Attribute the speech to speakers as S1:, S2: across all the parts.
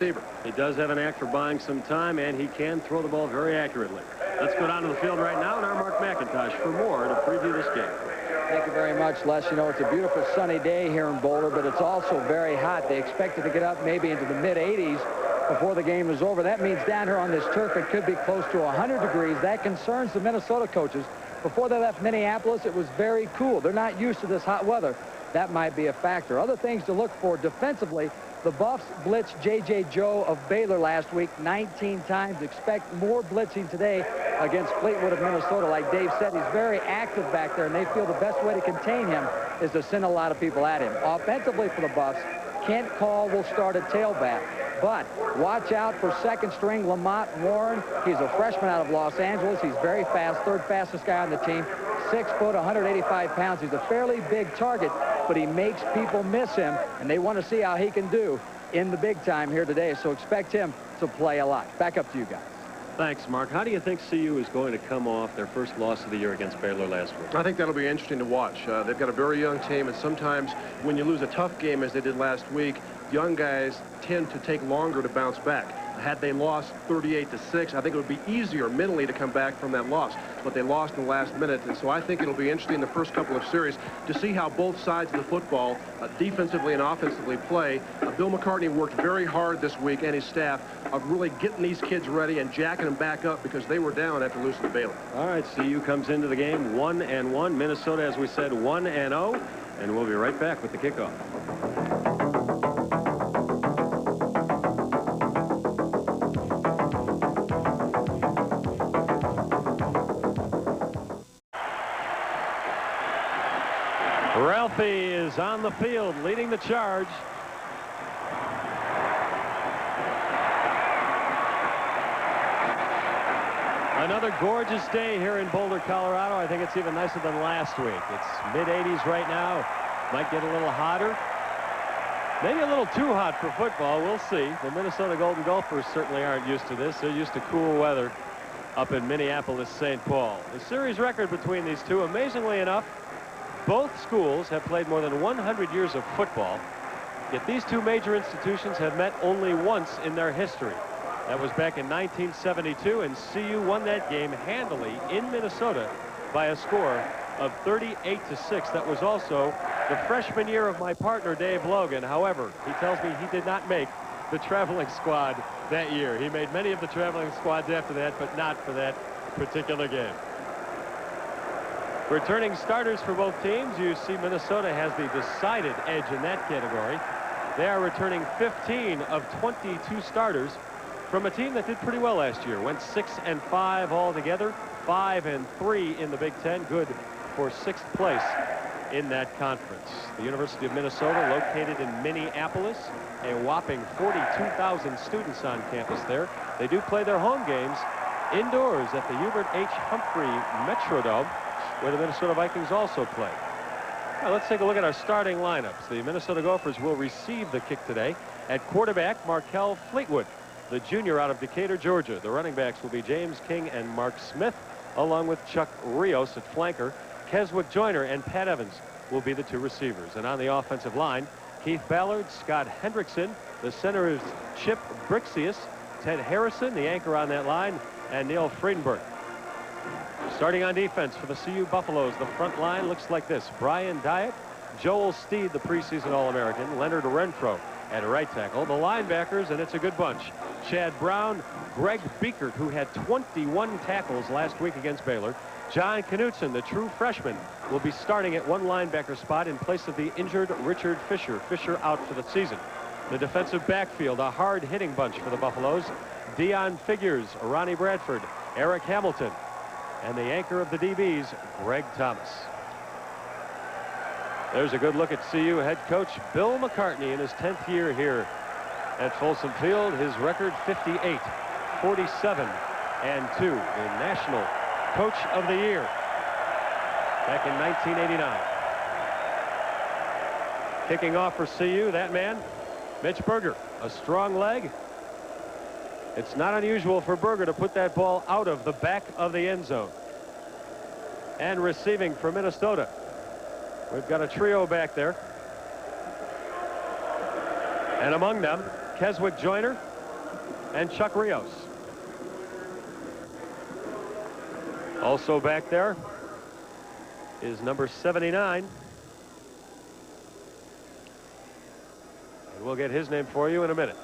S1: receiver. He does have an knack for buying some time, and he can throw the ball very accurately. Let's go down to the field right now and our Mark McIntosh for more to preview this game.
S2: Thank you very much, Les. You know, it's a beautiful sunny day here in Boulder, but it's also very hot. They expected to get up maybe into the mid-80s before the game is over. That means down here on this turf, it could be close to 100 degrees. That concerns the Minnesota coaches. Before they left Minneapolis, it was very cool. They're not used to this hot weather. That might be a factor. Other things to look for defensively, the Buffs blitzed J.J. Joe of Baylor last week 19 times. Expect more blitzing today against Fleetwood of Minnesota. Like Dave said, he's very active back there, and they feel the best way to contain him is to send a lot of people at him. Offensively for the Buffs, Kent Call will start at tailback. But watch out for second string Lamont Warren. He's a freshman out of Los Angeles. He's very fast, third fastest guy on the team. 6 foot, 185 pounds. He's a fairly big target, but he makes people miss him, and they want to see how he can do in the big time here today. So expect him to play a lot. Back up to you guys.
S1: Thanks, Mark. How do you think CU is going to come off their first loss of the year against Baylor last week?
S3: I think that'll be interesting to watch. They've got a very young team, and sometimes when you lose a tough game as they did last week, young guys tend to take longer to bounce back. Had they lost 38-6, I think it would be easier mentally to come back from that loss. But they lost in the last minute, and so I think it'll be interesting in the first couple of series to see how both sides of the football, defensively and offensively, play. Bill McCartney worked very hard this week, and his staff, of really getting these kids ready and jacking them back up because they were down after losing to Baylor.
S1: All right, CU comes into the game 1-1. Minnesota, as we said, 1-0, and we'll be right back with the kickoff. Ralphie is on the field, leading the charge. Another gorgeous day here in Boulder, Colorado. I think it's even nicer than last week. It's mid-80s right now. Might get a little hotter. Maybe a little too hot for football. We'll see. The Minnesota Golden Gophers certainly aren't used to this. They're used to cool weather up in Minneapolis, St. Paul. The series record between these two, amazingly enough, both schools have played more than 100 years of football, yet these two major institutions have met only once in their history. That was back in 1972, and CU won that game handily in Minnesota by a score of 38-6. That was also the freshman year of my partner, Dave Logan. However, he tells me he did not make the traveling squad that year. He made many of the traveling squads after that, but not for that particular game. Returning starters for both teams, you see Minnesota has the decided edge in that category. They are returning 15 of 22 starters from a team that did pretty well last year. Went 6-5 altogether, 5-3 in the Big Ten. Good for 6th place in that conference. The University of Minnesota, located in Minneapolis, a whopping 42,000 students on campus there. They do play their home games indoors at the Hubert H. Humphrey Metrodome, where the Minnesota Vikings also play. Now let's take a look at our starting lineups. The Minnesota Gophers will receive the kick today. At quarterback, Markel Fleetwood, the junior out of Decatur, Georgia. The running backs will be James King and Mark Smith, along with Chuck Rios at flanker. Keswick Joyner and Pat Evans will be the two receivers. And on the offensive line, Keith Ballard, Scott Hendrickson, the center is Chip Brixius, Ted Harrison, the anchor on that line, and Neil Friedenberg. Starting on defense for the CU Buffaloes, the front line looks like this. Brian Dyatt, Joel Steed, the preseason All-American, Leonard Renfro at right tackle. The linebackers, and it's a good bunch. Chad Brown, Greg Beekert, who had 21 tackles last week against Baylor. John Knutson, the true freshman, will be starting at one linebacker spot in place of the injured Richard Fisher. Fisher out for the season. The defensive backfield, a hard-hitting bunch for the Buffaloes. Dion Figures, Ronnie Bradford, Eric Hamilton, and the anchor of the DBs, Greg Thomas. There's a good look at CU head coach Bill McCartney in his 10th year here at Folsom Field. His record 58, 47, and 2. The National Coach of the Year back in 1989. Kicking off for CU, that man, Mitch Berger, a strong leg. It's not unusual for Berger to put that ball out of the back of the end zone. And receiving for Minnesota, we've got a trio back there. And among them, Keswick Joyner, and Chuck Rios. Also back there is number 79. And we'll get his name for you in a minute.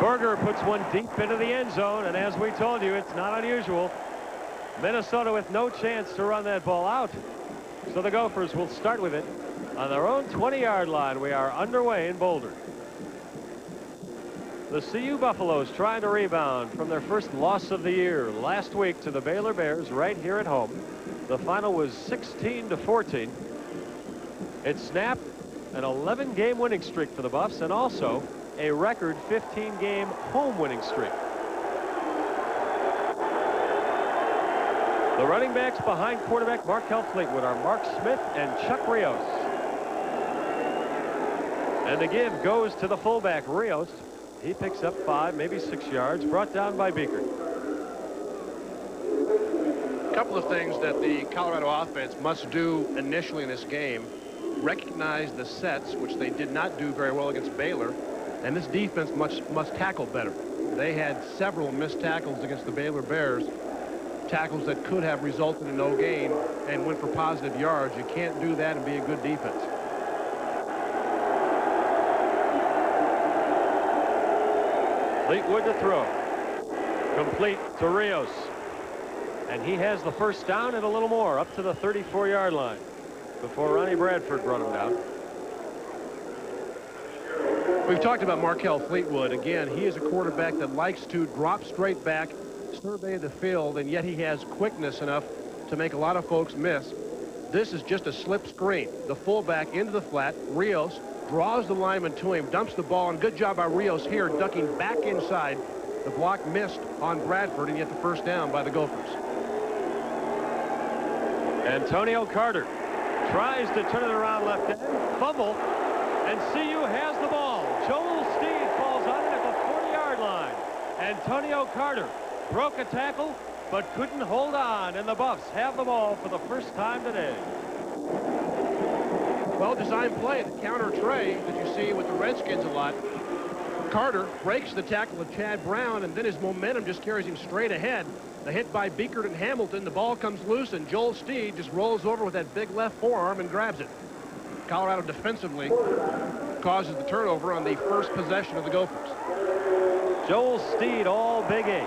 S1: Berger puts one deep into the end zone, and as we told you, it's not unusual. Minnesota with no chance to run that ball out. So the Gophers will start with it on their own 20-yard line. We are underway in Boulder. The CU Buffaloes trying to rebound from their first loss of the year last week to the Baylor Bears right here at home. The final was 16-14. It snapped an 11-game winning streak for the Buffs and also a record 15-game home winning streak. The running backs behind quarterback Markel Fleetwood are Mark Smith and Chuck Rios. And the give goes to the fullback Rios. He picks up 5, maybe 6 yards, brought down by Beaker.
S3: A couple of things that the Colorado offense must do initially in this game. Recognize the sets, which they did not do very well against Baylor. And this defense must tackle better. They had several missed tackles against the Baylor Bears, tackles that could have resulted in no gain and went for positive yards. You can't do that and be a good defense.
S1: Fleetwood to throw. Complete to Rios. And he has the first down and a little more up to the 34-yard line before Ronnie Bradford brought him down.
S3: We've talked about Markel Fleetwood. Again, he is a quarterback that likes to drop straight back, survey the field, and yet he has quickness enough to make a lot of folks miss. This is just a slip screen. The fullback into the flat. Rios draws the lineman to him, dumps the ball, and good job by Rios here, ducking back inside. The block missed on Bradford, and yet the first down by the Gophers.
S1: Antonio Carter tries to turn it around left end, fumble, and CU has the ball. Joel Steed falls on it at the 40-yard line. Antonio Carter broke a tackle but couldn't hold on, and the Buffs have the ball for the first time today.
S3: Well-designed play, the counter tray that you see with the Redskins a lot. Carter breaks the tackle of Chad Brown, and then his momentum just carries him straight ahead. The hit by Beekert and Hamilton, the ball comes loose, and Joel Steed just rolls over with that big left forearm and grabs it. Colorado defensively causes the turnover on the first possession of the Gophers.
S1: Joel Steed, all Big 8,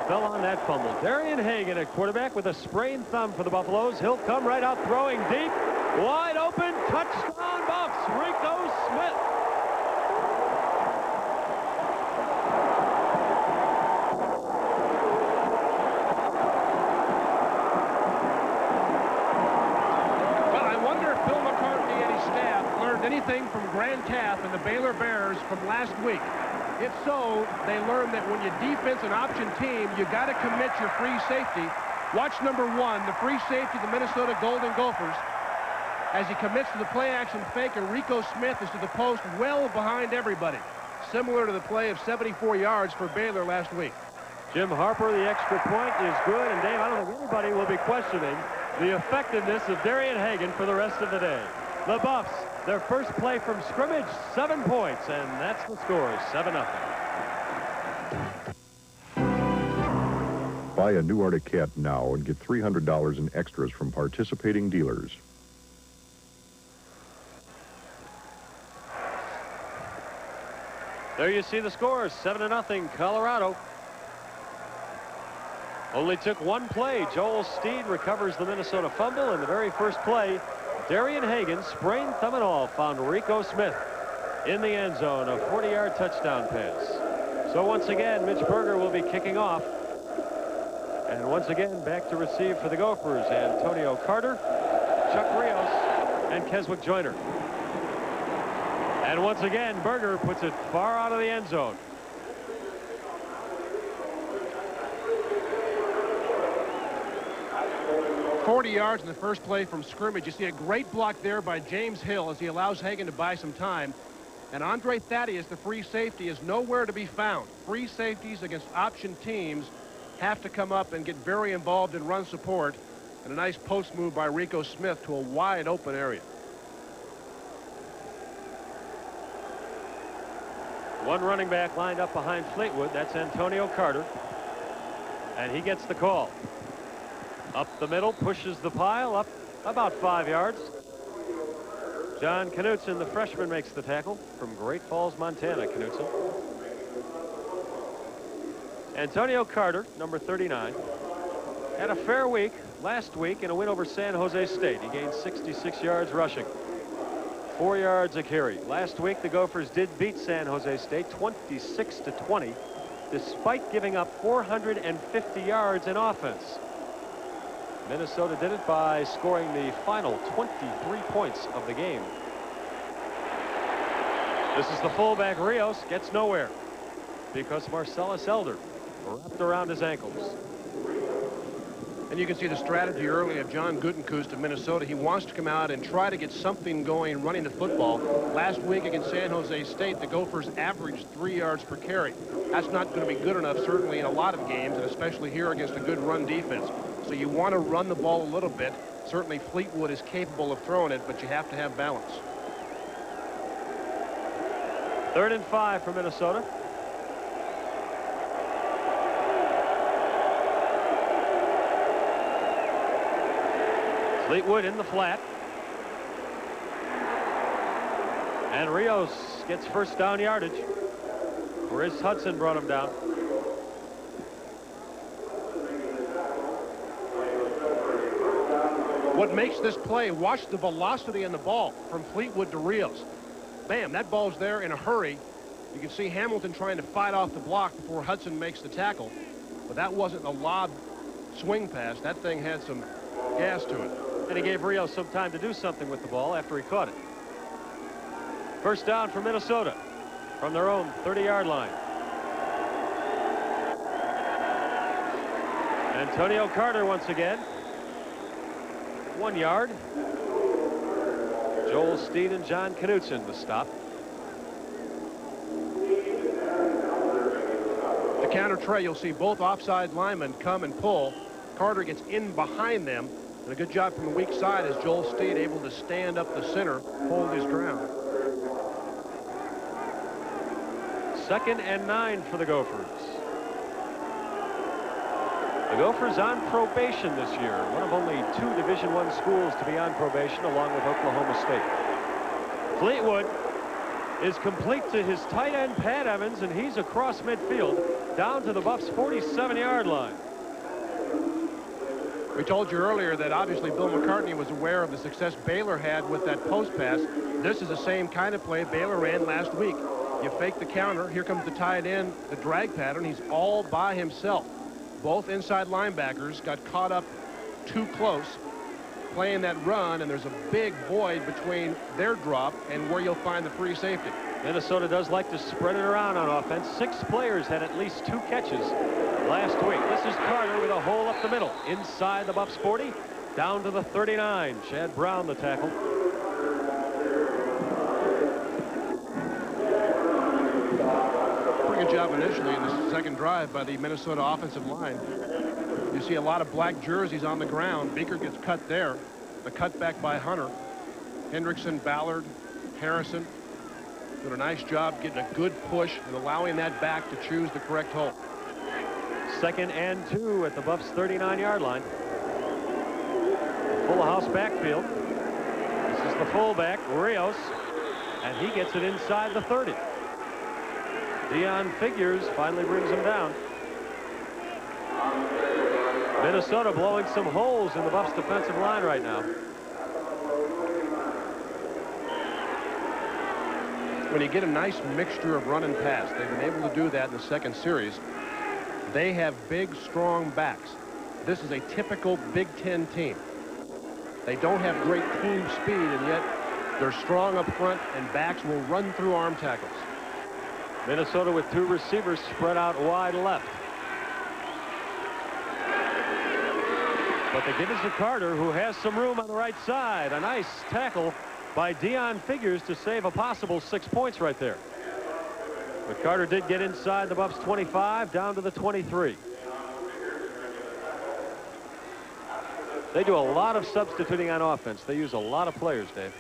S1: fell on that fumble. Darian Hagan at quarterback with a sprained thumb for the Buffaloes. He'll come right out throwing deep. Wide open. Touchdown Buffs. Rico Smith.
S3: Anything from Grant Teaff and the Baylor Bears from last week. If so, they learned that when you defense an option team, you got to commit your free safety. Watch number 1, the free safety of the Minnesota Golden Gophers, as he commits to the play action fake, and Rico Smith is to the post well behind everybody, similar to the play of 74 yards for Baylor last week.
S1: Jim Harper, the extra point is good, and Dave, I don't think anybody will be questioning the effectiveness of Darian Hagan for the rest of the day. The Buffs, their first play from scrimmage, 7 points, and that's the score, 7-0.
S4: Buy a new Arctic Cat now and get $300 in extras from participating dealers.
S1: There you see the score, 7-0 Colorado. Only took one play. Joel Steed recovers the Minnesota fumble, and the very first play, Darian Hagan, sprained thumb and all, found Rico Smith in the end zone, a 40-yard touchdown pass. So once again, Mitch Berger will be kicking off. And once again, back to receive for the Gophers, Antonio Carter, Chuck Rios, and Keswick Joyner. And once again, Berger puts it far out of the end zone.
S3: .40 yards in the first play from scrimmage. You see a great block there by James Hill as he allows Hagan to buy some time. And Andre Thaddeus, the free safety, is nowhere to be found. Free safeties against option teams have to come up and get very involved in run support. And a nice post move by Rico Smith to a wide open area.
S1: One running back lined up behind Fleetwood. That's Antonio Carter. And he gets the call. Up the middle, pushes the pile up about 5 yards. John Knutson, the freshman, makes the tackle from Great Falls, Montana. Knutson. Antonio Carter, number 39, had a fair week last week in a win over San Jose State. He gained 66 yards rushing, 4 yards a carry. Last week, the Gophers did beat San Jose State 26-20, despite giving up 450 yards in offense. Minnesota did it by scoring the final 23 points of the game. This is the fullback. Rios gets nowhere because Marcellus Elder wrapped around his ankles.
S3: And you can see the strategy early of John Gutekunst of Minnesota. He wants to come out and try to get something going running the football. Last week against San Jose State, the Gophers averaged 3 yards per carry. That's not going to be good enough, certainly in a lot of games, and especially here against a good run defense. So you want to run the ball a little bit. Certainly Fleetwood is capable of throwing it, but you have to have balance.
S1: 3rd and 5 for Minnesota. Fleetwood in the flat. And Rios gets first down yardage. Chris Hudson brought him down.
S3: What makes this play, watch the velocity in the ball from Fleetwood to Rios. Bam, that ball's there in a hurry. You can see Hamilton trying to fight off the block before Hudson makes the tackle. But that wasn't a lob swing pass. That thing had some gas to it.
S1: And he gave Rios some time to do something with the ball after he caught it. First down for Minnesota from their own 30-yard line. Antonio Carter once again. 1 yard. Joel Steed and John Knutson the stop.
S3: The counter tray, you'll see both offside linemen come and pull. Carter gets in behind them. And a good job from the weak side as Joel Steed able to stand up the center, hold his ground.
S1: 2nd and 9 for the Gophers. The Gophers on probation this year. One of only 2 Division I schools to be on probation, along with Oklahoma State. Fleetwood is complete to his tight end, Pat Evans, and he's across midfield down to the Buffs' 47-yard line.
S3: We told you earlier that obviously Bill McCartney was aware of the success Baylor had with that post pass. This is the same kind of play Baylor ran last week. You fake the counter. Here comes the tight end, the drag pattern. He's all by himself. Both inside linebackers got caught up too close playing that run, and there's a big void between their drop and where you'll find the free safety.
S1: Minnesota does like to spread it around on offense. 6 players had at least 2 catches last week. This is Carter with a hole up the middle. Inside the Buffs 40, down to the 39. Chad Brown the tackle.
S3: Pretty good job initially in the second drive by the Minnesota offensive line. You see a lot of black jerseys on the ground. Beaker gets cut there. The cutback by Hunter. Hendrickson, Ballard, Harrison. Did a nice job getting a good push and allowing that back to choose the correct hole.
S1: 2nd and 2 at the Buffs' 39-yard line. Full house backfield. This is the fullback, Rios, and he gets it inside the 30. Dion Figures finally brings him down. Minnesota blowing some holes in the Buffs' defensive line right now.
S3: When you get a nice mixture of run and pass, they've been able to do that in the second series. They have big, strong backs. This is a typical Big Ten team. They don't have great team speed, and yet they're strong up front, and backs will run through arm tackles.
S1: Minnesota with 2 receivers spread out wide left. But they give it to Carter, who has some room on the right side. A nice tackle by Dion Figures to save a possible 6 points right there. But Carter did get inside the Buffs 25 down to the 23. They do a lot of substituting on offense. They use a lot of players, Dave.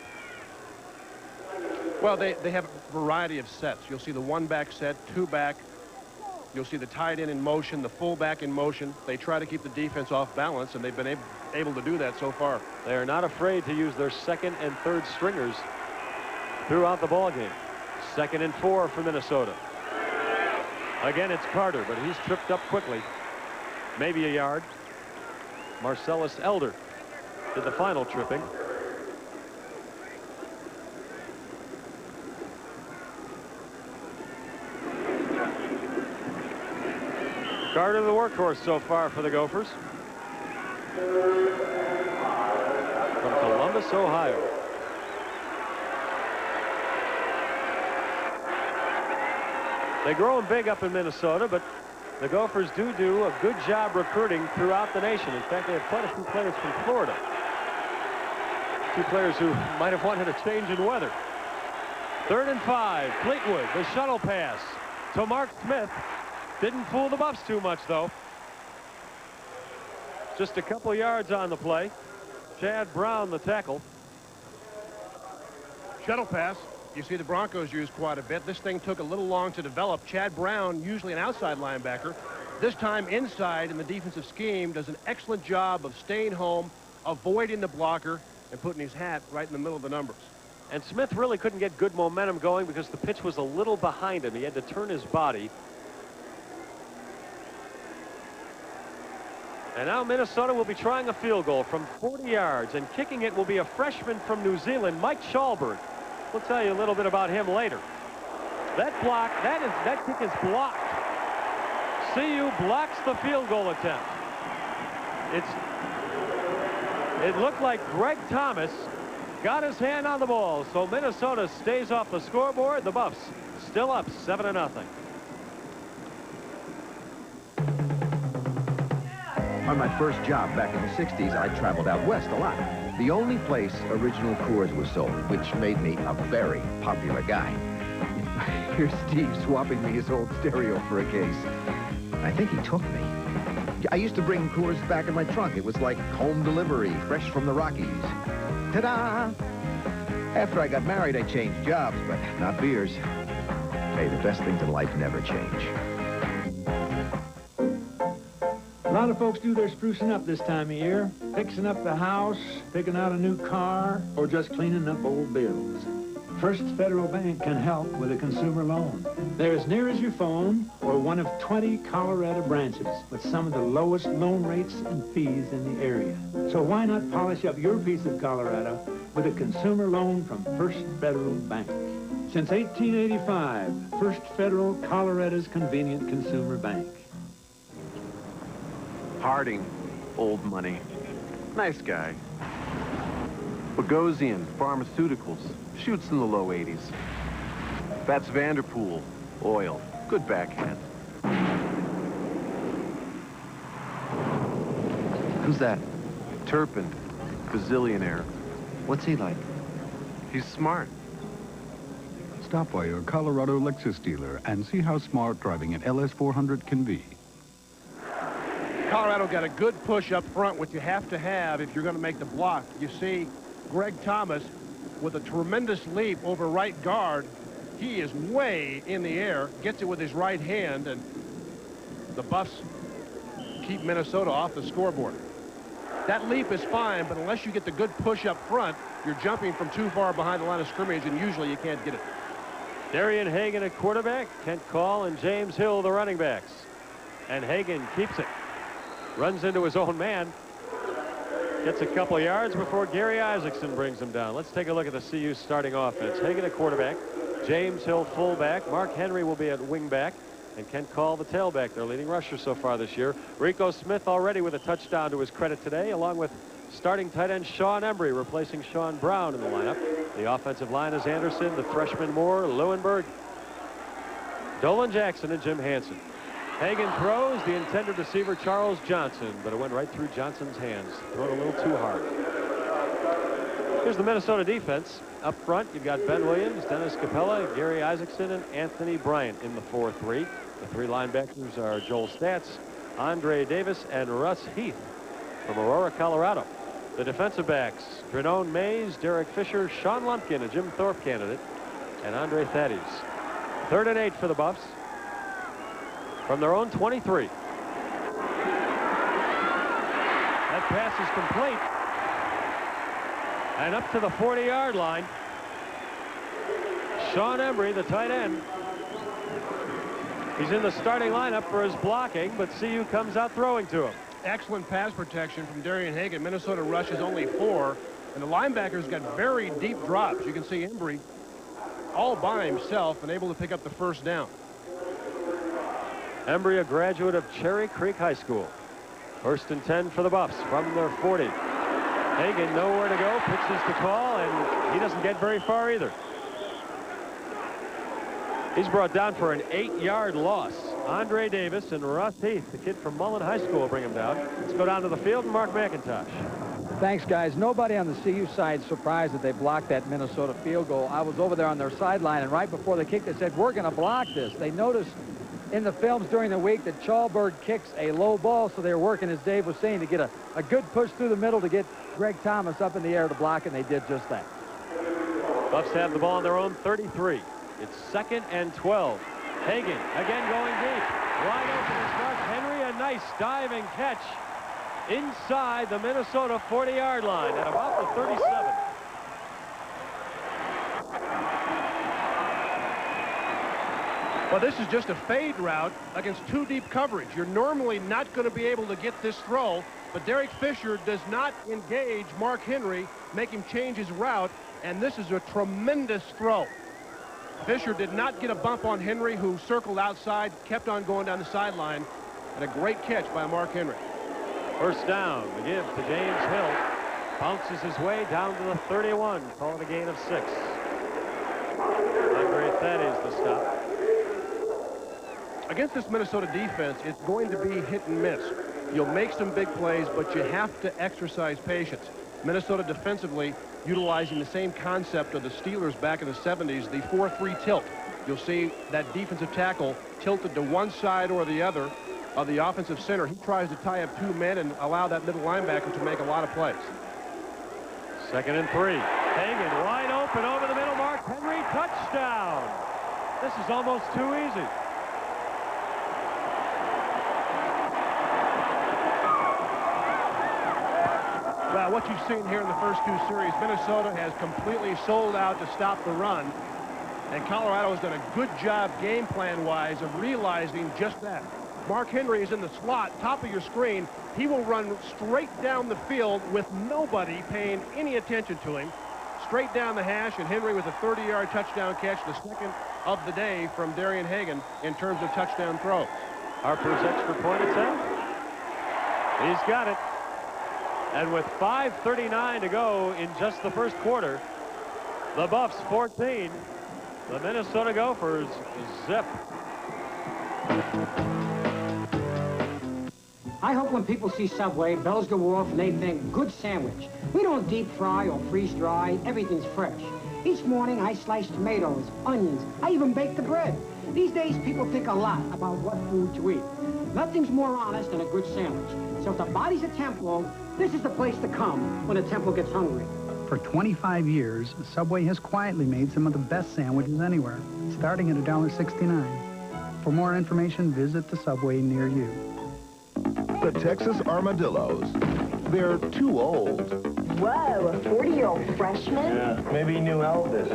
S3: Well, they have a variety of sets. You'll see the 1-back set, 2-back. You'll see the tight end in motion, the fullback in motion. They try to keep the defense off balance, and they've been able to do that so far.
S1: They are not afraid to use their second and third stringers throughout the ball game. 2nd and 4 for Minnesota. Again, it's Carter, but he's tripped up quickly. Maybe a yard. Marcellus Elder did the final tripping. Carter, the workhorse so far for the Gophers. From Columbus, Ohio. They grow them big up in Minnesota, but the Gophers do a good job recruiting throughout the nation. In fact, they have quite a few players from Florida. 2 players who might have wanted a change in weather. 3rd and 5. Fleetwood, the shuttle pass to Mark Smith. Didn't fool the Buffs too much, though. Just a couple yards on the play. Chad Brown, the tackle.
S3: Shuttle pass. You see the Broncos use quite a bit. This thing took a little long to develop. Chad Brown, usually an outside linebacker, this time inside in the defensive scheme, does an excellent job of staying home, avoiding the blocker, and putting his hat right in the middle of the numbers.
S1: And Smith really couldn't get good momentum going because the pitch was a little behind him. He had to turn his body. And now Minnesota will be trying a field goal from 40 yards, and kicking it will be a freshman from New Zealand, Mike Schalberg. We'll tell you a little bit about him later. That block, that kick is blocked. CU blocks the field goal attempt. It looked like Greg Thomas got his hand on the ball, so Minnesota stays off the scoreboard. The Buffs still up 7-0.
S5: On my first job back in the 60s, I traveled out west a lot. The only place original Coors was sold, which made me a very popular guy. Here's Steve swapping me his old stereo for a case. I think he took me. I used to bring Coors back in my trunk. It was like home delivery, fresh from the Rockies. Ta-da! After I got married, I changed jobs, but not beers. Hey, the best things in life never change.
S6: A lot of folks do their sprucing up this time of year, fixing up the house, picking out a new car, or just cleaning up old bills. First Federal Bank can help with a consumer loan. They're as near as your phone or one of 20 Colorado branches with some of the lowest loan rates and fees in the area. So why not polish up your piece of Colorado with a consumer loan from First Federal Bank? Since 1885, First Federal, Colorado's convenient consumer bank.
S7: Harding, old money. Nice guy. Bogosian, pharmaceuticals, shoots in the low 80s. That's Vanderpool, oil, good backhand. Who's that? Turpin, bazillionaire. What's he like? He's smart.
S8: Stop by your Colorado Lexus dealer and see how smart driving an LS400 can be.
S3: Colorado got a good push up front, which you have to have if you're going to make the block. You see Greg Thomas with a tremendous leap over right guard. He is way in the air, gets it with his right hand, and the Buffs keep Minnesota off the scoreboard. That leap is fine, but unless you get the good push up front, you're jumping from too far behind the line of scrimmage, and usually you can't get it.
S1: Darian Hagan at quarterback, Kent Call and James Hill the running backs. And Hagan keeps it. Runs into his own man. Gets a couple yards before Gary Isaacson brings him down. Let's take a look at the CU starting offense. Hagan at quarterback. James Hill fullback. Mark Henry will be at wingback. And Kent Call the tailback. Their leading rusher so far this year. Rico Smith already with a touchdown to his credit today, along with starting tight end Sean Embry replacing Sean Brown in the lineup. The offensive line is Anderson, the freshman Moore, Leuenberg, Dolan Jackson, and Jim Hansen. Hagan throws, the intended receiver Charles Johnson, but it went right through Johnson's hands. Thrown a little too hard. Here's the Minnesota defense. Up front, you've got Ben Williams, Dennis Capella, Gary Isaacson, and Anthony Bryant in the 4-3. The three linebackers are Joel Statz, Andre Davis, and Russ Heath from Aurora, Colorado. The defensive backs, Drenone Mays, Derek Fisher, Sean Lumpkin, a Jim Thorpe candidate, and Andre Thaddeus. 3rd and 8 for the Buffs from their own 23. That pass is complete. And up to the 40-yard line. Sean Embry, the tight end. He's in the starting lineup for his blocking, but CU comes out throwing to him.
S3: Excellent pass protection from Darian Hagan. Minnesota rushes only 4, and the linebackers got very deep drops. You can see Embry all by himself and able to pick up the first down.
S1: Embry, a graduate of Cherry Creek High School. 1st and 10 for the Buffs from their 40. Hagan nowhere to go, pitches the call, and he doesn't get very far either. He's brought down for an 8-yard loss. Andre Davis and Russ Heath, the kid from Mullen High School, bring him down. Let's go down to the field and Mark McIntosh.
S2: Thanks, guys. Nobody on the CU side surprised that they blocked that Minnesota field goal. I was over there on their sideline, and right before the kick, they said, we're going to block this. They noticed in the films during the week that Chalberg kicks a low ball, so they were working, as Dave was saying, to get a good push through the middle to get Greg Thomas up in the air to block, and they did just that.
S1: Buffs have the ball on their own 33. It's 2nd and 12. Hagan again going deep. Wide open is Mark Henry. A nice diving catch inside the Minnesota 40-yard line at about the 37.
S3: Well, this is just a fade route against 2 deep coverage. You're normally not going to be able to get this throw, but Derek Fisher does not engage Mark Henry, make him change his route, and this is a tremendous throw. Fisher did not get a bump on Henry, who circled outside, kept on going down the sideline, and a great catch by Mark Henry.
S1: 1st down, the give to James Hill. Bounces his way down to the 31, calling a gain of 6. Andre Thaddeus the stop.
S3: Against this Minnesota defense, it's going to be hit and miss. You'll make some big plays, but you have to exercise patience. Minnesota defensively utilizing the same concept of the Steelers back in the 70s, the 4-3 tilt. You'll see that defensive tackle tilted to one side or the other of the offensive center. He tries to tie up 2 men and allow that middle linebacker to make a lot of plays.
S1: 2nd and 3. Hagan wide open over the middle. Mark Henry, touchdown. This is almost too easy.
S3: Well, what you've seen here in the first 2 series, Minnesota has completely sold out to stop the run, and Colorado has done a good job game plan-wise of realizing just that. Mark Henry is in the slot, top of your screen. He will run straight down the field with nobody paying any attention to him. Straight down the hash, and Henry with a 30-yard touchdown catch, the 2nd of the day from Darian Hagan in terms of touchdown throws.
S1: Harper's extra point attempt. He's got it. And with 5:39 to go in just the 1st quarter, the Buffs 14, the Minnesota Gophers zip.
S9: I hope when people see Subway, bells go off and they think, good sandwich. We don't deep fry or freeze dry. Everything's fresh. Each morning I slice tomatoes, onions. I even bake the bread. These days people think a lot about what food to eat. Nothing's more honest than a good sandwich. So if the body's a temple, this is the place to come when a temple gets hungry.
S10: For 25 years, Subway has quietly made some of the best sandwiches anywhere, starting at $1.69. For more information, visit the Subway near you.
S11: The Texas Armadillos. They're too old.
S12: Whoa, a 40-year-old freshman?
S11: Yeah, maybe new Elvis.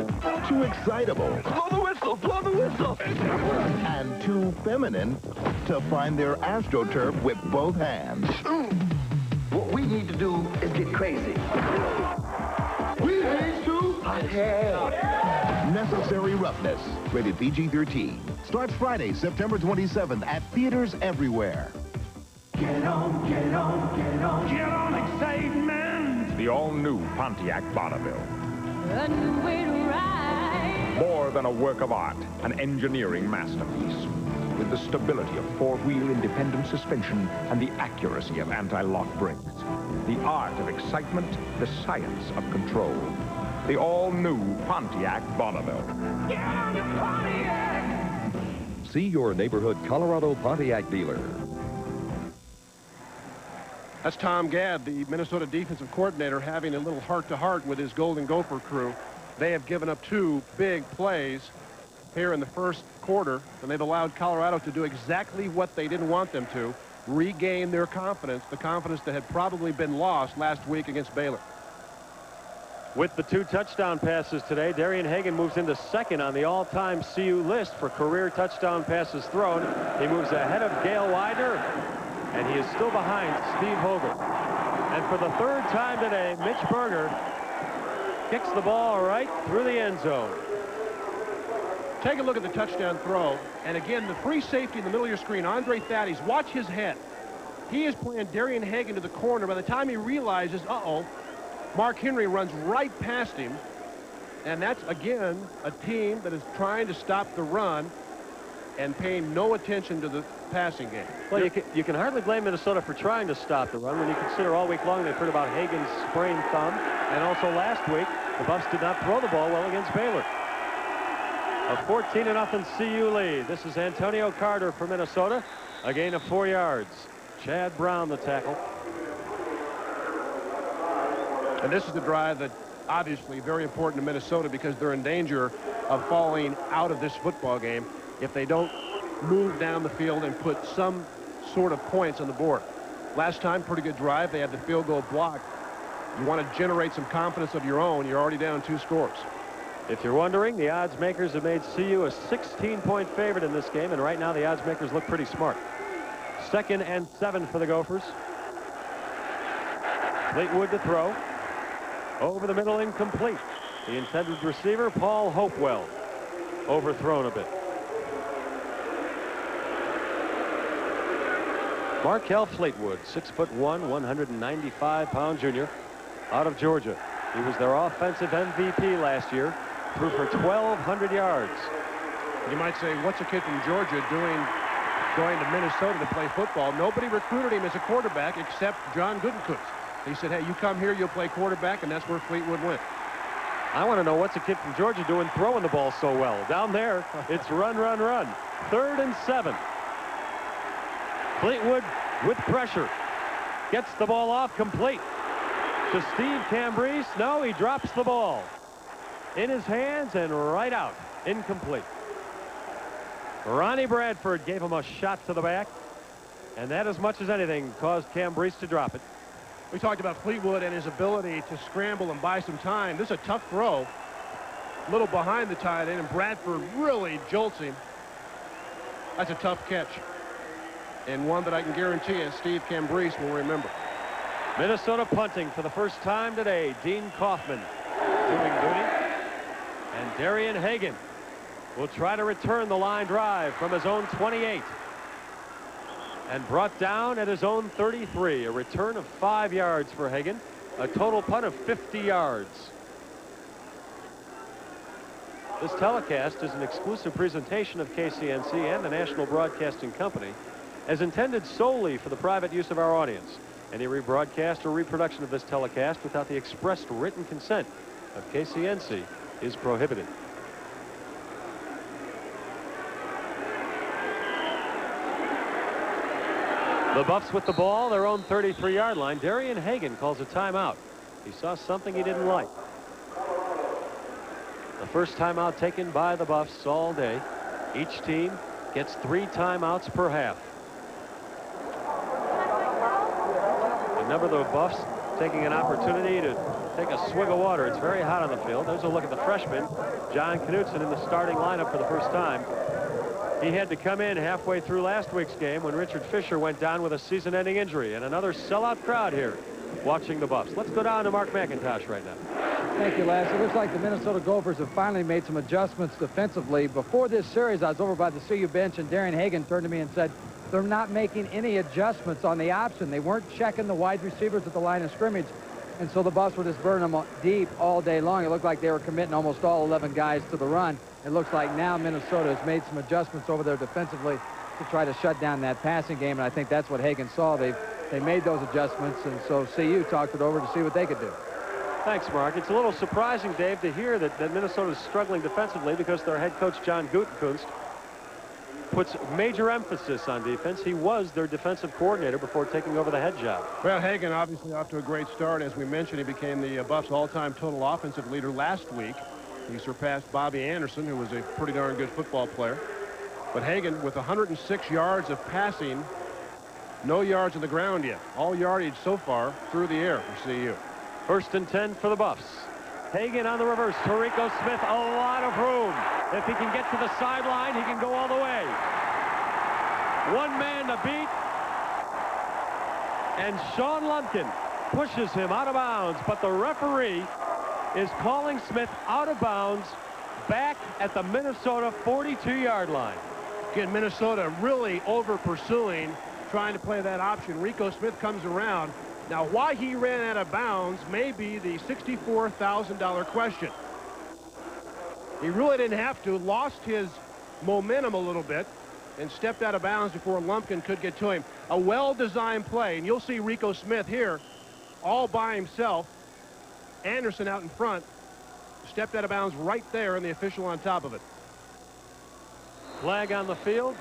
S11: Too excitable.
S12: Blow the whistle, blow the whistle!
S11: And too feminine to find their AstroTurf with both hands.
S12: What we need to do is get crazy. We need to
S11: Necessary Roughness. Rated PG-13. Starts Friday, September 27th at theaters everywhere.
S13: Get on, get on, get on. Get on, excitement.
S14: The all-new Pontiac Bonneville.
S13: A new way to ride.
S14: More than a work of art, an engineering masterpiece. With the stability of four-wheel independent suspension and the accuracy of anti-lock brakes. The art of excitement, the science of control. the all-new Pontiac Bonneville.
S15: See your neighborhood Colorado Pontiac dealer.
S3: That's Tom Gadd, the Minnesota defensive coordinator, having a little heart-to-heart with his Golden Gopher crew. They have given up 2 big plays here in the first quarter, and they've allowed Colorado to do exactly what they didn't want them to, regain their confidence, the confidence that had probably been lost last week against Baylor.
S1: With the 2 touchdown passes today, Darian Hagan moves into second on the all-time CU list for career touchdown passes thrown. He moves ahead of Gale Widener, and he is still behind Steve Hogan. And for the 3rd time today, Mitch Berger kicks the ball right through the end zone.
S3: Take a look at the touchdown throw. And again, the free safety in the middle of your screen, Andre Thaddeus, watch his head. He is playing Darian Hagan to the corner. By the time he realizes, uh-oh, Mark Henry runs right past him. And that's, again, a team that is trying to stop the run and paying no attention to the passing game.
S1: Well, you can hardly blame Minnesota for trying to stop the run when you consider all week long they've heard about Hagan's sprained thumb. And also last week, the Buffs did not throw the ball well against Baylor. A 14-0 CU lead. This is Antonio Carter for Minnesota. A gain of 4 yards. Chad Brown, the tackle.
S3: And this is the drive that obviously very important to Minnesota because they're in danger of falling out of this football game if they don't move down the field and put some sort of points on the board. Last time, pretty good drive. They had the field goal blocked. You want to generate some confidence of your own. You're already down 2 scores.
S1: If you're wondering, the odds makers have made CU a 16-point favorite in this game, and right now the odds makers look pretty smart. 2nd and 7 for the Gophers. Fleetwood to throw. Over the middle, incomplete. The intended receiver, Paul Hopewell, overthrown a bit. Markel Fleetwood, 6'1", 195-pound junior, out of Georgia. He was their offensive MVP last year, threw for 1,200 yards.
S3: You might say, what's a kid from Georgia doing going to Minnesota to play football? Nobody recruited him as a quarterback except John Goodenkoos. He said, hey, you come here, you'll play quarterback, and that's where Fleetwood went.
S1: I want to know what's a kid from Georgia doing throwing the ball so well. Down there, it's run, run, run. 3rd and 7. Fleetwood with pressure. Gets the ball off complete to Steve Cambrise. No, he drops the ball in his hands and right out. Incomplete. Ronnie Bradford gave him a shot to the back, and that, as much as anything, caused Cambrise to drop it.
S3: We talked about Fleetwood and his ability to scramble and buy some time. This is a tough throw. A little behind the tight end, and Bradford really jolts him. That's a tough catch, and one that I can guarantee you Steve Cambrise will remember.
S1: Minnesota punting for the first time today. Dean Kaufman doing duty. And Darian Hagan will try to return the line drive from his own 28. And brought down at his own 33. A return of 5 yards for Hagan. A total punt of 50 yards. This telecast is an exclusive presentation of KCNC and the National Broadcasting Company, as intended solely for the private use of our audience. Any rebroadcast or reproduction of this telecast without the expressed written consent of KCNC is prohibited. The Buffs with the ball, their own 33-yard line. Darian Hagan calls a timeout. He saw something he didn't like. The first timeout taken by the Buffs all day. Each team gets 3 timeouts per half. A number of the Buffs taking an opportunity to take a swig of water. It's very hot on the field. There's a look at the freshman, John Knutson, in the starting lineup for the first time. He had to come in halfway through last week's game when Richard Fisher went down with a season-ending injury, and another sellout crowd here watching the Buffs. Let's go down to Mark McIntosh right now.
S2: Thank you, Les. It looks like the Minnesota Gophers have finally made some adjustments defensively. Before this series, I was over by the CU bench, and Darian Hagan turned to me and said they're not making any adjustments on the option. They weren't checking the wide receivers at the line of scrimmage, and so the Buffs were just burning them deep all day long. It looked like they were committing almost all 11 guys to the run. It looks like now Minnesota has made some adjustments over there defensively to try to shut down that passing game, and I think that's what Hagan saw. They made those adjustments, and so CU talked it over to see what they could do.
S1: Thanks, Mark. It's a little surprising, Dave, to hear that Minnesota is struggling defensively because their head coach, John Gutekunst, puts major emphasis on defense. He was their defensive coordinator before taking over the head job.
S3: Well, Hagan obviously off to a great start. As we mentioned, he became the Buffs' all-time total offensive leader last week. He surpassed Bobby Anderson, who was a pretty darn good football player. But Hagan, with 106 yards of passing, no yards on the ground yet. All yardage so far through the air for CU.
S1: 1st and 10 for the Buffs. Hagan on the reverse. Tarico Smith, a lot of room. If he can get to the sideline, he can go all the way. One man to beat. And Sean Lumpkin pushes him out of bounds, but the referee is calling Smith out of bounds back at the Minnesota 42-yard line.
S3: Again, Minnesota really over pursuing, trying to play that option. Rico Smith comes around. Now, why he ran out of bounds may be the $64,000 question. He really didn't have to, lost his momentum a little bit and stepped out of bounds before Lumpkin could get to him. A well-designed play, and you'll see Rico Smith here all by himself. Anderson out in front, stepped out of bounds right there, and the official on top of it.
S1: Flag on the field.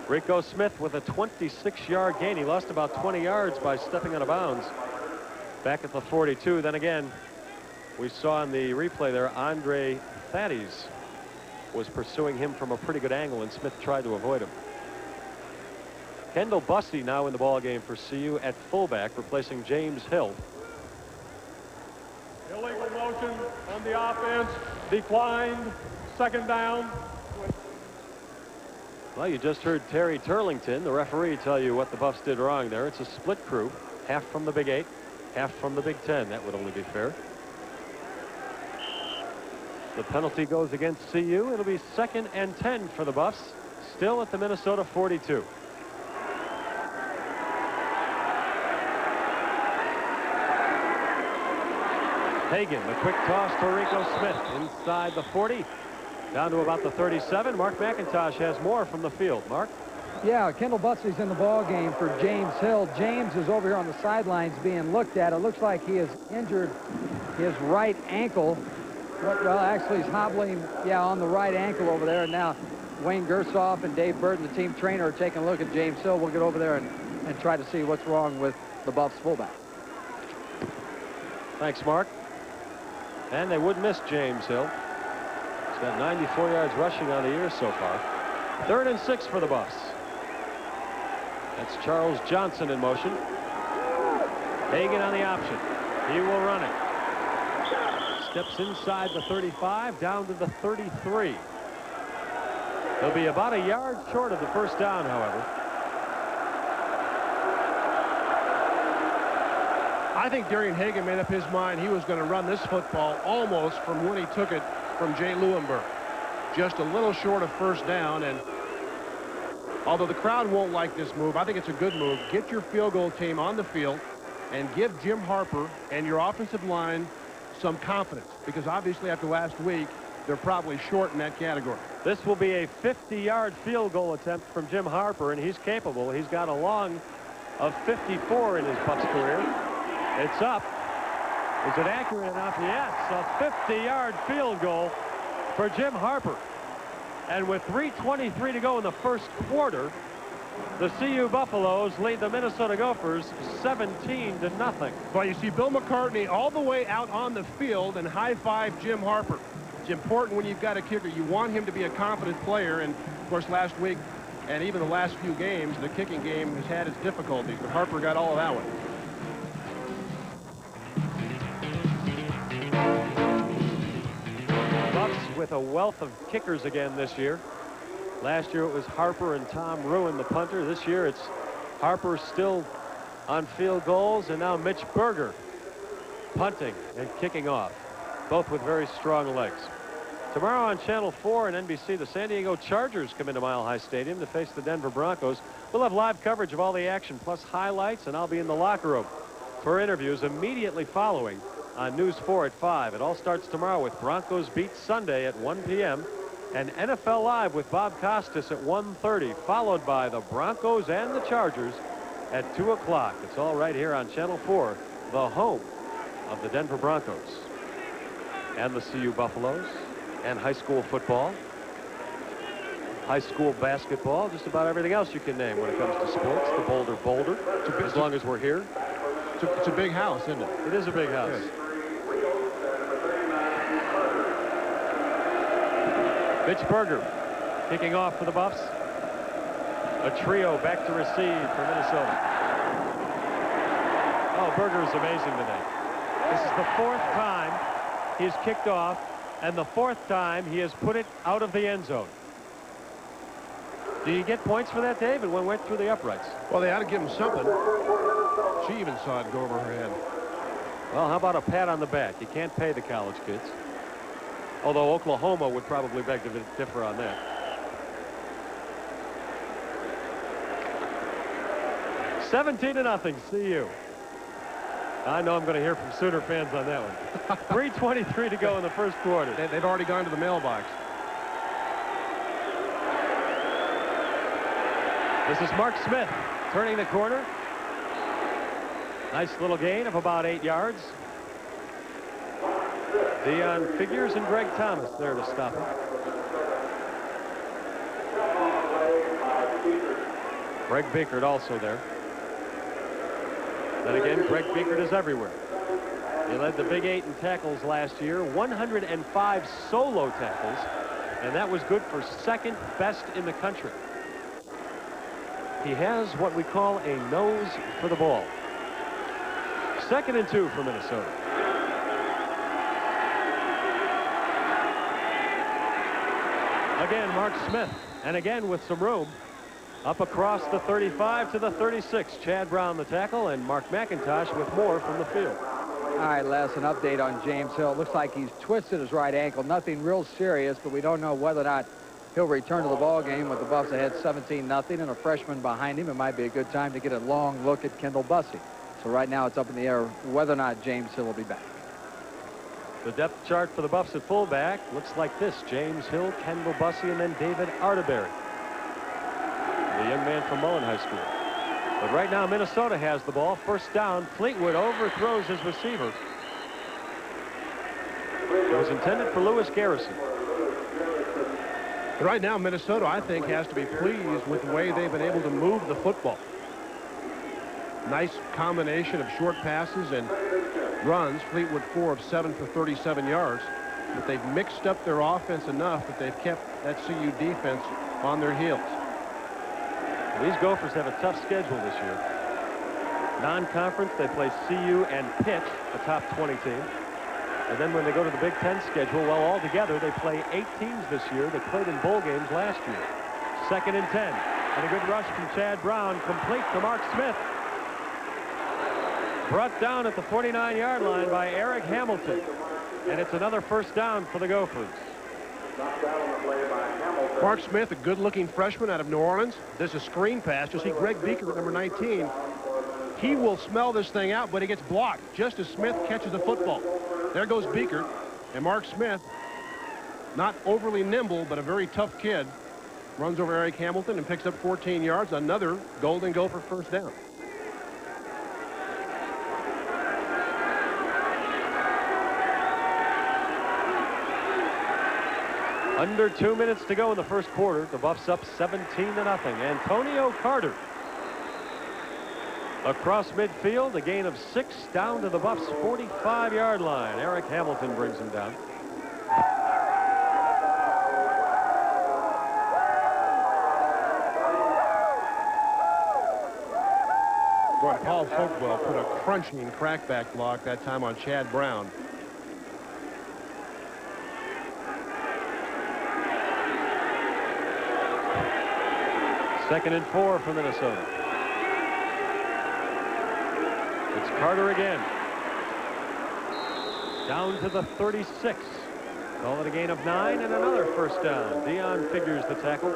S1: Rico Smith with a 26-yard gain. He lost about 20 yards by stepping out of bounds back at the 42. Then again, we saw in the replay there, Andre Thaddeus was pursuing him from a pretty good angle, and Smith tried to avoid him. Kendall Bussey now in the ball game for CU at fullback, replacing James Hill.
S16: Illegal motion on the offense, declined, 2nd down.
S1: Well, you just heard Terry Turlington, the referee, tell you what the Buffs did wrong there. It's a split crew, half from the Big 8, half from the Big 10. That would only be fair. The penalty goes against CU. It'll be 2nd and 10 for the Buffs, still at the Minnesota 42. Hagan, the quick toss to Rico Smith inside the 40. Down to about the 37. Mark McIntosh has more from the field. Mark?
S2: Yeah, Kendall Bussey's in the ball game for James Hill. James is over here on the sidelines being looked at. It looks like he has injured his right ankle. Well, actually, he's hobbling, on the right ankle over there. And now Wayne Gersoff and Dave Burton, the team trainer, are taking a look at James Hill. We'll get over there and try to see what's wrong with the Buffs fullback.
S1: Thanks, Mark. And they would miss James Hill. Got 94 yards rushing on the year so far. 3rd and 6 for the Buffs. That's Charles Johnson in motion. Hagan on the option. He will run it. Steps inside the 35, down to the 33. He'll be about a yard short of the 1st down, however.
S3: I think Darian Hagan made up his mind he was going to run this football almost from when he took it from Jay Lewinberg. Just a little short of 1st down, and although the crowd won't like this move, I think it's a good move. Get your field goal team on the field and give Jim Harper and your offensive line some confidence, because obviously after last week, they're probably short in that category.
S1: This will be a 50-yard field goal attempt from Jim Harper, and he's capable. He's got a long of 54 in his Buffs career. It's up. Is it accurate enough? Yes, a 50-yard field goal for Jim Harper. And with 3:23 to go in the 1st quarter, the CU Buffaloes lead the Minnesota Gophers 17-0.
S3: Well, you see Bill McCartney all the way out on the field and high-five Jim Harper. It's important when you've got a kicker. You want him to be a confident player. And, of course, last week and even the last few games, the kicking game has had its difficulties. But Harper got all of that one.
S1: With a wealth of kickers again this year. Last year it was Harper and Tom Ruin, the punter. This year it's Harper still on field goals, and now Mitch Berger punting and kicking off, both with very strong legs. Tomorrow on Channel 4 and NBC, the San Diego Chargers come into Mile High Stadium to face the Denver Broncos. We'll have live coverage of all the action, plus highlights, and I'll be in the locker room for interviews immediately following on News 4 at 5. It all starts tomorrow with Broncos Beat Sunday at 1 p.m. and NFL Live with Bob Costas at 1:30, followed by the Broncos and the Chargers at 2 o'clock. It's all right here on Channel 4, the home of the Denver Broncos and the CU Buffaloes, and high school football, high school basketball, just about everything else you can name when it comes to sports. The Boulder, as long as we're here.
S3: It's a big house, isn't it?
S1: It is a big house.
S3: Yes.
S1: Mitch Berger kicking off for the Buffs. A trio back to receive for Minnesota. Oh, Berger is amazing today. This is the 4th time he's kicked off, and the 4th time he has put it out of the end zone. Do you get points for that, Dave? It went through the uprights.
S3: Well, they ought to give him something. She even saw it go over her head.
S1: Well, how about a pat on the back? You can't pay the college kids. Although Oklahoma would probably beg to differ on that. $17-0 CU. I know I'm going to hear from Sooner fans on that one. 3:23 to go in the first quarter.
S3: They've already gone to the mailbox.
S1: This is Mark Smith turning the corner. Nice little gain of about 8 yards. Dion Figures and Greg Thomas there to stop him. Greg Biekert also there. Then again, Greg Biekert is everywhere. He led the Big 8 in tackles last year, 105 solo tackles, and that was good for 2nd best in the country. He has what we call a nose for the ball. 2nd and 2 for Minnesota. Again, Mark Smith, and again with some room. Up across the 35 to the 36. Chad Brown the tackle, and Mark McIntosh with more from the field.
S2: All right, Les, an update on James Hill. It looks like he's twisted his right ankle. Nothing real serious, but we don't know whether or not he'll return to the ball game with the Buffs ahead 17-0 and a freshman behind him. It might be a good time to get a long look at Kendall Bussey. So right now it's up in the air whether or not James Hill will be back.
S1: The depth chart for the Buffs at fullback looks like this: James Hill, Kendall Bussey, and then David Arterberry, the young man from Mullen High School. But right now Minnesota has the ball. First down. Fleetwood overthrows his receiver. It was intended for Lewis Garrison.
S3: Right now Minnesota, I think, has to be pleased with the way they've been able to move the football. Nice combination of short passes and runs. Fleetwood 4 of 7 for 37 yards. But they've mixed up their offense enough that they've kept that CU defense on their heels.
S1: These Gophers have a tough schedule this year. Non-conference, they play CU and Pitt, a top 20 team. And then when they go to the Big Ten schedule, well, altogether, they play 8 teams this year that played in bowl games last year. 2nd and 10. And a good rush from Chad Brown, complete to Mark Smith. Brought down at the 49-yard line by Eric Hamilton. And it's another first down for the Gophers.
S3: Mark Smith, a good-looking freshman out of New Orleans. There's a screen pass. You'll see Greg Biekert, number 19. He will smell this thing out, but he gets blocked just as Smith catches the football. There goes Biekert, and Mark Smith, not overly nimble, but a very tough kid, runs over Eric Hamilton and picks up 14 yards. Another Golden Gopher first down.
S1: Under 2 minutes to go in the first quarter. The Buffs up 17-0. Antonio Carter across midfield, a gain of 6 down to the Buffs' 45-yard line. Eric Hamilton brings him down.
S3: Boy, Paul Folkwell put a crunching crackback block that time on Chad Brown.
S1: Second and 4 for Minnesota. It's Carter again. Down to the 36. Call it a gain of 9 and another first down. Dion Figures the tackle.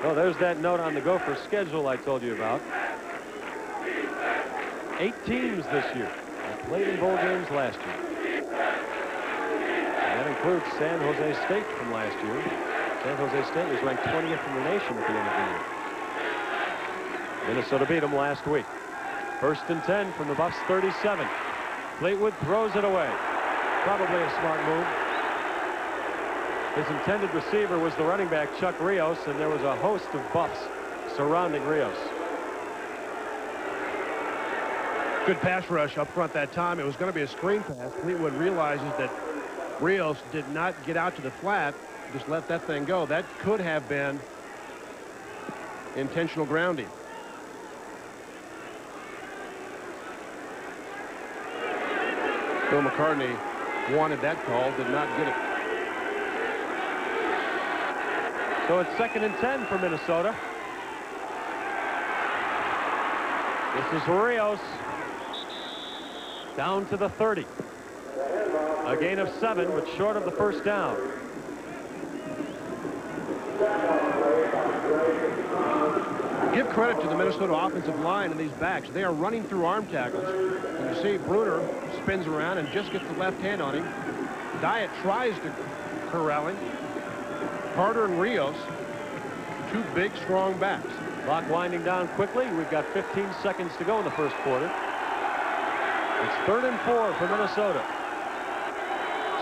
S1: Oh, there's that note on the Gopher schedule I told you about. 8 teams this year. Played in bowl games last year. And That includes San Jose State from last year. San Jose State was ranked 20th in the nation at the end of the year. Minnesota beat them last week. 1st and 10 from the Buffs 37. Fleetwood throws it away. Probably a smart move. His intended receiver was the running back Chuck Rios, and there was a host of Buffs surrounding Rios.
S3: Good pass rush up front that time. It was going to be a screen pass. Fleetwood realizes that Rios did not get out to the flat, just let that thing go. That could have been intentional grounding. Bill McCartney wanted that call, did not get it.
S1: So it's 2nd and 10 for Minnesota. This is Rios down to the 30. A gain of 7, but short of the first down.
S3: Give credit to the Minnesota offensive line and these backs. They are running through arm tackles. And you see Bruner spins around and just gets the left hand on him. Dyatt tries to corral him. Carter and Rios, 2 big, strong backs.
S1: Clock winding down quickly. We've got 15 seconds to go in the first quarter. It's 3rd and 4 for Minnesota.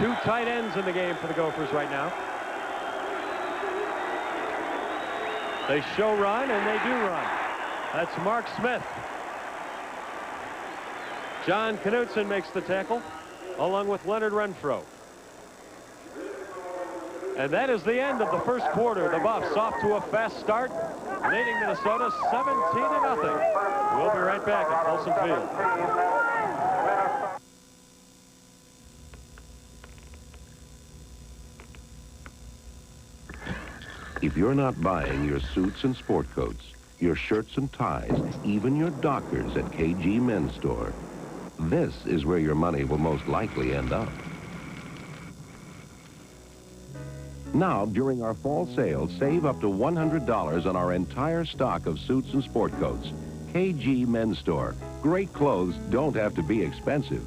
S1: 2 tight ends in the game for the Gophers right now. They show run, and they do run. That's Mark Smith. John Knutson makes the tackle, along with Leonard Renfro. And that is the end of the first quarter. The Buffs off to a fast start, leading Minnesota 17-0. We'll be right back at Folsom Field.
S17: If you're not buying your suits and sport coats, your shirts and ties, even your Dockers at KG Men's Store, this is where your money will most likely end up. Now, during our fall sale, save up to $100 on our entire stock of suits and sport coats. KG Men's Store. Great clothes don't have to be expensive.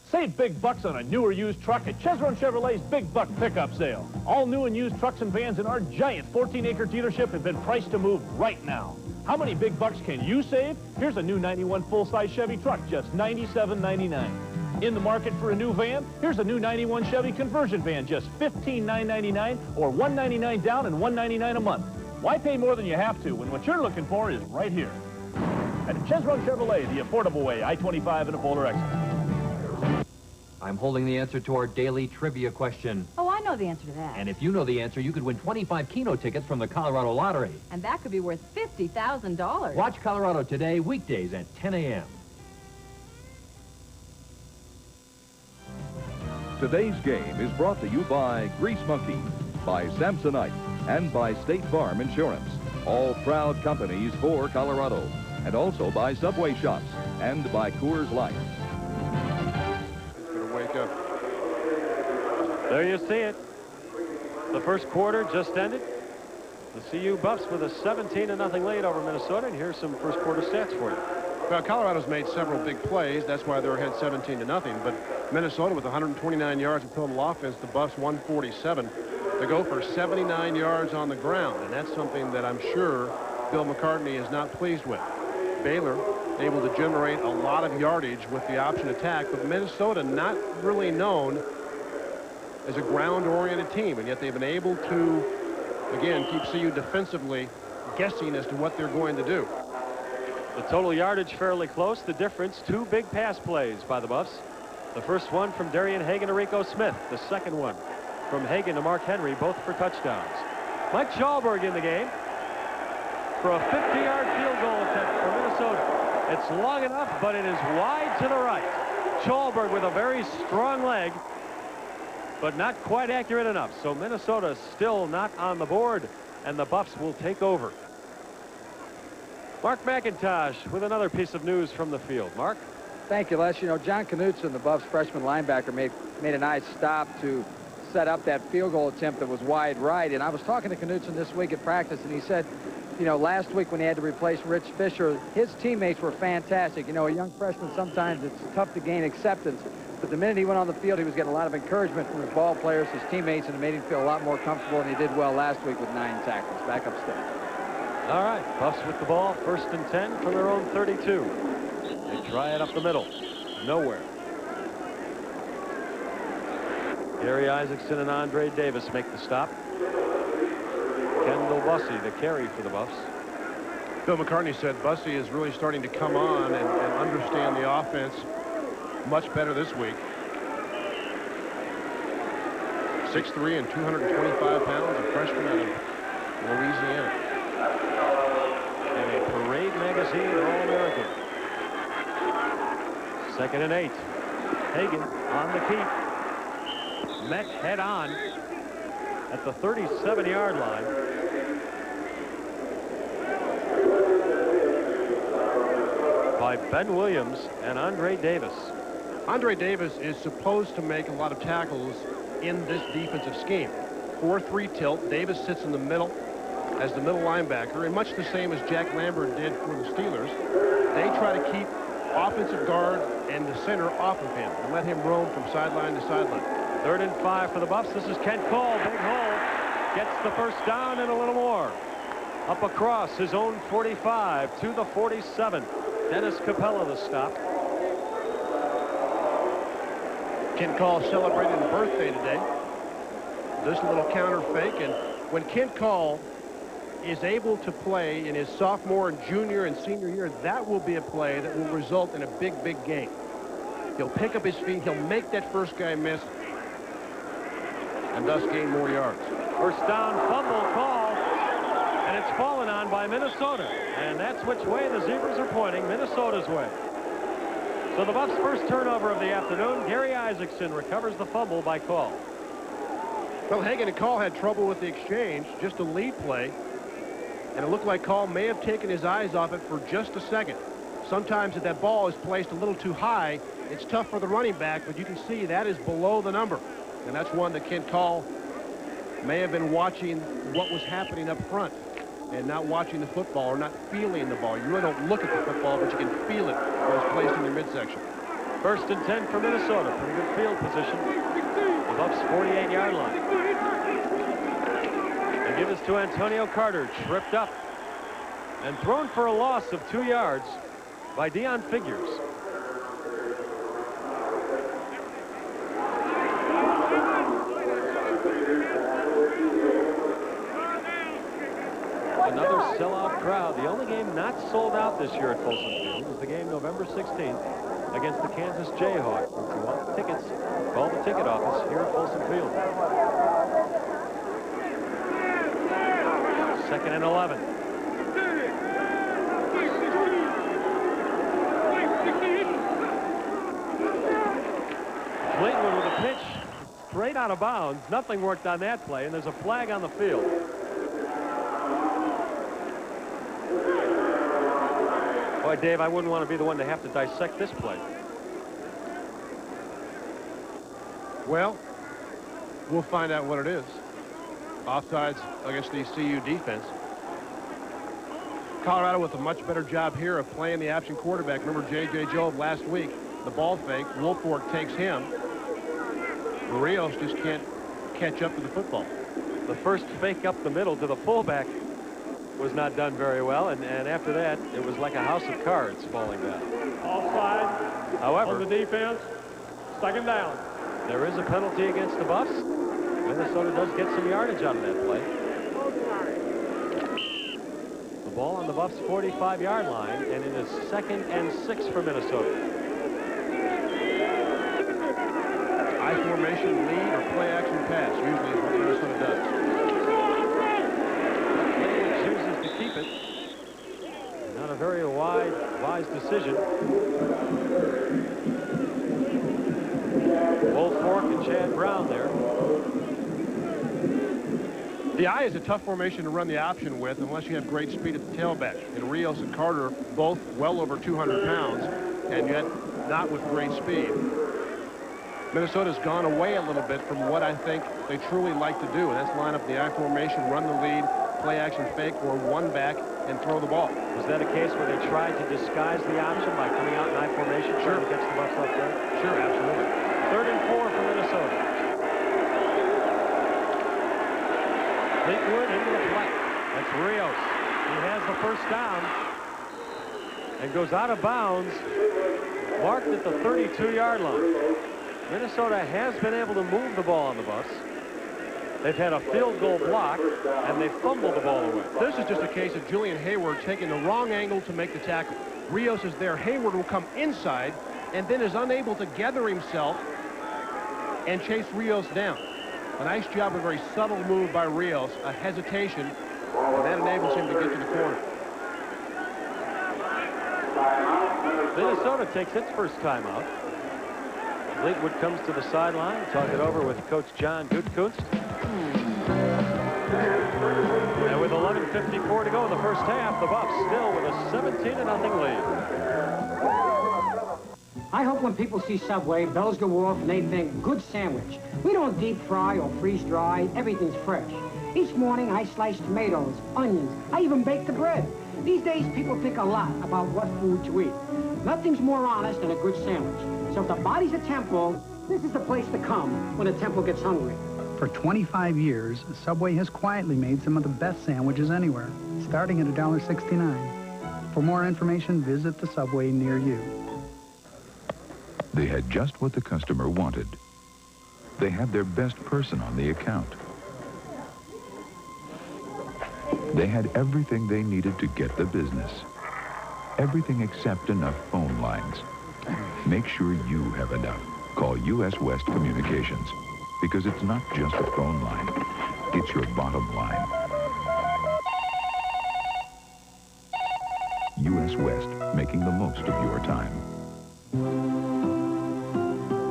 S18: Save big bucks on a new or used truck at Chevron Chevrolet's Big Buck Pickup Sale. All new and used trucks and vans in our giant 14-acre dealership have been priced to move right now. How many big bucks can you save? Here's a new 91 full-size Chevy truck, just $97.99. In the market for a new van? Here's a new 91 Chevy conversion van, just $15,999 or $199 down and $199 a month. Why pay more than you have to when what you're looking for is right here? At Chevron Chevrolet, the affordable way, I-25 and a Polar Exit.
S19: I'm holding the answer to our daily trivia question.
S20: Oh, I know the answer to that.
S19: And if you know the answer, you could win 25 Keno tickets from the Colorado Lottery.
S20: And that could be worth $50,000.
S19: Watch Colorado Today weekdays at 10 a.m.
S15: Today's game is brought to you by Grease Monkey, by Samsonite, and by State Farm Insurance. All proud companies for Colorado. And also by Subway Shops and by Coors Light.
S3: Wake up.
S1: There you see it. The first quarter just ended. The CU Buffs with a 17-0 lead over Minnesota, and here's some first quarter stats for you.
S3: Well, Colorado's made several big plays. That's why they're ahead 17-0. But Minnesota with 129 yards of total offense, the Buffs 147. They go for 79 yards on the ground, and that's something that I'm sure Bill McCartney is not pleased with. Baylor able to generate a lot of yardage with the option attack, but Minnesota not really known as a ground-oriented team, and yet they've been able to, again, keep CU defensively guessing as to what they're going to do.
S1: The total yardage fairly close. The difference, 2 big pass plays by the Buffs. The first one from Darian Hagan to Rico Smith. The second one from Hagan to Mark Henry, both for touchdowns. Mike Schallberg in the game for a 50-yard field goal attempt for Minnesota. It's long enough, but it is wide to the right. Schallberg with a very strong leg, but not quite accurate enough. So Minnesota still not on the board, and the Buffs will take over. Mark McIntosh with another piece of news from the field. Mark?
S2: Thank you, Les. You know, John Knutson, the Buffs freshman linebacker, made a nice stop to set up that field goal attempt that was wide right. And I was talking to Knutson this week at practice, and he said, you know, last week when he had to replace Rich Fisher, his teammates were fantastic. You know, a young freshman, sometimes it's tough to gain acceptance. but the minute he went on the field, he was getting a lot of encouragement from his ball players, his teammates, and it made him feel a lot more comfortable, and he did well last week with 9 tackles. Back upstairs.
S1: All right, Buffs with the ball, 1st and 10 from their own 32. They try it up the middle. Nowhere. Gary Isaacson and Andre Davis make the stop. Kendall Bussey, the carry for the Buffs.
S3: Bill McCartney said Bussey is really starting to come on and understand the offense much better this week. 6'3" and 225 pounds, a freshman out of Louisiana. And a
S1: Parade Magazine All-American. 2nd and 8. Hagan on the keep. Met head on at the 37-yard line. By Ben Williams and Andre Davis.
S3: Andre Davis is supposed to make a lot of tackles in this defensive scheme. 4-3 tilt. Davis sits in the middle as the middle linebacker, and much the same as Jack Lambert did for the Steelers. They try to keep offensive guard and the center off of him and let him roam from sideline to sideline.
S1: 3rd and 5 for the Buffs. This is Kent Cole. Big hole. Gets the first down and a little more. Up across his own 45 to the 47. Dennis Capella the stop.
S3: Kent Cole celebrated his birthday today. This little counter fake, and when Kent Cole is able to play in his sophomore and junior and senior year, that will be a play that will result in a big game. He'll pick up his feet, he'll make that first guy miss, and thus gain more yards.
S1: First down fumble call, and it's fallen on by Minnesota, and that's which way the Zebras are pointing, Minnesota's way. So the Buffs' first turnover of the afternoon. Gary Isaacson recovers the fumble by Call.
S3: Well, Hagan and Call had trouble with the exchange, just a lead play, and it looked like Call may have taken his eyes off it for just a second. Sometimes if that ball is placed a little too high, it's tough for the running back, but you can see that is below the number. And that's one that Kent Call may have been watching what was happening up front and not watching the football or not feeling the ball. You really don't look at the football, but you can feel it when it's placed in your midsection.
S1: 1st and 10 for Minnesota. Pretty good field position. The Buffs' 48-yard line. They give this to Antonio Carter, tripped up and thrown for a loss of 2 yards by Deon Figures. Another sellout crowd. The only game not sold out this year at Folsom Field was the game November 16th against the Kansas Jayhawks. If you want tickets, call the ticket office here at Folsom Field. 2nd and 11. Fleetwood with a pitch straight out of bounds. Nothing worked on that play, and there's a flag on the field. Boy, Dave, I wouldn't want to be the one to have to dissect this play.
S3: Well, we'll find out what it is. Offsides against the CU defense. Colorado with a much better job here of playing the absent quarterback. Remember J.J. Jobe last week, the ball fake. Woolfolk takes him. Rios just can't catch up to the football.
S1: The first fake up the middle to the fullback was not done very well, and after that, it was like a house of cards falling down.
S16: Offside.
S1: However,
S16: on the defense, 2nd down.
S1: There is a penalty against the Buffs. Minnesota does get some yardage out of that play. The ball on the Buffs' 45-yard line, and it is 2nd and 6 for Minnesota.
S3: I formation lead or play action pass usually is what Minnesota does.
S1: Chooses to keep it. Not a very wise decision. Woolfolk and Chad Brown there.
S3: The I is a tough formation to run the option with unless you have great speed at the tailback. And Rios and Carter both well over 200 pounds, and yet not with great speed. Minnesota's gone away a little bit from what I think they truly like to do, and that's line up the I formation, run the lead, play action fake, or one back and throw the ball.
S1: Was that a case where they tried to disguise the option by coming out in I formation?
S3: Sure.
S1: To catch the Buffs off guard?
S3: Sure, absolutely.
S1: 3rd and 4 for Minnesota. Fleetwood into the flat. That's Rios. He has the first down and goes out of bounds, marked at the 32-yard line. Minnesota has been able to move the ball on the Buffs. They've had a field goal block, and they fumbled the ball away.
S3: This is just a case of Julian Hayward taking the wrong angle to make the tackle. Rios is there. Hayward will come inside and then is unable to gather himself and chase Rios down. A nice job, a very subtle move by Rios, a hesitation, and that enables him to get to the corner.
S1: Minnesota takes its first timeout. Fleetwood comes to the sideline, talk it over with Coach John Gutekunst. And with 11:54 to go in the first half, the Buffs still with a 17-0 lead.
S9: I hope when people see Subway, bells go off, and they think, good sandwich. We don't deep fry or freeze dry. Everything's fresh. Each morning, I slice tomatoes, onions. I even bake the bread. These days, people think a lot about what food to eat. Nothing's more honest than a good sandwich. So if the body's a temple, this is the place to come when a temple gets hungry.
S10: For 25 years, Subway has quietly made some of the best sandwiches anywhere, starting at $1.69. For more information, visit the Subway near you.
S8: They had just what the customer wanted. They had their best person on the account. They had everything they needed to get the business. Everything except enough phone lines. Make sure you have enough. Call U.S. West Communications, because it's not just a phone line. It's your bottom line. U.S. West, making the most of your time.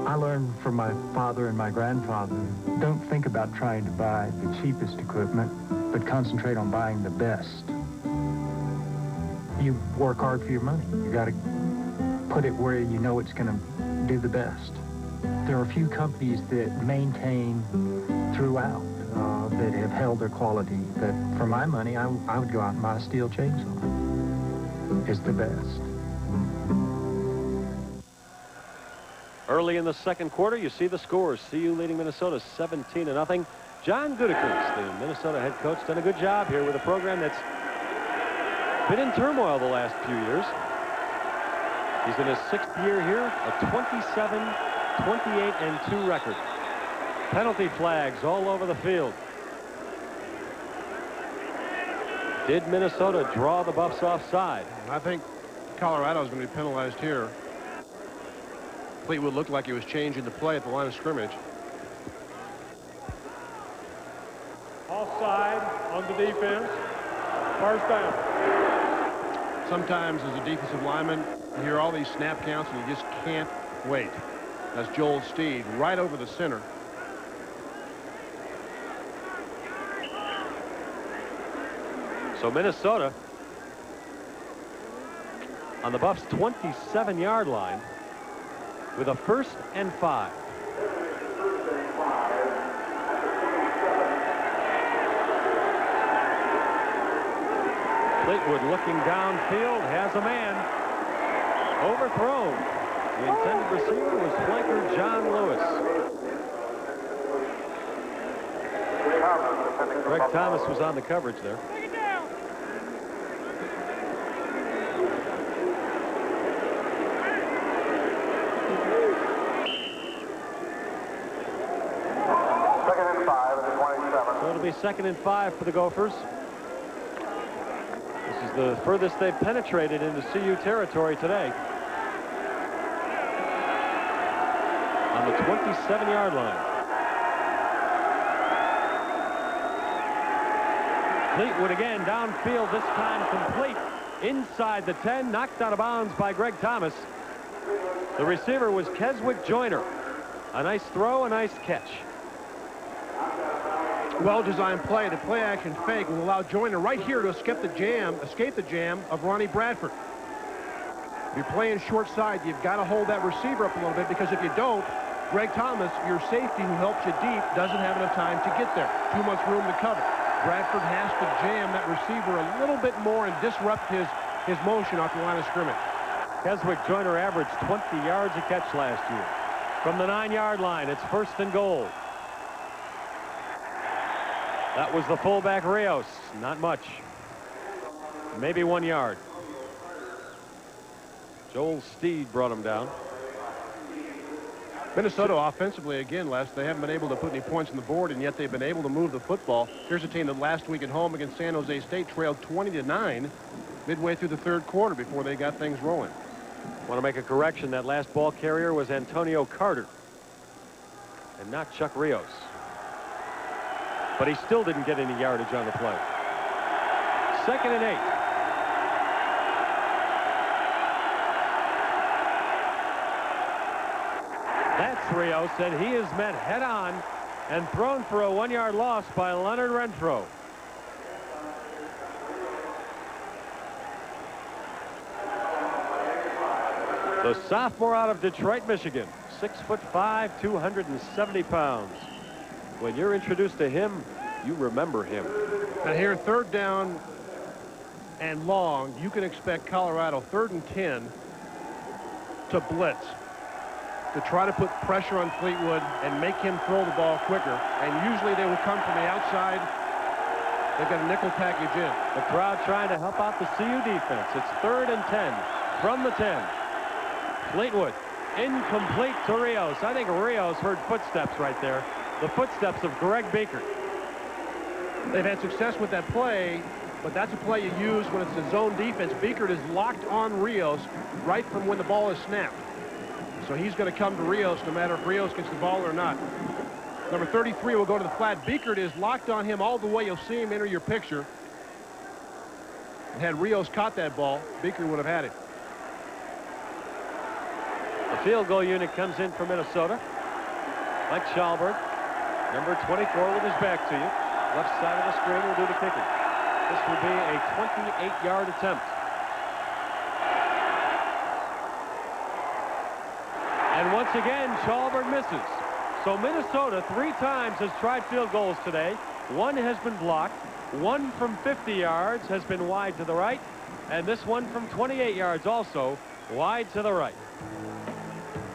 S21: I learned from my father and my grandfather, don't think about trying to buy the cheapest equipment, but concentrate on buying the best. You work hard for your money. You got to put it where you know it's going to do the best. There are a few companies that maintain throughout that have held their quality, that for my money, I would go out and buy a steel chainsaw. It's the best.
S1: Early in the second quarter, you see the scores. CU leading Minnesota 17-0. John Gutekunst, the Minnesota head coach, done a good job here with a program that's been in turmoil the last few years. He's in his 6th year here, a 27-28-2 record. Penalty flags all over the field. Did Minnesota draw the Buffs offside?
S3: I think Colorado is going to be penalized here. Fleetwood looked like he was changing the play at the line of scrimmage.
S16: Offside on the defense. First down.
S3: Sometimes as a defensive lineman, you hear all these snap counts and you just can't wait. That's Joel Steed right over the center.
S1: So Minnesota on the Buffs' 27-yard line with a 1st and 5. Fleetwood looking downfield, has a man. Overthrown. The intended receiver was flanker John Lewis. Greg Thomas was on the coverage there. So it'll be 2nd and 5 for the Gophers. This is the furthest they've penetrated into CU territory today. On the 27-yard line. Fleetwood again downfield, this time complete. Inside the 10, knocked out of bounds by Greg Thomas. The receiver was Keswick Joyner. A nice throw, a nice catch.
S3: Well-designed play. The play-action fake will allow Joyner right here to escape the jam of Ronnie Bradford. If you're playing short side, you've got to hold that receiver up a little bit, because if you don't, Greg Thomas, your safety who helps you deep, doesn't have enough time to get there. Too much room to cover. Bradford has to jam that receiver a little bit more and disrupt his motion off the line of scrimmage.
S1: Keswick Joyner averaged 20 yards a catch last year. from the 9-yard line. It's 1st and goal. That was the fullback Rios. Not much. Maybe 1 yard. Joel Steed brought him down.
S3: Minnesota offensively, again, Les, they haven't been able to put any points on the board, and yet they've been able to move the football. Here's a team that last week at home against San Jose State trailed 20-9 midway through the 3rd quarter before they got things rolling.
S1: Want to make a correction. That last ball carrier was Antonio Carter and not Chuck Rios. But he still didn't get any yardage on the play. 2nd and 8. That's Rios, and he is met head-on and thrown for a 1-yard loss by Leonard Renfro. The sophomore out of Detroit, Michigan, 6'5", 270 pounds. When you're introduced to him, you remember him.
S3: And here, 3rd down and long, you can expect Colorado 3rd and 10 to blitz, to try to put pressure on Fleetwood and make him throw the ball quicker. And usually they will come from the outside. They've got a nickel package in.
S1: The crowd trying to help out the CU defense. It's 3rd and 10 from the 10. Fleetwood incomplete to Rios. I think Rios heard footsteps right there. The footsteps of Greg Biekert.
S3: They've had success with that play, but that's a play you use when it's a zone defense. Biekert is locked on Rios right from when the ball is snapped. So he's going to come to Rios no matter if Rios gets the ball or not. Number 33 will go to the flat. Biekert is locked on him all the way. You'll see him enter your picture. And had Rios caught that ball, Biekert would have had it.
S1: The field goal unit comes in for Minnesota. Mike Schalberg, number 24 with his back to you. Left side of the screen will do the kicking. This will be a 28-yard attempt. And once again, Schalberg misses. So Minnesota 3 times has tried field goals today. 1 has been blocked. 1 from 50 yards has been wide to the right. And this one from 28 yards also wide to the right.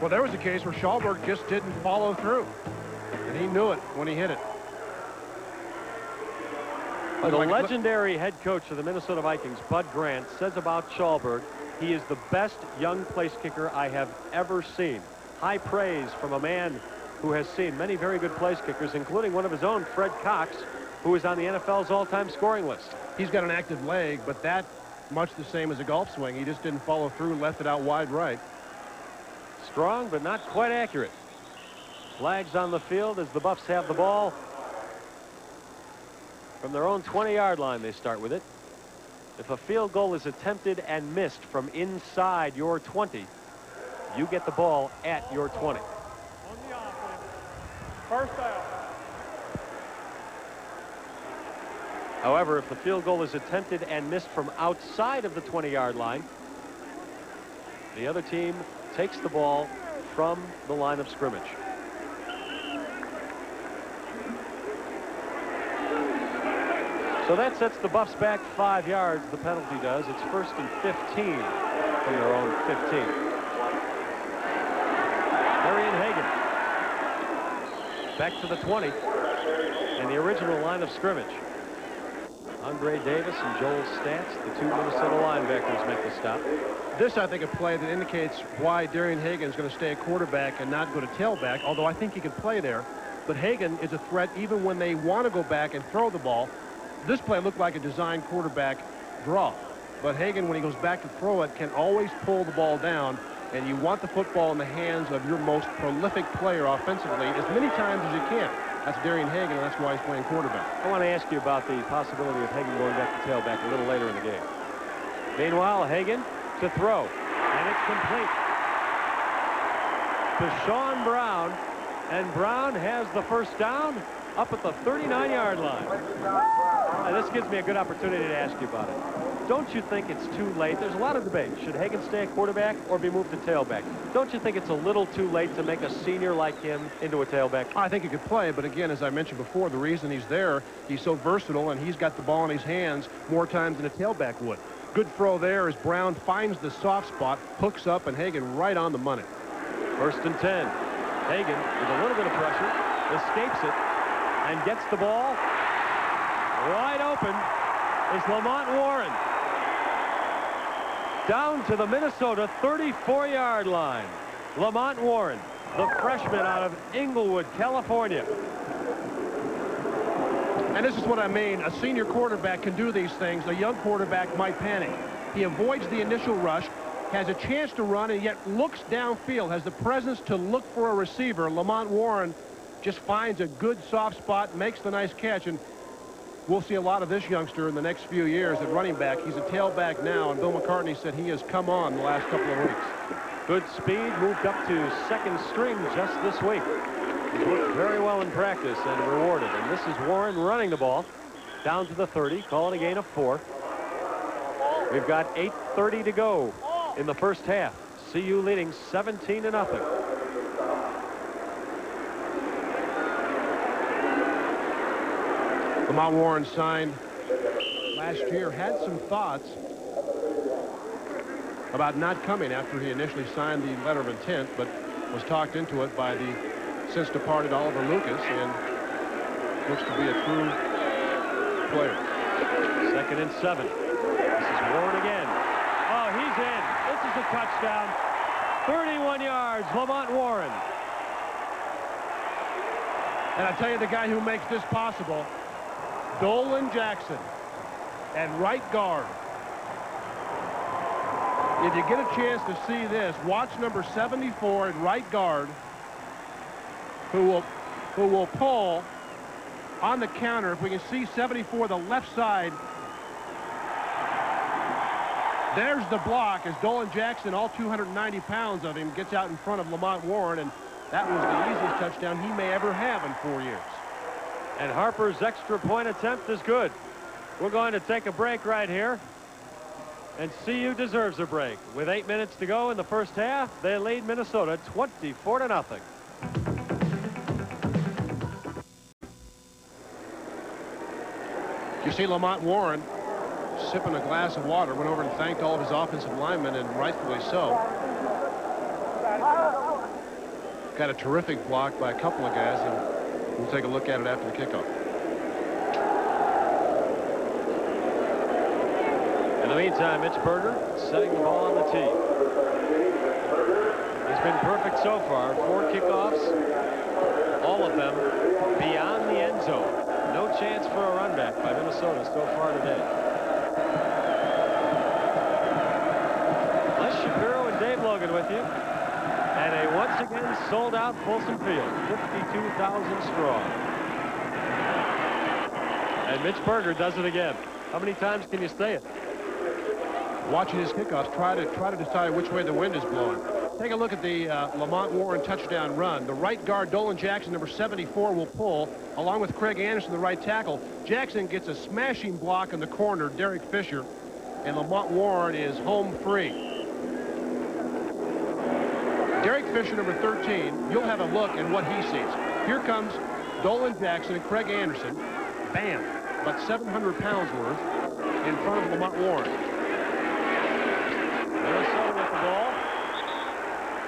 S3: Well, there was a case where Schalberg just didn't follow through. And he knew it when he hit it.
S1: The legendary head coach of the Minnesota Vikings, Bud Grant, says about Schalberg, he is the best young place kicker I have ever seen. High praise from a man who has seen many very good place kickers, including one of his own, Fred Cox, who is on the NFL's all-time scoring list.
S3: He's got an active leg, but that much the same as a golf swing. He just didn't follow through, left it out wide right.
S1: Strong, but not quite accurate. Flags on the field as the Buffs have the ball. From their own 20-yard line, they start with it. If a field goal is attempted and missed from inside your 20, you get the ball at your 20.
S16: On the offense, 1st down.
S1: However, if the field goal is attempted and missed from outside of the 20-yard line, the other team takes the ball from the line of scrimmage. So that sets the Buffs back 5 yards. The penalty does. It's 1st and 15 from their own 15. Darian Hagan back to the 20 and the original line of scrimmage. Andre Davis and Joel Stantz, the 2 Minnesota linebackers, make the stop.
S3: This, I think, a play that indicates why Darian Hagan is going to stay a quarterback and not go to tailback, although I think he can play there. But Hagan is a threat even when they want to go back and throw the ball. This play looked like a designed quarterback draw. But Hagan, when he goes back to throw it, can always pull the ball down. And you want the football in the hands of your most prolific player offensively as many times as you can. That's Darian Hagan, and that's why he's playing quarterback.
S1: I want to ask you about the possibility of Hagan going back to tailback a little later in the game. Meanwhile, Hagan to throw, and it's complete to Sean Brown, and Brown has the 1st down up at the 39-yard line. And this gives me a good opportunity to ask you about it. Don't you think it's too late? There's a lot of debate. Should Hagan stay at quarterback or be moved to tailback? Don't you think it's a little too late to make a senior like him into a tailback?
S3: I think he could play, but again, as I mentioned before, the reason he's there, he's so versatile, and he's got the ball in his hands more times than a tailback would. Good throw there as Brown finds the soft spot, hooks up, and Hagan right on the money.
S1: 1st and 10. Hagan, with a little bit of pressure, escapes it and gets the ball. Wide open is Lamont Warren. Down to the Minnesota 34-yard line. Lamont Warren, the freshman out of Inglewood, California.
S3: And this is what I mean. A senior quarterback can do these things. A young quarterback might panic. He avoids the initial rush, has a chance to run, and yet looks downfield, has the presence to look for a receiver. Lamont Warren just finds a good soft spot, makes the nice catch, and we'll see a lot of this youngster in the next few years at running back. He's a tailback now, and Bill McCartney said he has come on the last couple of weeks.
S1: Good speed, moved up to second string just this week. He's worked very well in practice and rewarded. And this is Warren running the ball down to the 30, calling a gain of 4. We've got 8:30 to go in the first half. CU leading 17-0.
S3: Lamont Warren signed last year, had some thoughts about not coming after he initially signed the letter of intent, but was talked into it by the since departed Oliver Lucas, and looks to be a true player.
S1: 2nd and 7. This is Warren again. Oh, he's in. This is a touchdown. 31 yards, Lamont Warren.
S3: And I tell you, the guy who makes this possible, Dolan Jackson at right guard. If you get a chance to see this, watch number 74 at right guard, who will pull on the counter. If we can see 74, the left side. There's the block as Dolan Jackson, all 290 pounds of him, gets out in front of Lamont Warren, and that was the easiest touchdown he may ever have in 4 years.
S1: And Harper's extra point attempt is good. We're going to take a break right here. And CU deserves a break. With 8 minutes to go in the first half, they lead Minnesota 24-0.
S3: You see Lamont Warren sipping a glass of water, went over and thanked all of his offensive linemen, and rightfully so. Got a terrific block by a couple of guys, and we'll take a look at it after the kickoff.
S1: In the meantime, Mitch Berger setting the ball on the tee. He's been perfect so far. 4 kickoffs, all of them beyond the end zone. No chance for a run back by Minnesota so far today. Les Shapiro and Dave Logan with you. And a once again sold out Folsom Field, 52,000 strong. And Mitch Berger does it again. How many times can you say it?
S3: Watching his kickoffs, try to decide which way the wind is blowing. Take a look at the Lamont Warren touchdown run. The right guard, Dolan Jackson, number 74, will pull, along with Craig Anderson, the right tackle. Jackson gets a smashing block in the corner, Derek Fisher, and Lamont Warren is home free. Derek Fisher, number 13, you'll have a look at what he sees. Here comes Dolan Jackson and Craig Anderson. Bam! About 700 pounds worth in front of Lamont Warren.
S1: Minnesota with the ball.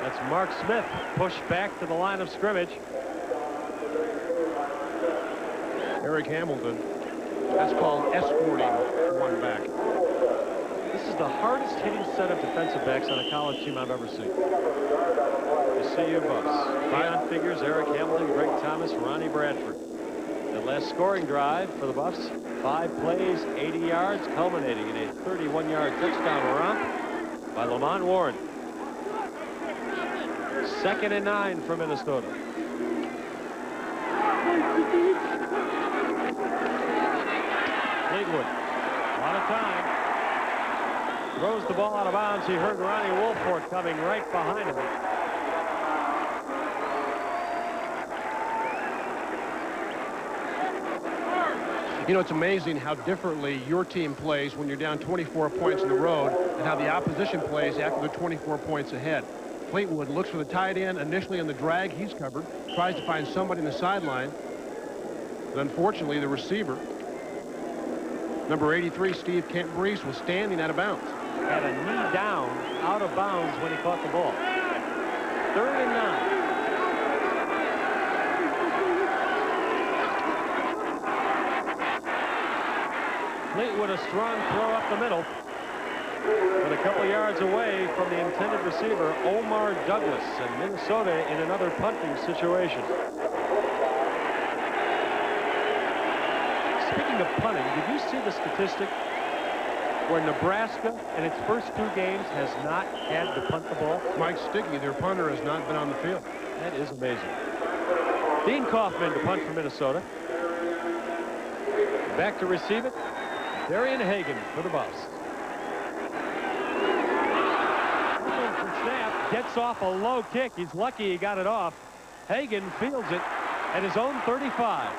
S1: That's Mark Smith pushed back to the line of scrimmage.
S3: Eric Hamilton. That's called escorting one back.
S1: This is the hardest hitting set of defensive backs on a college team I've ever seen. The CU Buffs. Deion Figures, Eric Hamilton, Greg Thomas, Ronnie Bradford. The last scoring drive for the Buffs, 5 plays, 80 yards, culminating in a 31-yard touchdown romp by Lamont Warren. 2nd and 9 for Minnesota. Fleetwood, a lot of time. Throws the ball out of bounds. He heard Ronnie Wolford coming right behind him.
S3: You know, it's amazing how differently your team plays when you're down 24 points in the road and how the opposition plays after they're 24 points ahead. Fleetwood looks for the tight end initially in the drag. He's covered. Tries to find somebody in the sideline. But unfortunately, the receiver, number 83, Steve Kent Brees, was standing out of bounds.
S1: Had a knee down, out of bounds when he caught the ball. 3rd and 9. Fleetwood, a strong throw up the middle. But a couple yards away from the intended receiver, Omar Douglas, and Minnesota in another punting situation. Speaking of punting, did you see the statistic where Nebraska in its first 2 games has not had to punt the ball?
S3: Mike Stiggy, their punter, has not been on the field.
S1: That is amazing. Dean Kaufman to punt for Minnesota. Back to receive it, Darian Hagan for the Buffs. Snap, gets off a low kick. He's lucky he got it off. Hagan fields it at his own 35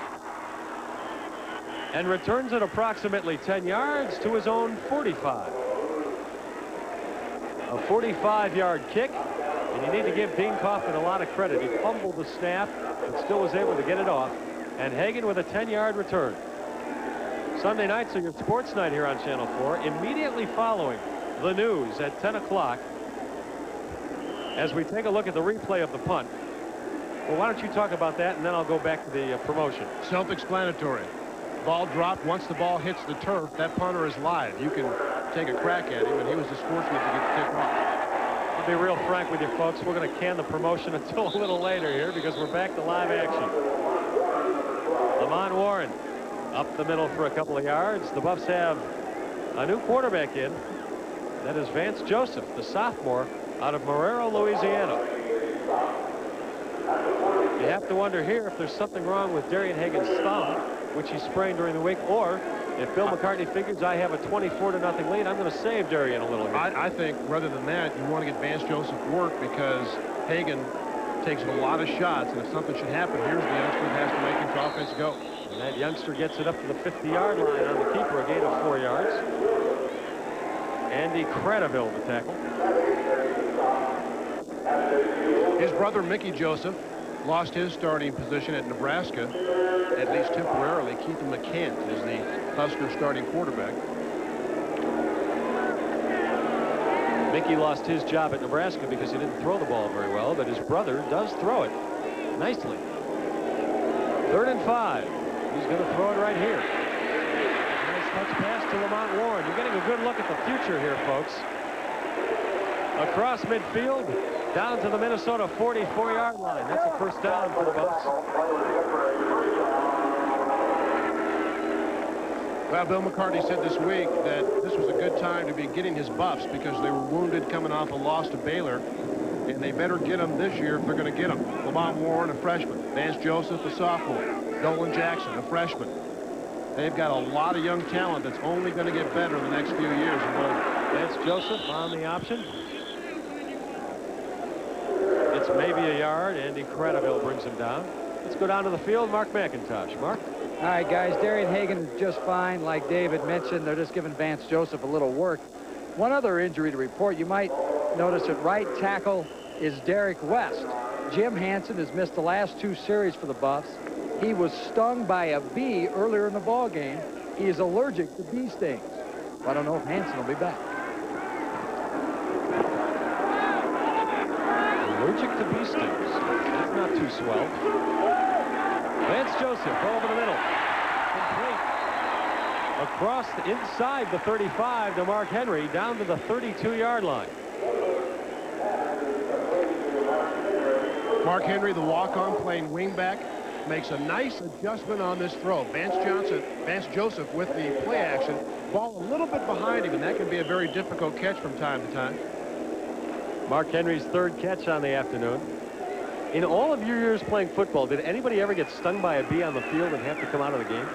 S1: and returns it approximately 10 yards to his own 45. A 45-yard kick, and you need to give Dean Kaufman a lot of credit. He fumbled the snap but still was able to get it off, and Hagan with a 10-yard return. Sunday nights are your sports night here on Channel 4. Immediately following the news at 10 o'clock, as we take a look at the replay of the punt. Well, why don't you talk about that, and then I'll go back to the promotion.
S3: Self-explanatory. Ball dropped. Once the ball hits the turf, that punter is live. You can take a crack at him, and he was just fortunate to get the kick off.
S1: I'll be real frank with you folks. We're going to can the promotion until a little later here because we're back to live action. Lamont Warren up the middle for a couple of yards. The Buffs have a new quarterback in. That is Vance Joseph, the sophomore out of Marrero, Louisiana. You have to wonder here if there's something wrong with Darian Hagan's thumb, which he sprained during the week, or if Bill McCartney figures I have a 24-0 lead, I'm going to save Darian a little bit.
S3: I think rather than that, you want to get Vance Joseph work because Hagan takes a lot of shots, and if something should happen, here's the youngster that has to make his offense go.
S1: And that youngster gets it up to the 50-yard line on the keeper, a gain of 4 yards. Andy Cradaville the tackle.
S3: His brother Mickey Joseph lost his starting position at Nebraska, at least temporarily. Keith McCant is the Husker starting quarterback.
S1: Mickey lost his job at Nebraska because he didn't throw the ball very well, but his brother does throw it nicely. 3rd and 5. He's going to throw it right here. Nice touch pass to Lamont Warren. You're getting a good look at the future here, folks. Across midfield, down to the Minnesota 44-yard line. That's a first down for the Buffs.
S3: Well, Bill McCartney said this week that this was a good time to be getting his Buffs because they were wounded coming off a loss to Baylor, and they better get them this year if they're going to get them. Lamont Warren, a freshman. Vance Joseph, a sophomore. Dolan Jackson, a freshman. They've got a lot of young talent that's only going to get better in the next few years.
S1: Vance Joseph on the option. It's maybe a yard. Andy Cradaville brings him down. Let's go down to the field. Mark McIntosh. Mark?
S2: All right, guys, Darian Hagan just fine. Like David mentioned, they're just giving Vance Joseph a little work. One other injury to report. You might notice at right tackle is Derek West. Jim Hansen has missed the last 2 series for the Buffs. He was stung by a bee earlier in the ball game. He is allergic to bee stings. I don't know if Hansen will be back.
S1: Allergic to bee stings. That's not too swell. Vance Joseph over the middle. Complete. Across the inside the 35 to Mark Henry, down to the 32-yard line.
S3: Mark Henry, the walk-on playing wingback, makes a nice adjustment on this throw. Vance Joseph with the play action. Ball a little bit behind him, and that can be a very difficult catch from time to time.
S1: Mark Henry's 3rd catch on the afternoon. In all of your years playing football, did anybody ever get stung by a bee on the field and have to come out of the game?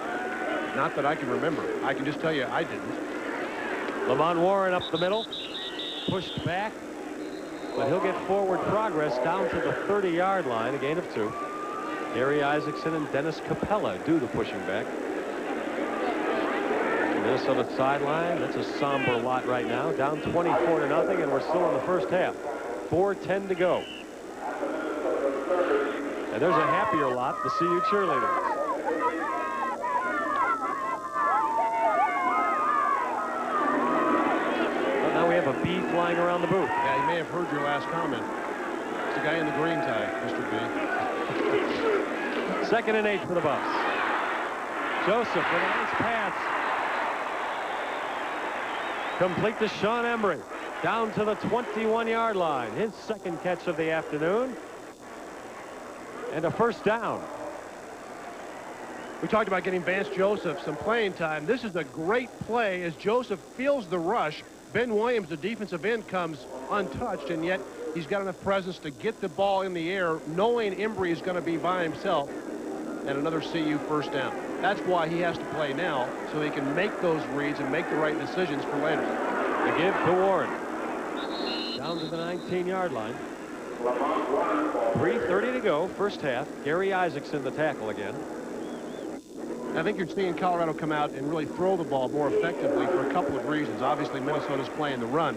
S3: Not that I can remember. I can just tell you I didn't.
S1: Lamont Warren up the middle, pushed back, but he'll get forward progress down to the 30-yard line, a gain of 2. Gary Isaacson and Dennis Capella do the pushing back. Minnesota sideline, that's a somber lot right now, down 24-0, and we're still in the first half. 4:10 to go. And there's a happier lot, the CU cheerleaders. But now we have a bee flying around the booth.
S3: Yeah, you may have heard your last comment. It's the guy in the green tie, Mr. B.
S1: 2nd and 8 for the Buffs. Joseph with a nice pass. Complete to Sean Embry. Down to the 21-yard line. His second catch of the afternoon. And a first down.
S3: We talked about getting Vance Joseph some playing time. This is a great play as Joseph feels the rush. Ben Williams, the defensive end, comes untouched, and yet he's got enough presence to get the ball in the air, knowing Embry is going to be by himself, and another CU first down. That's why he has to play now, so he can make those reads and make the right decisions for later.
S1: The give to Warren. Down to the 19-yard line. 3:30 to go, first half. Gary Isaacson the tackle again.
S3: I think you're seeing Colorado come out and really throw the ball more effectively for a couple of reasons. Obviously, Minnesota's playing the run,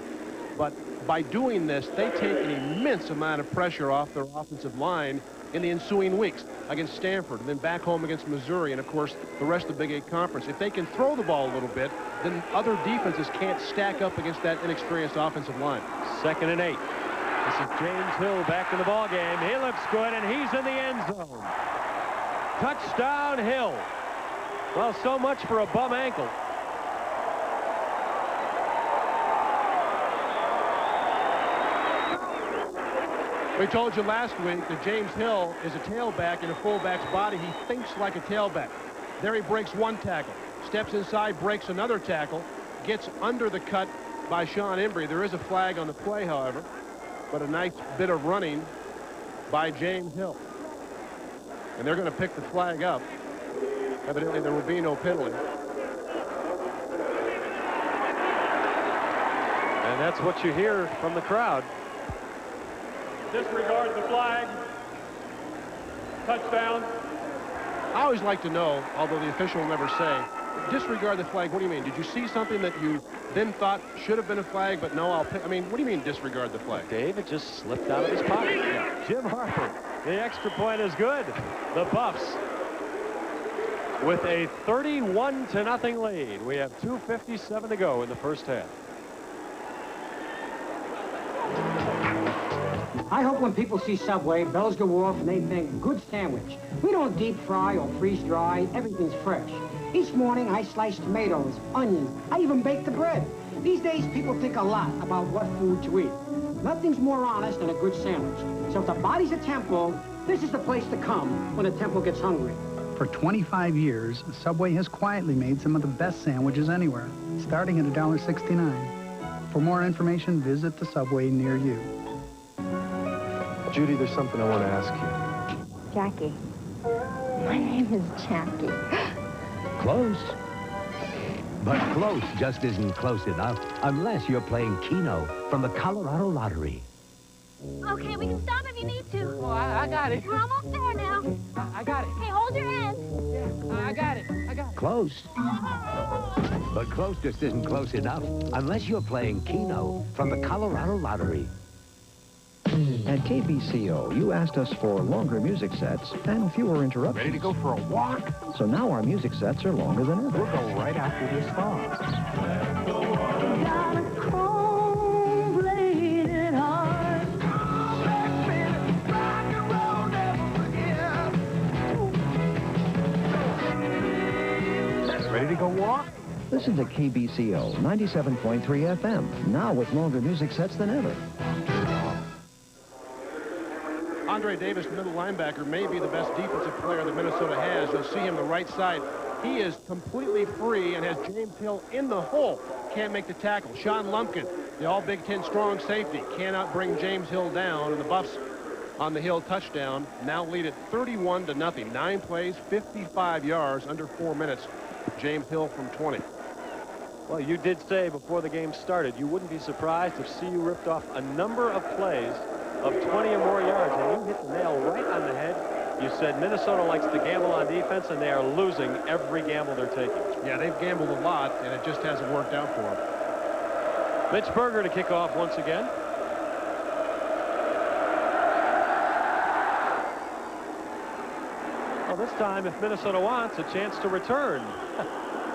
S3: but by doing this, they take an immense amount of pressure off their offensive line in the ensuing weeks against Stanford, and then back home against Missouri, and of course the rest of the Big 8 Conference. If they can throw the ball a little bit, then other defenses can't stack up against that inexperienced offensive line.
S1: 2nd and 8. This is James Hill back in the ball game. He looks good, and he's in the end zone. Touchdown, Hill. Well, so much for a bum ankle.
S3: We told you last week that James Hill is a tailback in a fullback's body. He thinks like a tailback. There he breaks one tackle, steps inside, breaks another tackle, gets under the cut by Sean Embry. There is a flag on the play, however, but a nice bit of running by James Hill. And they're going to pick the flag up. Evidently, there will be no penalty.
S1: And that's what you hear from the crowd.
S16: Disregard the flag. Touchdown.
S3: I always like to know, although the official will never say, disregard the flag. What do you mean? Did you see something that you then thought should have been a flag, but no, I'll pick? I mean, what do you mean disregard the flag?
S1: Dave, it just slipped out of his pocket. Yeah. Jim Harper, the extra point is good. The Buffs with a 31-0 lead. We have 2:57 to go in the first half.
S9: I hope when people see Subway, bells go off, and they think, good sandwich. We don't deep fry or freeze dry. Everything's fresh. Each morning, I slice tomatoes, onions. I even bake the bread. These days, people think a lot about what food to eat. Nothing's more honest than a good sandwich. So if the body's a temple, this is the place to come when the temple gets hungry.
S10: For 25 years, Subway has quietly made some of the best sandwiches anywhere, starting at $1.69. For more information, visit the Subway near you.
S7: Judy, there's something I want to ask you.
S4: Jackie. My name is Jackie.
S22: Close. But close just isn't close enough unless you're playing Keno from the Colorado Lottery.
S4: Okay, we can stop if you need to.
S23: Oh, I got it.
S4: We're almost there now.
S23: I got it.
S4: Hey, hold your hand.
S23: Yeah, I got it.
S22: Close. But close just isn't close enough unless you're playing Keno from the Colorado Lottery.
S5: At KBCO, you asked us for longer music sets and fewer interruptions.
S14: Ready to go for a walk?
S5: So now our music sets are longer than ever.
S14: We'll go right after this song. Ready to go walk?
S5: Listen to KBCO 97.3 FM, now with longer music sets than ever.
S3: Andre Davis, the middle linebacker, may be the best defensive player that Minnesota has. You'll see him the right side. He is completely free and has James Hill in the hole. Can't make the tackle. Sean Lumpkin, the all-Big Ten strong safety, cannot bring James Hill down. And the Buffs on the Hill touchdown now lead it 31-0. 9 plays, 55 yards, under 4 minutes. James Hill from 20.
S1: Well, you did say before the game started you wouldn't be surprised if CU ripped off a number of plays of 20 or more yards, and you hit the nail right on the head. You said Minnesota likes to gamble on defense, and they are losing every gamble they're taking.
S3: Yeah, they've gambled a lot, and it just hasn't worked out for them.
S1: Mitch Berger to kick off once again. Well, this time, if Minnesota wants, a chance to return.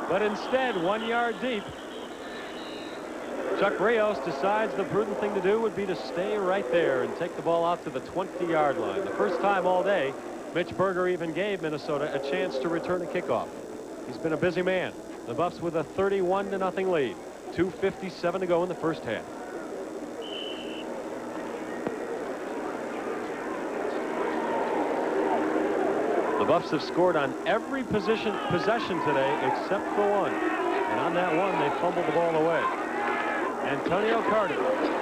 S1: But instead, 1 yard deep. Chuck Rios decides the prudent thing to do would be to stay right there and take the ball out to the 20-yard line. The first time all day, Mitch Berger even gave Minnesota a chance to return a kickoff. He's been a busy man. The Buffs with a 31-0 lead. 2:57 to go in the first half. The Buffs have scored on every possession today except for one. And on that one, they fumbled the ball away. Antonio Carter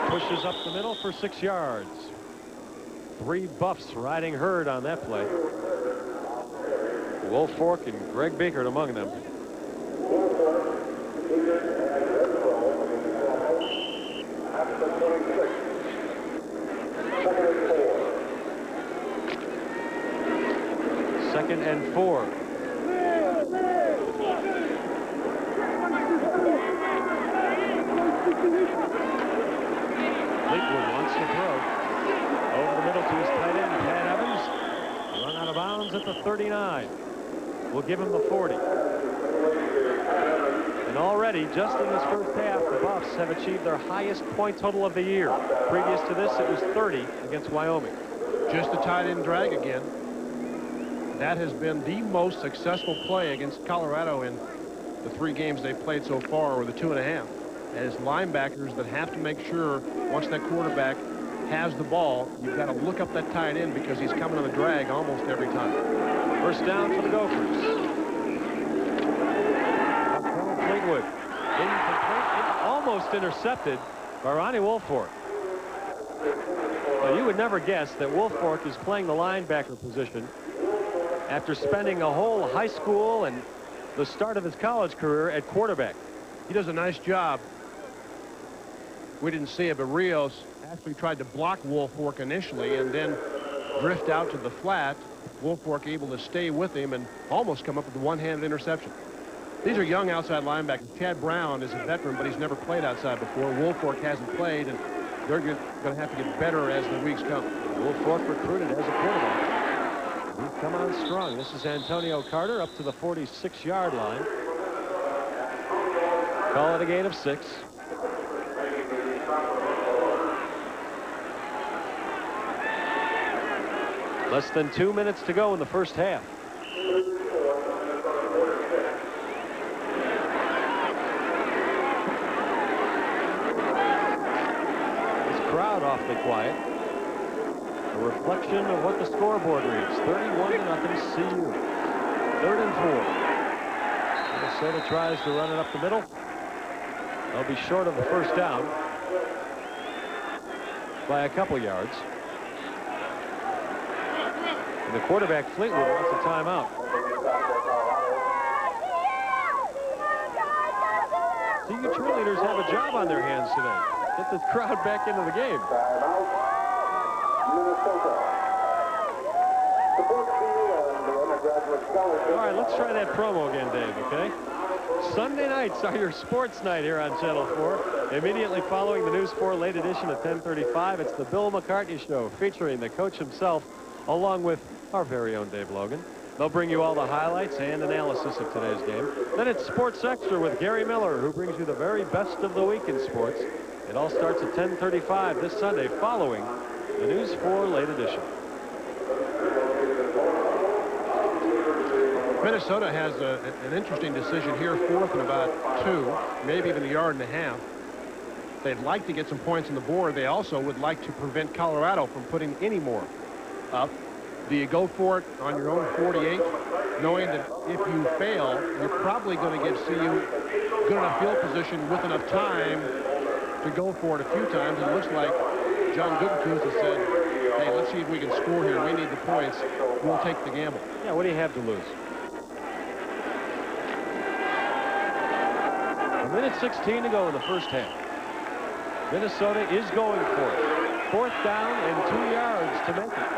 S1: pushes up the middle for 6 yards. 3 Buffs riding herd on that play. Woolfolk and Greg Biekert among them. Second and 4. Fleetwood wants to throw. Over the middle to his tight end, Pat Evans. Run out of bounds at the 39. We'll give him the 40. And already, just in this first half, the Buffs have achieved their highest point total of the year. Previous to this, it was 30 against Wyoming.
S3: Just a tight end drag again. That has been the most successful play against Colorado in the 3 games they've played so far, or the 2.5. As linebackers that have to make sure once that quarterback has the ball, you've got to look up that tight end because he's coming on the drag almost every time.
S1: First down for the Gophers. Fleetwood. Incomplete, almost intercepted by Ronnie Woolfolk. Now, you would never guess that Woolfolk is playing the linebacker position after spending a whole high school and the start of his college career at quarterback.
S3: He does a nice job. We didn't see it, but Rios actually tried to block Woolfolk initially and then drift out to the flat. Woolfolk able to stay with him and almost come up with a one-handed interception. These are young outside linebackers. Chad Brown is a veteran, but he's never played outside before. Woolfolk hasn't played, and they're going to have to get better as the weeks come.
S1: Woolfolk recruited as a quarterback. He's come on strong. This is Antonio Carter up to the 46-yard line. Call it a gain of 6. Less than 2 minutes to go in the first half. This crowd awfully quiet. A reflection of what the scoreboard reads. 31-0 CU. 3rd and 4. Minnesota tries to run it up the middle. They'll be short of the first down by a couple yards. And the quarterback, Fleetwood, wants a timeout. CU cheerleaders have a job on their hands today. Get the crowd back into the game. All right, let's try that promo again, Dave, okay? Sunday nights are your sports night here on Channel 4. Immediately following the News 4 late edition at 10:35, it's the Bill McCartney Show featuring the coach himself along with our very own Dave Logan. They'll bring you all the highlights and analysis of today's game. Then it's Sports Extra with Gary Miller, who brings you the very best of the week in sports. It all starts at 10:35 this Sunday following the News 4 late edition.
S3: Minnesota has an interesting decision here, 4th and about 2, maybe even a yard and a half. They'd like to get some points on the board. They also would like to prevent Colorado from putting any more up. Do you go for it on your own 48, knowing that if you fail, you're probably going to give CU good enough field position with enough time to go for it a few times? And it looks like John Gutekunst has said, hey, let's see if we can score here. We need the points. We'll take the gamble.
S1: Yeah, what do you have to lose? 1:16 to go in the first half. Minnesota is going for it. 4th down and 2 yards to make it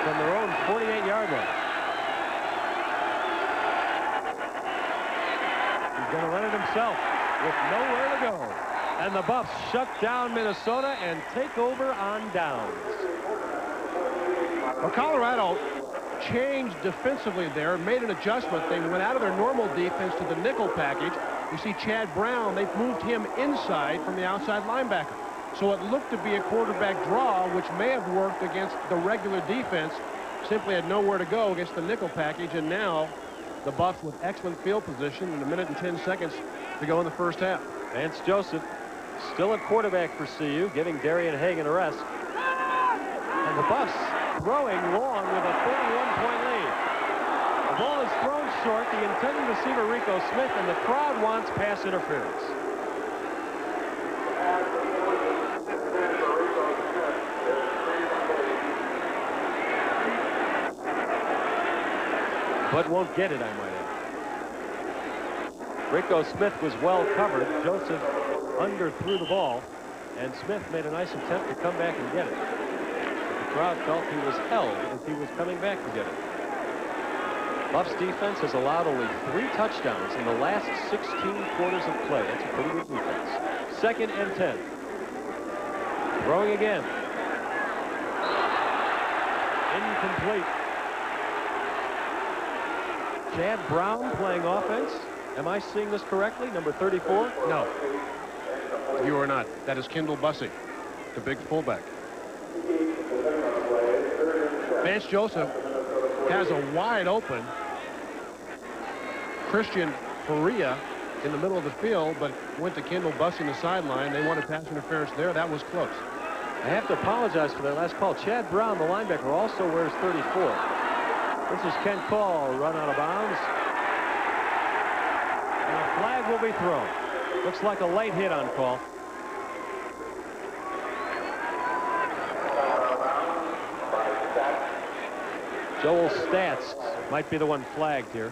S1: from their own 48-yard line. He's going to run it himself with nowhere to go. And the Buffs shut down Minnesota and take over on downs.
S3: Well, Colorado changed defensively there, made an adjustment. They went out of their normal defense to the nickel package. You see Chad Brown, they've moved him inside from the outside linebacker. So it looked to be a quarterback draw, which may have worked against the regular defense. Simply had nowhere to go against the nickel package. And now the Buffs with excellent field position and 1 minute and 10 seconds to go in the first half.
S1: Vance Joseph still at quarterback for CU, giving Darian Hagan a rest. And the Buffs throwing long with a 31-point lead. The ball is thrown short. The intended receiver, Rico Smith, and the crowd wants pass interference. But won't get it, I might add. Rico Smith was well covered. Joseph underthrew the ball, and Smith made a nice attempt to come back and get it. The crowd felt he was held as he was coming back to get it. Buffs defense has allowed only 3 touchdowns in the last 16 quarters of play. That's a pretty good defense. 2nd and 10. Throwing again. Incomplete. Chad Brown playing offense. Am I seeing this correctly? Number 34?
S3: No. You are not. That is Kendall Bussey, the big fullback. Vance Joseph has a wide open Christian Faria in the middle of the field, but went to Kendall Bussey in the sideline. They wanted pass interference there. That was close.
S1: I have to apologize for that last call. Chad Brown, the linebacker, also wears 34. This is Kent Call, run out of bounds. And a flag will be thrown. Looks like a late hit on call. Joel Stats might be the one flagged here.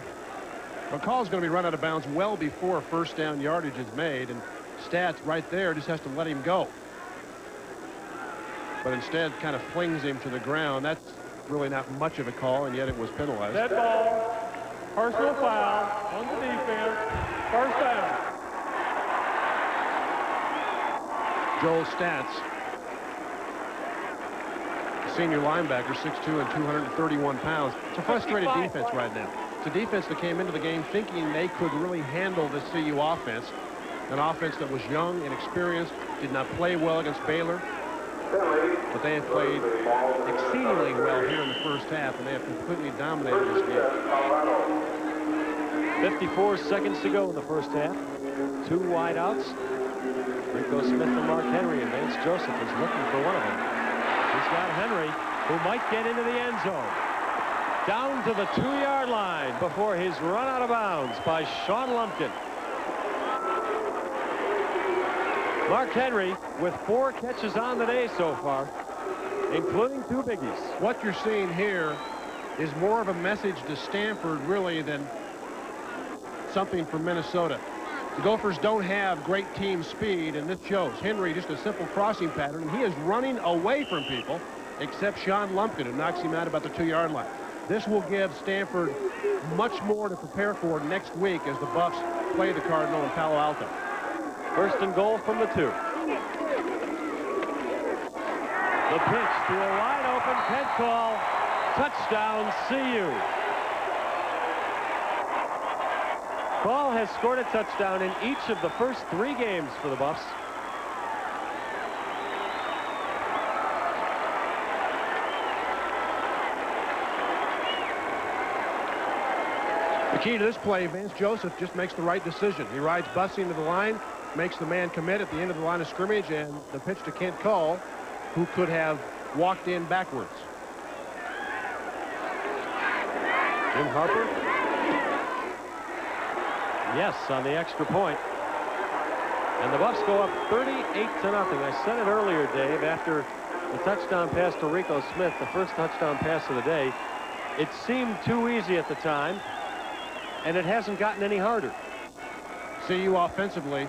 S3: McCall's going to be run out of bounds well before first down yardage is made, and Stats right there just has to let him go. But instead kind of flings him to the ground. That's really not much of a call, and yet it was penalized.
S16: Dead ball, personal foul on the defense, first down.
S3: Joel Stats, senior linebacker, 6'2" and 231 pounds. It's a frustrated defense right now. It's a defense that came into the game thinking they could really handle the CU offense. An offense that was young and experienced, did not play well against Baylor. But they have played exceedingly well here in the first half, and they have completely dominated this game.
S1: 54 seconds to go in the first half. 2 wideouts. Rico Smith and Mark Henry, and Vance Joseph is looking for one of them. He's got Henry, who might get into the end zone. Down to the 2-yard line before he's run out of bounds by Sean Lumpkin. Mark Henry with 4 catches on the day so far, including 2 biggies.
S3: What you're seeing here is more of a message to Stanford, really, than something from Minnesota. The Gophers don't have great team speed, and this shows. Henry, just a simple crossing pattern, and he is running away from people, except Sean Lumpkin, who knocks him out about the 2-yard line. This will give Stanford much more to prepare for next week as the Buffs play the Cardinal in Palo Alto.
S1: First and goal from the 2. The pitch to a wide open Kent Call. Touchdown, CU. Call has scored a touchdown in each of the first 3 games for the Buffs.
S3: The key to this play, Vance Joseph just makes the right decision. He rides Bussey into the line, makes the man commit at the end of the line of scrimmage, and the pitch to Kent Call, who could have walked in backwards.
S1: Jim Harper. Yes, on the extra point. And the Buffs go up 38-0. I said it earlier, Dave, after the touchdown pass to Rico Smith, the first touchdown pass of the day. It seemed too easy at the time, and it hasn't gotten any harder.
S3: CU offensively,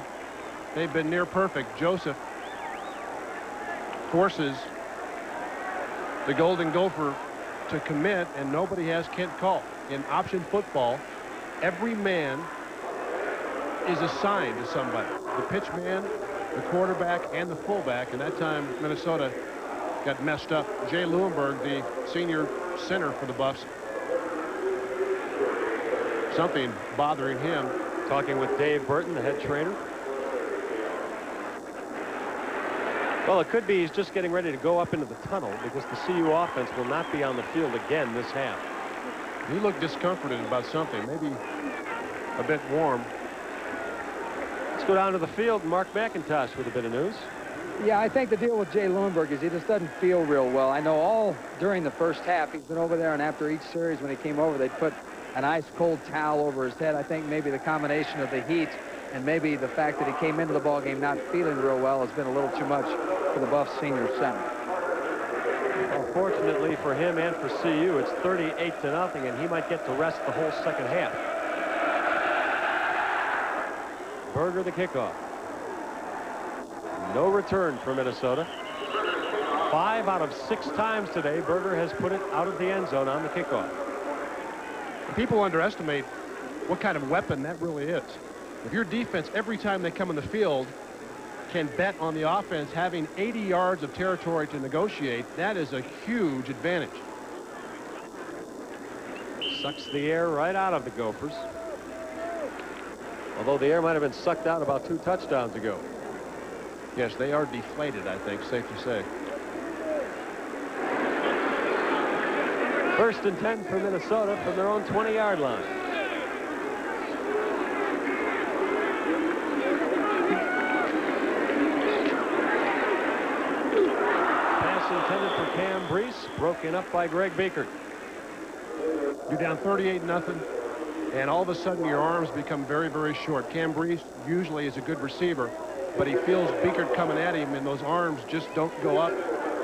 S3: they've been near perfect. Joseph forces the Golden Gopher to commit, and nobody has Kent Call. In option football, every man is assigned to somebody. The pitch man, the quarterback, and the fullback. And that time, Minnesota got messed up. Jay Lewinberg, the senior center for the Buffs, something bothering him.
S1: Talking with Dave Burton, the head trainer. Well, it could be he's just getting ready to go up into the tunnel because the CU offense will not be on the field again this half.
S3: He looked discomforted about something, maybe a bit warm.
S1: Let's go down to the field. Mark McIntosh with a bit of news.
S2: Yeah, I think the deal with Jay Lundberg is he just doesn't feel real well. I know all during the first half he's been over there, and after each series when he came over, they'd put an ice-cold towel over his head. I think maybe the combination of the heat and maybe the fact that he came into the ballgame not feeling real well has been a little too much for the Buffs senior center.
S1: Well, fortunately for him and for CU, it's 38-0, and he might get to rest the whole second half. Berger the kickoff. No return for Minnesota. 5 out of 6 times today, Berger has put it out of the end zone on the kickoff.
S3: People underestimate what kind of weapon that really is. If your defense, every time they come in the field, can bet on the offense having 80 yards of territory to negotiate, that is a huge advantage.
S1: Sucks the air right out of the Gophers. Although the air might have been sucked out about 2 touchdowns ago.
S3: Yes, they are deflated, I think, safe to say.
S1: 1st and 10 for Minnesota from their own 20-yard line. Pass intended for Cam Brees, broken up by Greg Biekert.
S3: You're down 38-0, and all of a sudden your arms become very, very short. Cam Brees usually is a good receiver, but he feels Biekert coming at him, and those arms just don't go up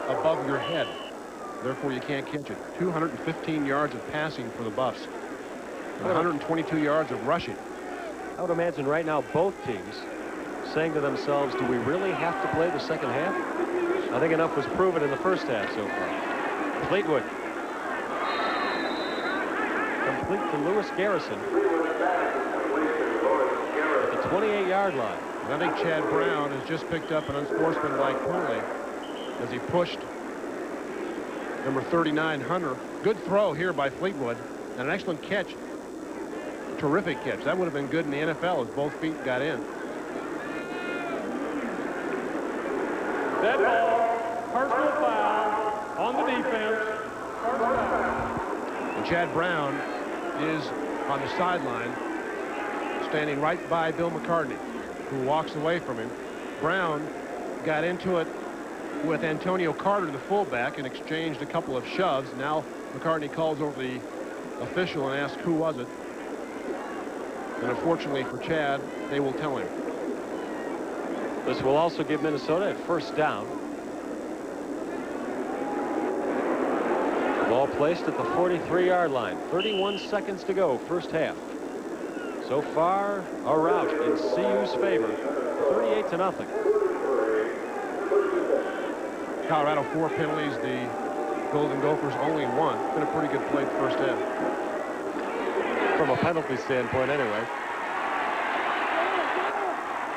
S3: above your head. Therefore, you can't catch it. 215 yards of passing for the Buffs, and 122 yards of rushing.
S1: I would imagine right now both teams saying to themselves, do we really have to play the second half? I think enough was proven in the first half so far. Fleetwood. Complete to Lewis Garrison at the 28-yard line.
S3: I think Chad Brown has just picked up an unsportsmanlike penalty as he pushed number 39, Hunter. Good throw here by Fleetwood, and an excellent catch. Terrific catch. That would have been good in the NFL if both feet got in.
S16: Dead ball, personal foul on the defense.
S3: And Chad Brown is on the sideline, standing right by Bill McCartney, who walks away from him. Brown got into it with Antonio Carter, the fullback, and exchanged a couple of shoves. Now McCartney calls over the official and asks who was it. And unfortunately for Chad, they will tell him.
S1: This will also give Minnesota a 1st down. Ball placed at the 43-yard line. 31 seconds to go, first half. So far, a rout in CU's favor, 38-0.
S3: Colorado 4 penalties, the Golden Gophers only 1. Been a pretty good play first half.
S1: From a penalty standpoint, anyway.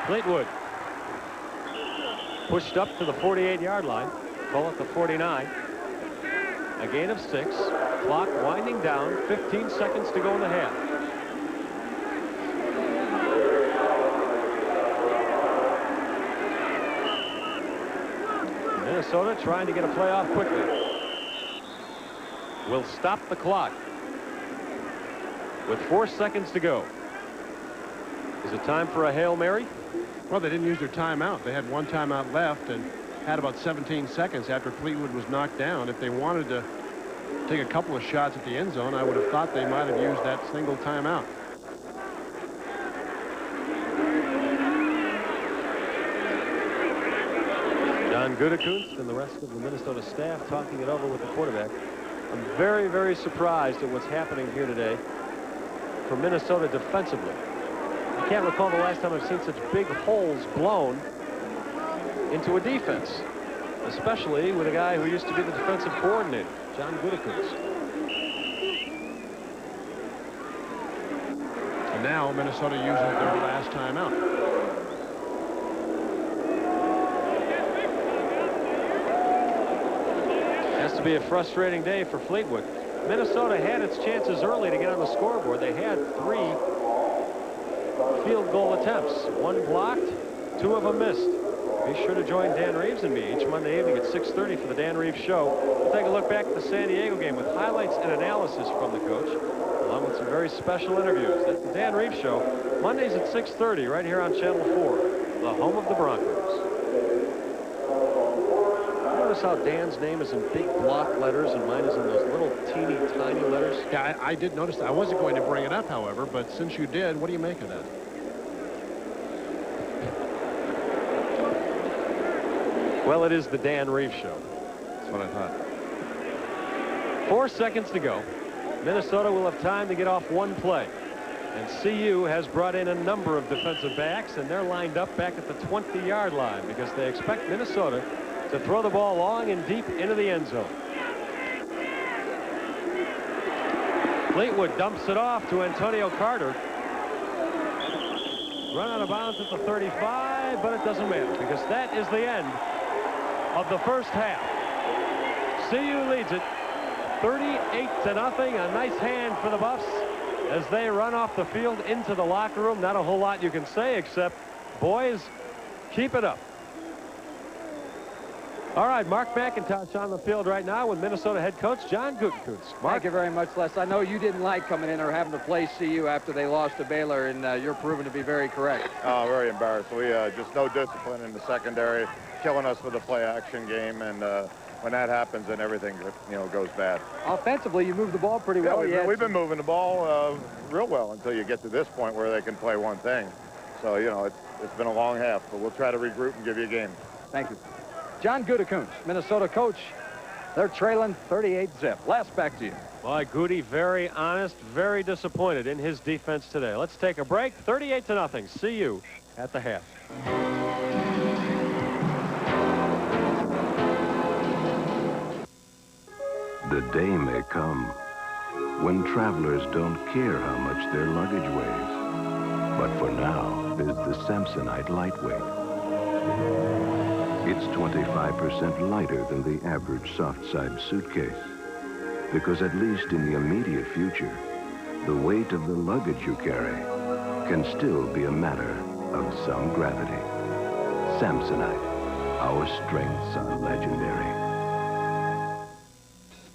S1: Fleetwood pushed up to the 48-yard line. Call it the 49. A gain of 6. Clock winding down. 15 seconds to go in the half. Minnesota trying to get a play off quickly. Will stop the clock with 4 seconds to go. Is it time for a Hail Mary?
S3: Well, they didn't use their timeout. They had 1 timeout left and had about 17 seconds after Fleetwood was knocked down. If they wanted to take a couple of shots at the end zone, I would have thought they might have used that single timeout.
S1: John Gutekunst and the rest of the Minnesota staff talking it over with the quarterback. I'm very, very surprised at what's happening here today for Minnesota defensively. I can't recall the last time I've seen such big holes blown into a defense, especially with a guy who used to be the defensive coordinator, John Gutekunst.
S3: And now Minnesota uses their last timeout.
S1: Has to be a frustrating day for Fleetwood. Minnesota had its chances early to get on the scoreboard. They had 3 field goal attempts. 1 blocked, 2 of them missed. Be sure to join Dan Reeves and me each Monday evening at 6:30 for the Dan Reeves Show. We'll take a look back at the San Diego game with highlights and analysis from the coach, along with some very special interviews. That's the Dan Reeves Show Mondays at 6:30 right here on Channel 4, the home of the Broncos. Notice how Dan's name is in big block letters and mine is in those little teeny tiny letters.
S3: Yeah, I did notice that. I wasn't going to bring it up, however, but since you did, what do you make of that?
S1: Well, it is the Dan Reeves Show.
S3: That's what I thought.
S1: 4 seconds to go. Minnesota will have time to get off one play. And CU has brought in a number of defensive backs, and they're lined up back at the 20-yard line because they expect Minnesota to throw the ball long and deep into the end zone. Fleetwood dumps it off to Antonio Carter. Run out of bounds at the 35, but it doesn't matter because that is the end of the first half. CU leads it 38-0. A nice hand for the Buffs as they run off the field into the locker room. Not a whole lot you can say except, boys, keep it up. All right, Mark McIntosh on the field right now with Minnesota head coach John Gutekunst.
S2: Thank you very much, Les. I know you didn't like coming in or having to play CU after they lost to Baylor, and you're proven to be very correct.
S6: Oh, very embarrassed. We just no discipline in the secondary, killing us with the play-action game, and when that happens, then everything goes bad.
S2: Offensively, you moved the ball pretty well.
S6: We've been moving the ball real well until you get to this point where they can play one thing. So it's been a long half, but we'll try to regroup and give you a game.
S2: Thank you. John Gutekunst, Minnesota coach. They're trailing 38-0. Les, back to you.
S1: Boy, Goody very honest, very disappointed in his defense today. Let's take a break. 38-0. CU at the half.
S17: The day may come when travelers don't care how much their luggage weighs. But for now, there's the Samsonite Lightweight. It's 25% lighter than the average soft-side suitcase. Because at least in the immediate future, the weight of the luggage you carry can still be a matter of some gravity. Samsonite, our strengths are legendary.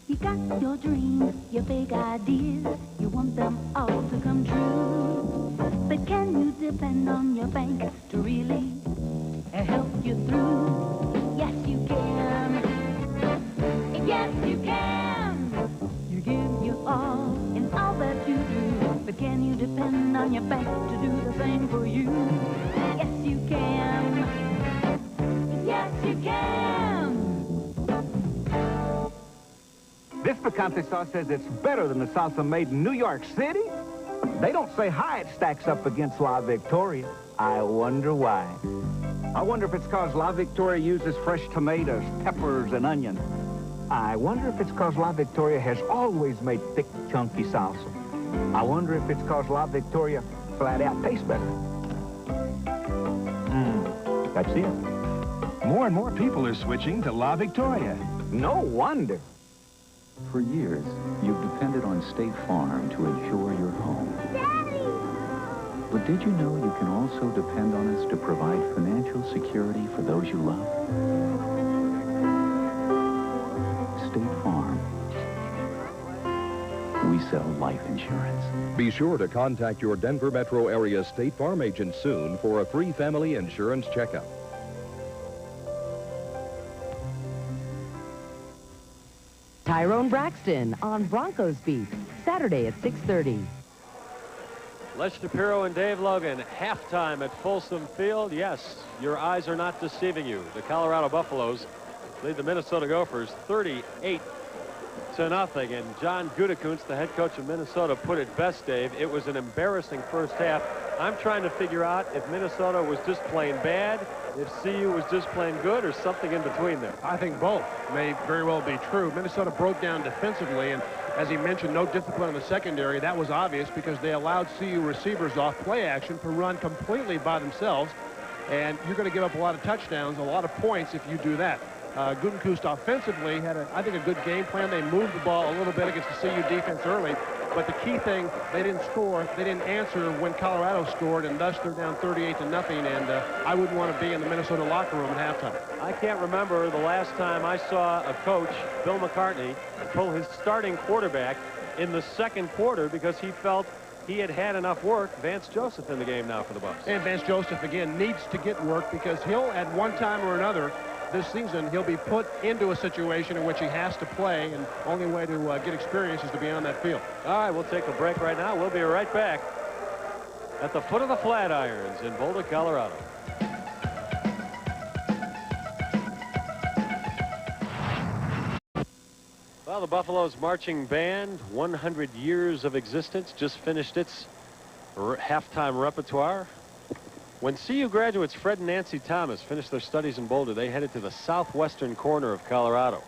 S11: You got your dreams, your big ideas, you want them all to come true. But can you depend on your bank to really help you through? Yes, you can. Yes, you can. You give your all in all that you do. But can you depend on your bank to do the same for you? Yes, you can. Yes, you can.
S12: This picante sauce says it's better than the salsa made in New York City. They don't say how it stacks up against La Victoria. I wonder why. I wonder if it's because La Victoria uses fresh tomatoes, peppers, and onions. I wonder if it's because La Victoria has always made thick, chunky salsa. I wonder if it's because La Victoria flat out tastes better. That's it.
S24: More and more people are switching to La Victoria.
S12: No wonder.
S25: For years, you've depended on State Farm to insure your home.
S4: Daddy!
S25: But did you know you can also depend on us to provide financial security for those you love? State Farm. We sell life insurance.
S15: Be sure to contact your Denver metro area State Farm agent soon for a free family insurance checkup.
S26: Tyrone Braxton on Broncos Beat, Saturday at 6:30.
S1: Les Shapiro and Dave Logan, halftime at Folsom Field. Yes, your eyes are not deceiving you. The Colorado Buffaloes lead the Minnesota Gophers 38-0. And John Gutekunst, the head coach of Minnesota, put it best, Dave. It was an embarrassing first half. I'm trying to figure out if Minnesota was just playing bad, if CU was just playing good, or something in between there.
S3: I think both may very well be true. Minnesota broke down defensively, and as he mentioned, no discipline in the secondary. That was obvious because they allowed CU receivers off play action to run completely by themselves, and you're going to give up a lot of touchdowns, a lot of points if you do that. Gutekunst offensively had, I think, a good game plan. They moved the ball a little bit against the CU defense early, but the key thing, they didn't score. They didn't answer when Colorado scored, and thus they're down 38-0, and I wouldn't want to be in the Minnesota locker room at halftime.
S1: I can't remember the last time I saw a coach, Bill McCartney, pull his starting quarterback in the second quarter because he felt he had had enough work. Vance Joseph in the game now for the Buffs.
S3: And Vance Joseph, again, needs to get work because he'll, at one time or another, this season, he'll be put into a situation in which he has to play, and the only way to get experience is to be on that field.
S1: All right, we'll take a break right now. We'll be right back at the foot of the Flatirons in Boulder, Colorado. Well, the Buffalo's marching band, 100 years of existence, just finished its halftime repertoire. When CU graduates Fred and Nancy Thomas finished their studies in Boulder, they headed to the southwestern corner of Colorado.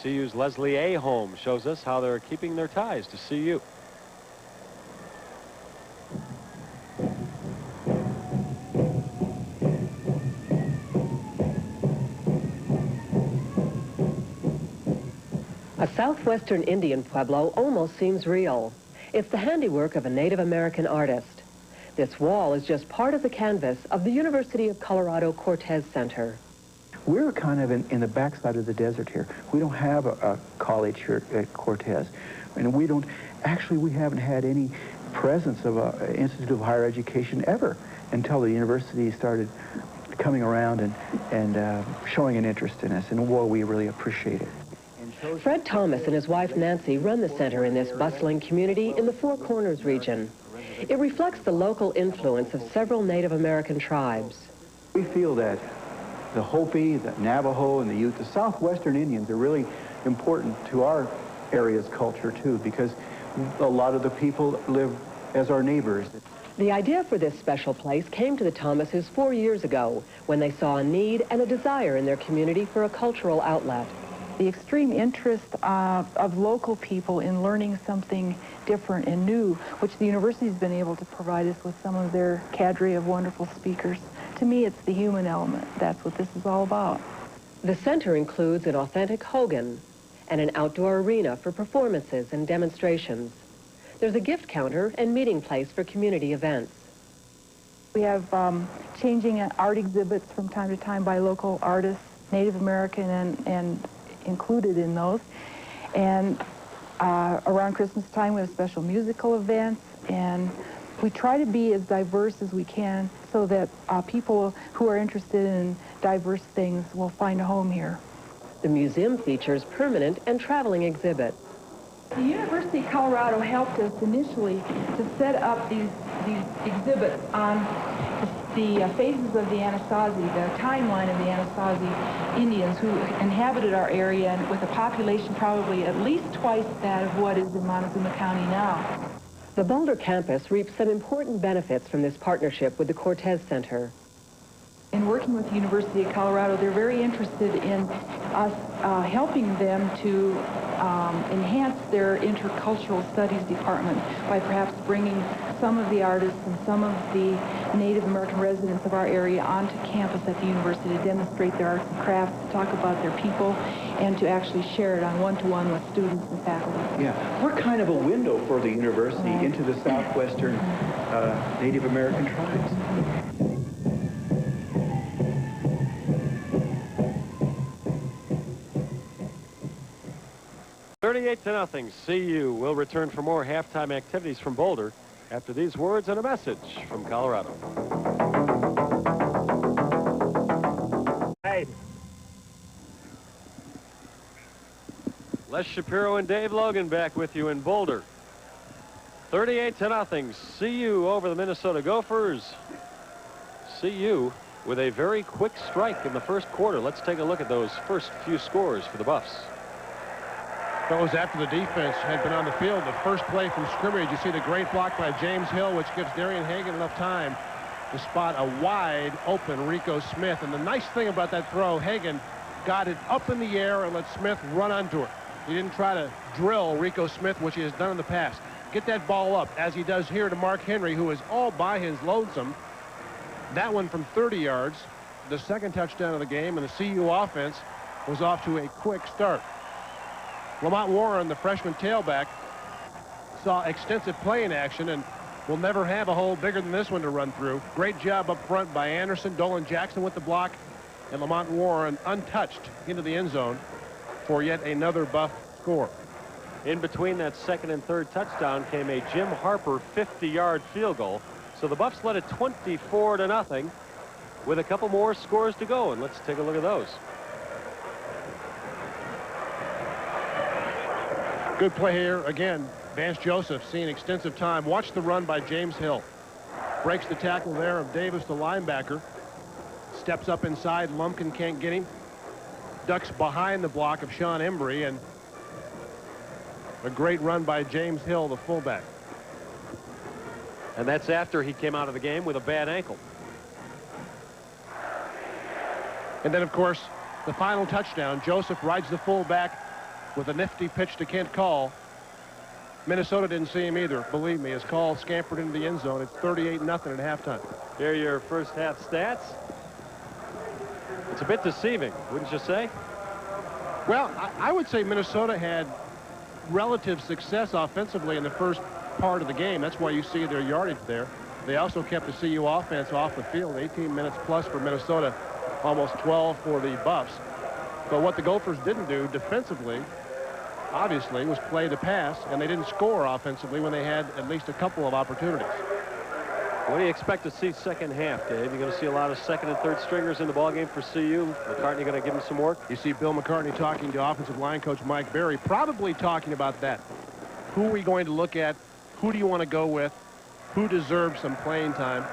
S1: CU's Leslie Ahome shows us how they're keeping their ties to CU.
S8: A southwestern Indian pueblo almost seems real. It's the handiwork of a Native American artist. This wall is just part of the canvas of the University of Colorado Cortez Center.
S25: We're kind of in the backside of the desert here. We don't have a college here at Cortez. And we haven't had any presence of an Institute of Higher Education ever until the university started coming around and showing an interest in us. And, well, we really appreciate it.
S8: Fred Thomas and his wife Nancy run the center in this bustling community in the Four Corners region. It reflects the local influence of several Native American tribes.
S25: We feel that the Hopi, the Navajo, and the Ute, the southwestern Indians are really important to our area's culture, too, because a lot of the people live as our neighbors.
S8: The idea for this special place came to the Thomases 4 years ago when they saw a need and a desire in their community for a cultural outlet.
S13: The extreme interest of local people in learning something different and new, which the university's been able to provide us with some of their cadre of wonderful speakers. To me, it's the human element. That's what this is all about.
S8: The center includes an authentic Hogan and an outdoor arena for performances and demonstrations. There's a gift counter and meeting place for community events.
S13: We have changing art exhibits from time to time by local artists, Native American and included in those. And around Christmas time, we have special musical events, and we try to be as diverse as we can so that people who are interested in diverse things will find a home here.
S8: The museum features permanent and traveling exhibits.
S13: The University of Colorado helped us initially to set up these exhibits on the phases of the Anasazi, the timeline of the Anasazi Indians who inhabited our area, and with a population probably at least twice that of what is in Montezuma County now.
S8: The Boulder campus reaps some important benefits from this partnership with the Cortez Center.
S13: In working with the University of Colorado, they're very interested in us helping them to enhance their intercultural studies department by perhaps bringing some of the artists and some of the Native American residents of our area onto campus at the university to demonstrate their arts and crafts, to talk about their people, and to actually share it on one-to-one with students and faculty.
S25: Yeah, we're kind of a window for the university into the southwestern Native American tribes.
S1: 38-0. CU will return for more halftime activities from Boulder after these words and a message from Colorado.
S18: Hey.
S1: Les Shapiro and Dave Logan back with you in Boulder. 38-0. CU over the Minnesota Gophers. CU with a very quick strike in the first quarter. Let's take a look at those first few scores for the Buffs.
S3: Goes after the defense had been on the field. The first play from scrimmage, you see the great block by James Hill, which gives Darian Hagan enough time to spot a wide open Rico Smith. And the nice thing about that throw, Hagan got it up in the air and let Smith run onto it. He didn't try to drill Rico Smith, which he has done in the past. Get that ball up, as he does here to Mark Henry, who is all by his lonesome. That one from 30 yards, the second touchdown of the game, and the CU offense was off to a quick start. Lamont Warren, the freshman tailback, saw extensive playing action and will never have a hole bigger than this one to run through. Great job up front by Anderson. Dolan Jackson with the block, and Lamont Warren untouched into the end zone for yet another Buff score.
S1: In between that second and third touchdown came a Jim Harper 50-yard field goal. So the Buffs led it 24-0 with a couple more scores to go, and let's take a look at those.
S3: Good play here again. Vance Joseph seeing extensive time. Watch the run by James Hill. Breaks the tackle there of Davis, the linebacker. Steps up inside. Lumpkin can't get him. Ducks behind the block of Sean Embry, and a great run by James Hill, the fullback.
S1: And that's after he came out of the game with a bad ankle.
S3: And then, of course, the final touchdown. Joseph rides the fullback with a nifty pitch to Kent Call. Minnesota didn't see him either, believe me, as Call scampered into the end zone. It's 38-0 at halftime.
S1: Here are your first half stats. It's a bit deceiving, wouldn't you say?
S3: Well, I would say Minnesota had relative success offensively in the first part of the game. That's why you see their yardage there. They also kept the CU offense off the field, 18 minutes plus for Minnesota, almost 12 for the Buffs. But what the Gophers didn't do defensively, obviously, was play the pass, and they didn't score offensively when they had at least a couple of opportunities.
S1: What do you expect to see second half, Dave? You're going to see a lot of second and third stringers in the ballgame for CU. McCartney going to give him some work?
S3: You see Bill McCartney talking to offensive line coach Mike Berry, probably talking about that. Who are we going to look at? Who do you want to go with? Who deserves some playing time?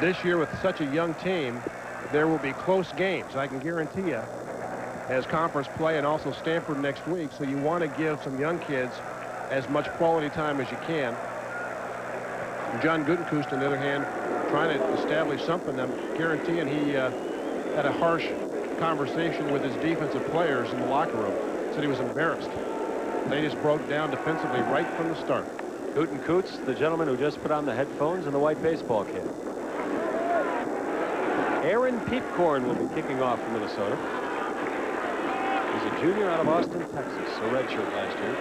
S3: This year, with such a young team, there will be close games, I can guarantee you, as conference play, and also Stanford next week. So you want to give some young kids as much quality time as you can. John Gutekunst, on the other hand, trying to establish something. I'm guaranteeing he had a harsh conversation with his defensive players in the locker room. Said he was embarrassed. They just broke down defensively right from the start.
S1: Gutekunst, the gentleman who just put on the headphones and the white baseball cap. Aaron Peepcorn will be kicking off for Minnesota. He's a junior out of Austin, Texas, a redshirt last year.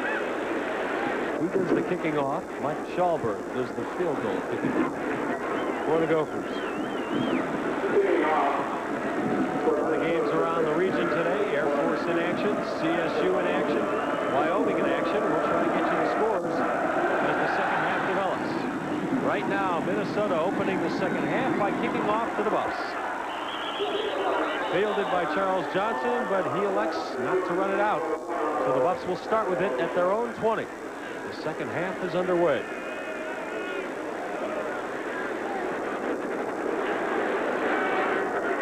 S1: He does the kicking off. Mike Schallberg does the field goal kicking for the Gophers. A lot of games around the region today. Air Force in action, CSU in action, Wyoming in action. We'll try to get you the scores as the second half develops. Right now, Minnesota opening the second half by kicking off to the Buffs. Fielded by Charles Johnson, but he elects not to run it out. So the Buffs will start with it at their own 20. The second half is underway.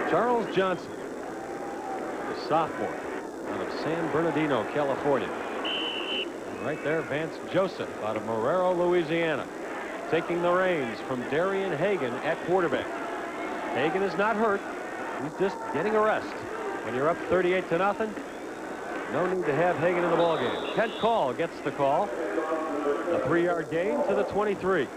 S1: Charles Johnson, the sophomore out of San Bernardino, California. And right there, Vance Joseph out of Marrero, Louisiana, taking the reins from Darian Hagan at quarterback. Hagan is not hurt. He's just getting a rest. When you're up 38-0, no need to have Hagan in the ballgame. Kent Call gets the call. A 3-yard gain to the 23.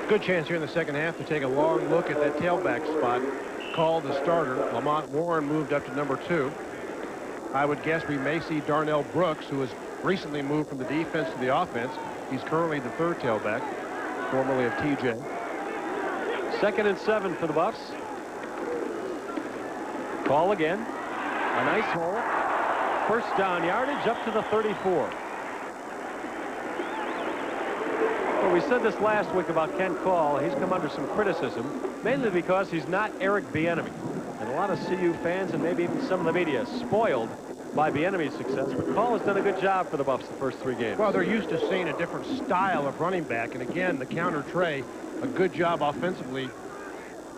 S3: Good chance here in the second half to take a long look at that tailback spot. Called the starter. Lamont Warren moved up to number 2. I would guess we may see Darnell Brooks, who has recently moved from the defense to the offense. He's currently the third tailback, formerly of TJ.
S1: 2nd and 7 for the Buffs. Call again. A nice hole. First down yardage up to the 34. Well, we said this last week about Kent Call. He's come under some criticism, mainly because he's not Eric Bieniemy. And a lot of CU fans and maybe even some of the media spoiled by Bieniemy's success. But Call has done a good job for the Buffs the first 3 games.
S3: Well, they're used to seeing a different style of running back. And again, the counter tray, a good job offensively.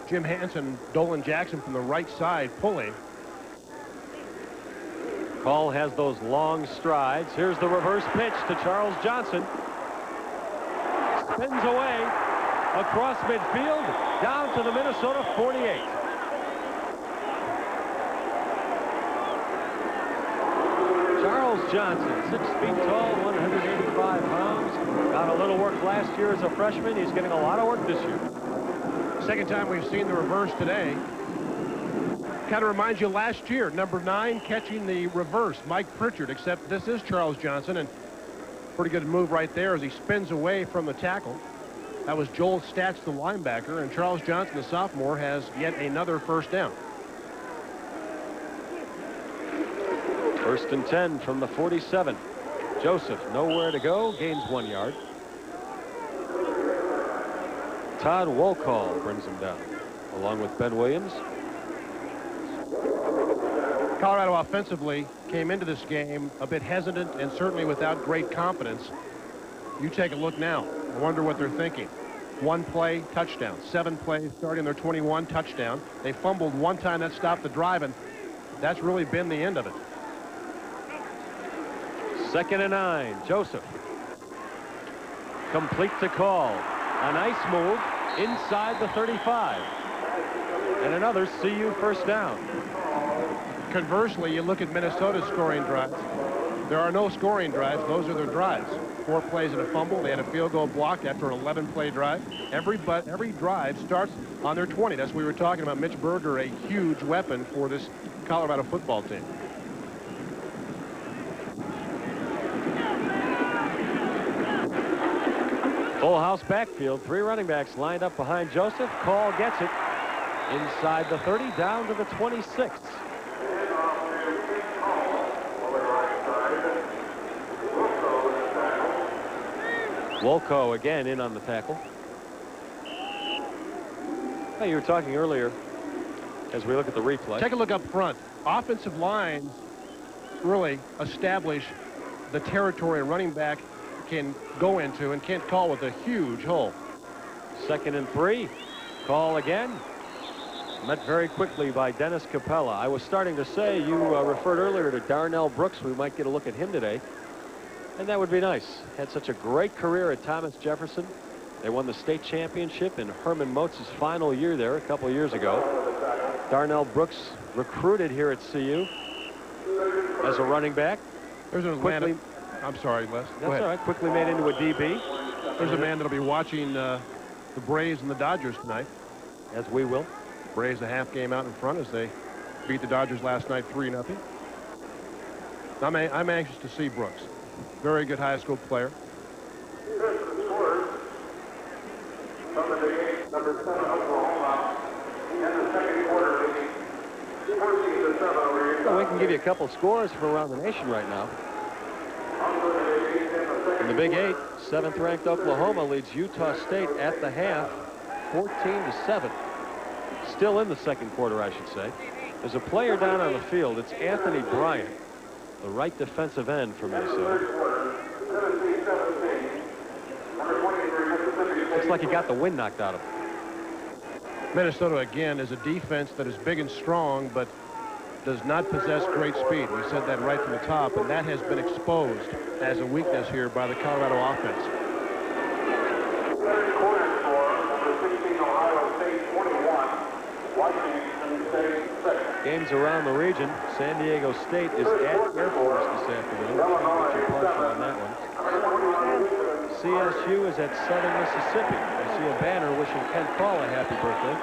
S3: Jim Hansen, Dolan Jackson from the right side pulling.
S1: Call has those long strides. Here's the reverse pitch to Charles Johnson. Spins away across midfield down to the Minnesota 48. Charles Johnson, 6 feet tall, 185 pounds. Got a little work last year as a freshman. He's getting a lot of work this year.
S3: Second time we've seen the reverse today. Kind of reminds you last year, number 9 catching the reverse, Mike Pritchard, except this is Charles Johnson, and pretty good move right there as he spins away from the tackle. That was Joel Statz, the linebacker, and Charles Johnson, the sophomore, has yet another first down.
S1: First and 10 from the 47. Joseph nowhere to go, gains 1 yard. Todd Wolcall brings him down, along with Ben Williams.
S3: Colorado offensively came into this game a bit hesitant and certainly without great confidence. You take a look now. I wonder what they're thinking. 1 play, touchdown. 7 plays starting their 21, touchdown. They fumbled 1 time, that stopped the drive, and that's really been the end of it.
S1: 2nd and 9. Joseph. Complete to Call. A nice move inside the 35. And another CU first down.
S3: Conversely, you look at Minnesota's scoring drives. There are no scoring drives. Those are their drives. 4 plays and a fumble. They had a field goal blocked after an 11-play drive. Every drive starts on their 20. That's what we were talking about. Mitch Berger, a huge weapon for this Colorado football team.
S1: Full house backfield. 3 running backs lined up behind Joseph. Call gets it inside the 30, down to the 26. Wolko again in on the tackle. Hey, you were talking earlier as we look at the replay.
S3: Take a look up front. Offensive lines really establish the territory a running back can go into, and Kent Call with a huge hole.
S1: 2nd and 3. Call again. Met very quickly by Dennis Capella. I was starting to say, you referred earlier to Darnell Brooks. We might get a look at him today. And that would be nice. Had such a great career at Thomas Jefferson. They won the state championship in Herman Motz's final year there a couple years ago. Darnell Brooks recruited here at CU as a running back.
S3: There's an Atlanta. I'm sorry, Les.
S1: That's all right. Quickly made into a DB.
S3: There's a man that'll be watching the Braves and the Dodgers tonight.
S1: As we will.
S3: Braves a half game out in front as they beat the Dodgers last night 3-0. I'm anxious to see Brooks. Very good high school player.
S1: Well, we can give you a couple scores from around the nation right now. In the Big 8, 7th ranked Oklahoma leads Utah State at the half, 14-7. Still in the 2nd quarter, I should say. There's a player down on the field. It's Anthony Bryant, the right defensive end from Minnesota. Looks like he got the wind knocked out of him.
S3: Minnesota, again, is a defense that is big and strong, but does not possess great speed. We said that right from the top, and that has been exposed as a weakness here by the Colorado offense.
S1: Games around the region. San Diego State is at Air Force this afternoon. Partial on that one. CSU is at Southern Mississippi. I see a banner wishing Kent Call a happy birthday.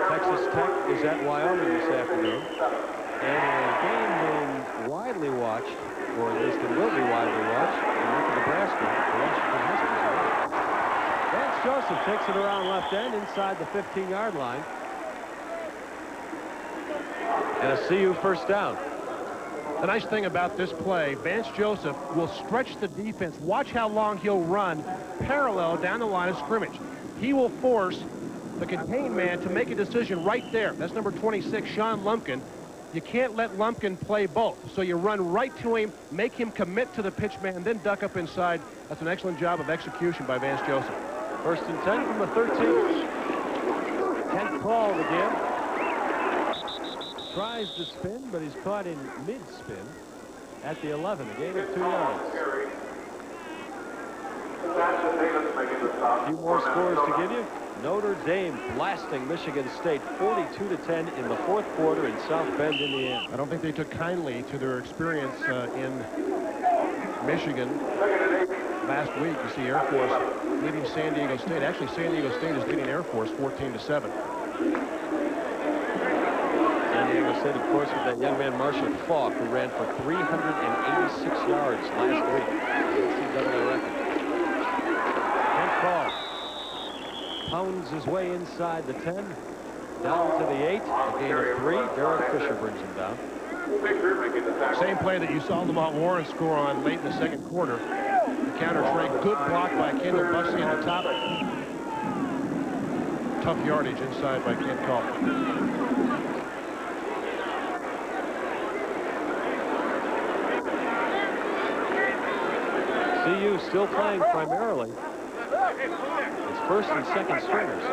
S1: Texas Tech is at Wyoming this afternoon. And a game being widely watched, or at least it will be widely watched, in Lincoln, Nebraska. The Washington Huskies. Vance Joseph takes it around left end inside the 15-yard line. And a CU first down.
S3: The nice thing about this play, Vance Joseph will stretch the defense. Watch how long he'll run parallel down the line of scrimmage. He will force the contained man to make a decision right there. That's number 26, Sean Lumpkin. You can't let Lumpkin play both. So you run right to him, make him commit to the pitch man, then duck up inside. That's an excellent job of execution by Vance Joseph.
S1: First and 10 from the 13. Kent Call again. Tries to spin, but he's caught in mid-spin at the 11, a gain of 2 yards. A few more scores to give you. Notre Dame blasting Michigan State 42-10 in the 4th quarter in South Bend, Indiana.
S3: I don't think they took kindly to their experience in Michigan last week. You see Air Force leading San Diego State. Actually, San Diego State is leading Air Force 14-7.
S1: San Diego State, of course, with that young man Marshall Faulk, who ran for 386 yards last week. NCAA record. Kent Call pounds his way inside the 10, down to the 8, a gain of 3. Derek Fisher brings him down.
S3: Same play that you saw Lamont Warren score on late in the second quarter. The counter tray, good block by Kendall Bussey on the top. Tough yardage inside by Kent Kaufman.
S1: CU still playing primarily. It's first and second stringers.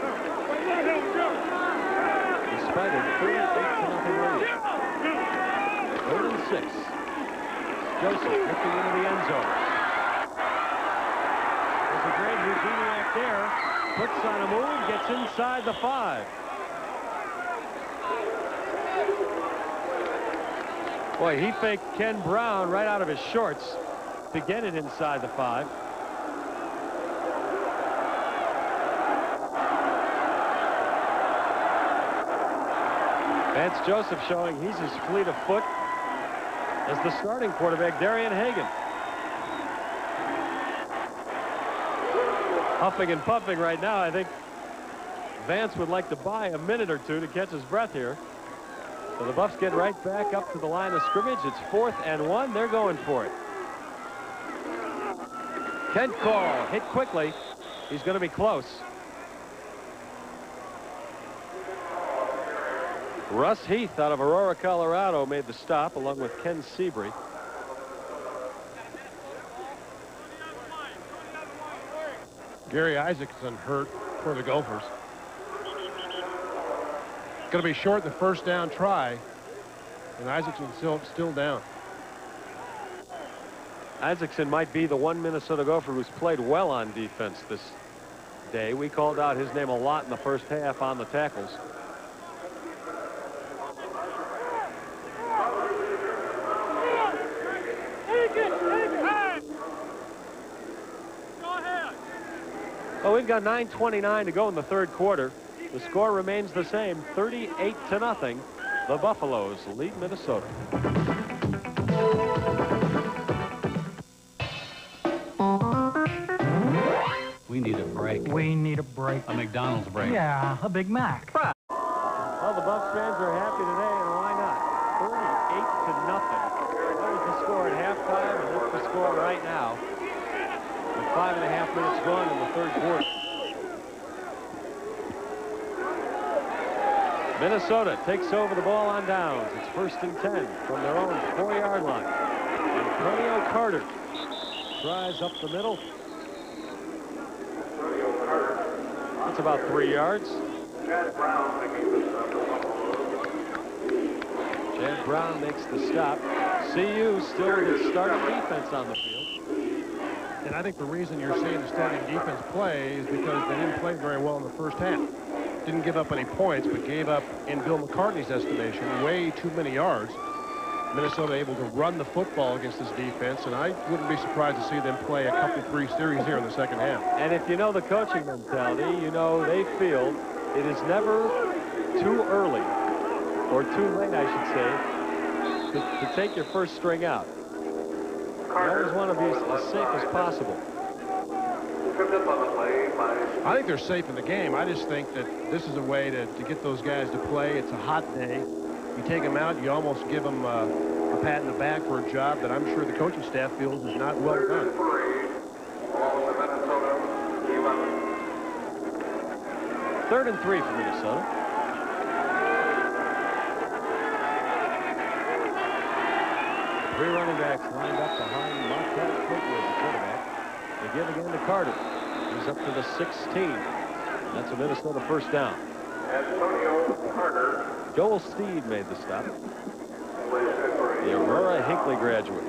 S1: Despite a 38-0 lead. 3rd and 6. Joseph looking into the end zone. There's a great Houdiniac there. Puts on a move, gets inside the 5. Boy, he faked Ken Brown right out of his shorts to get it inside the 5. Vance Joseph showing he's as fleet of foot as the starting quarterback, Darian Hagan. Huffing and puffing right now. I think Vance would like to buy a minute or two to catch his breath here. So the Buffs get right back up to the line of scrimmage. It's 4th and 1. They're going for it. Kent Call hit quickly. He's going to be close. Russ Heath out of Aurora, Colorado made the stop along with Ken Seabury.
S3: Gary Isaacson hurt for the Gophers. Going to be short the first down try, and Isaacson still down.
S1: Isaacson might be the one Minnesota Gopher who's played well on defense this day. We called out his name a lot in the first half on the tackles. Oh, we've got 9:29 to go in the 3rd quarter. The score remains the same, 38-0. The Buffaloes lead Minnesota.
S9: We need a break.
S10: We need a break.
S9: A McDonald's break.
S10: Yeah, a Big Mac.
S1: Well, the Buffs fans are happy today, and why not? 38-0. That was the score at halftime, and that's the score right now. With 5.5 minutes gone in the 3rd quarter. Minnesota takes over the ball on downs. It's 1st and 10 from their own 4-yard line. Antonio Carter tries up the middle. That's about 3 yards. Chad Brown makes the stop. CU still with its starting defense on the field.
S3: And I think the reason you're seeing the starting defense play is because they didn't play very well in the first half. Didn't give up any points, but gave up, in Bill McCartney's estimation, way too many yards. Minnesota able to run the football against this defense, and I wouldn't be surprised to see them play a couple, 3 series here in the second half.
S1: And if you know the coaching mentality, you know they feel it is never too early, or too late, I should say, to take your first string out. You always want to be as safe as possible.
S3: I think they're safe in the game. I just think that this is a way to get those guys to play. It's a hot day. You take them out, you almost give them a pat in the back for a job that I'm sure the coaching staff feels is not well done.
S1: 3rd and 3 for Minnesota. Three running backs lined up behind Marquette Fleetwood, the quarterback. They give again to Carter. He's up to the 16. That's a Minnesota first down. Antonio Carter. Joel Steed made the stop. The Aurora Hinckley graduate.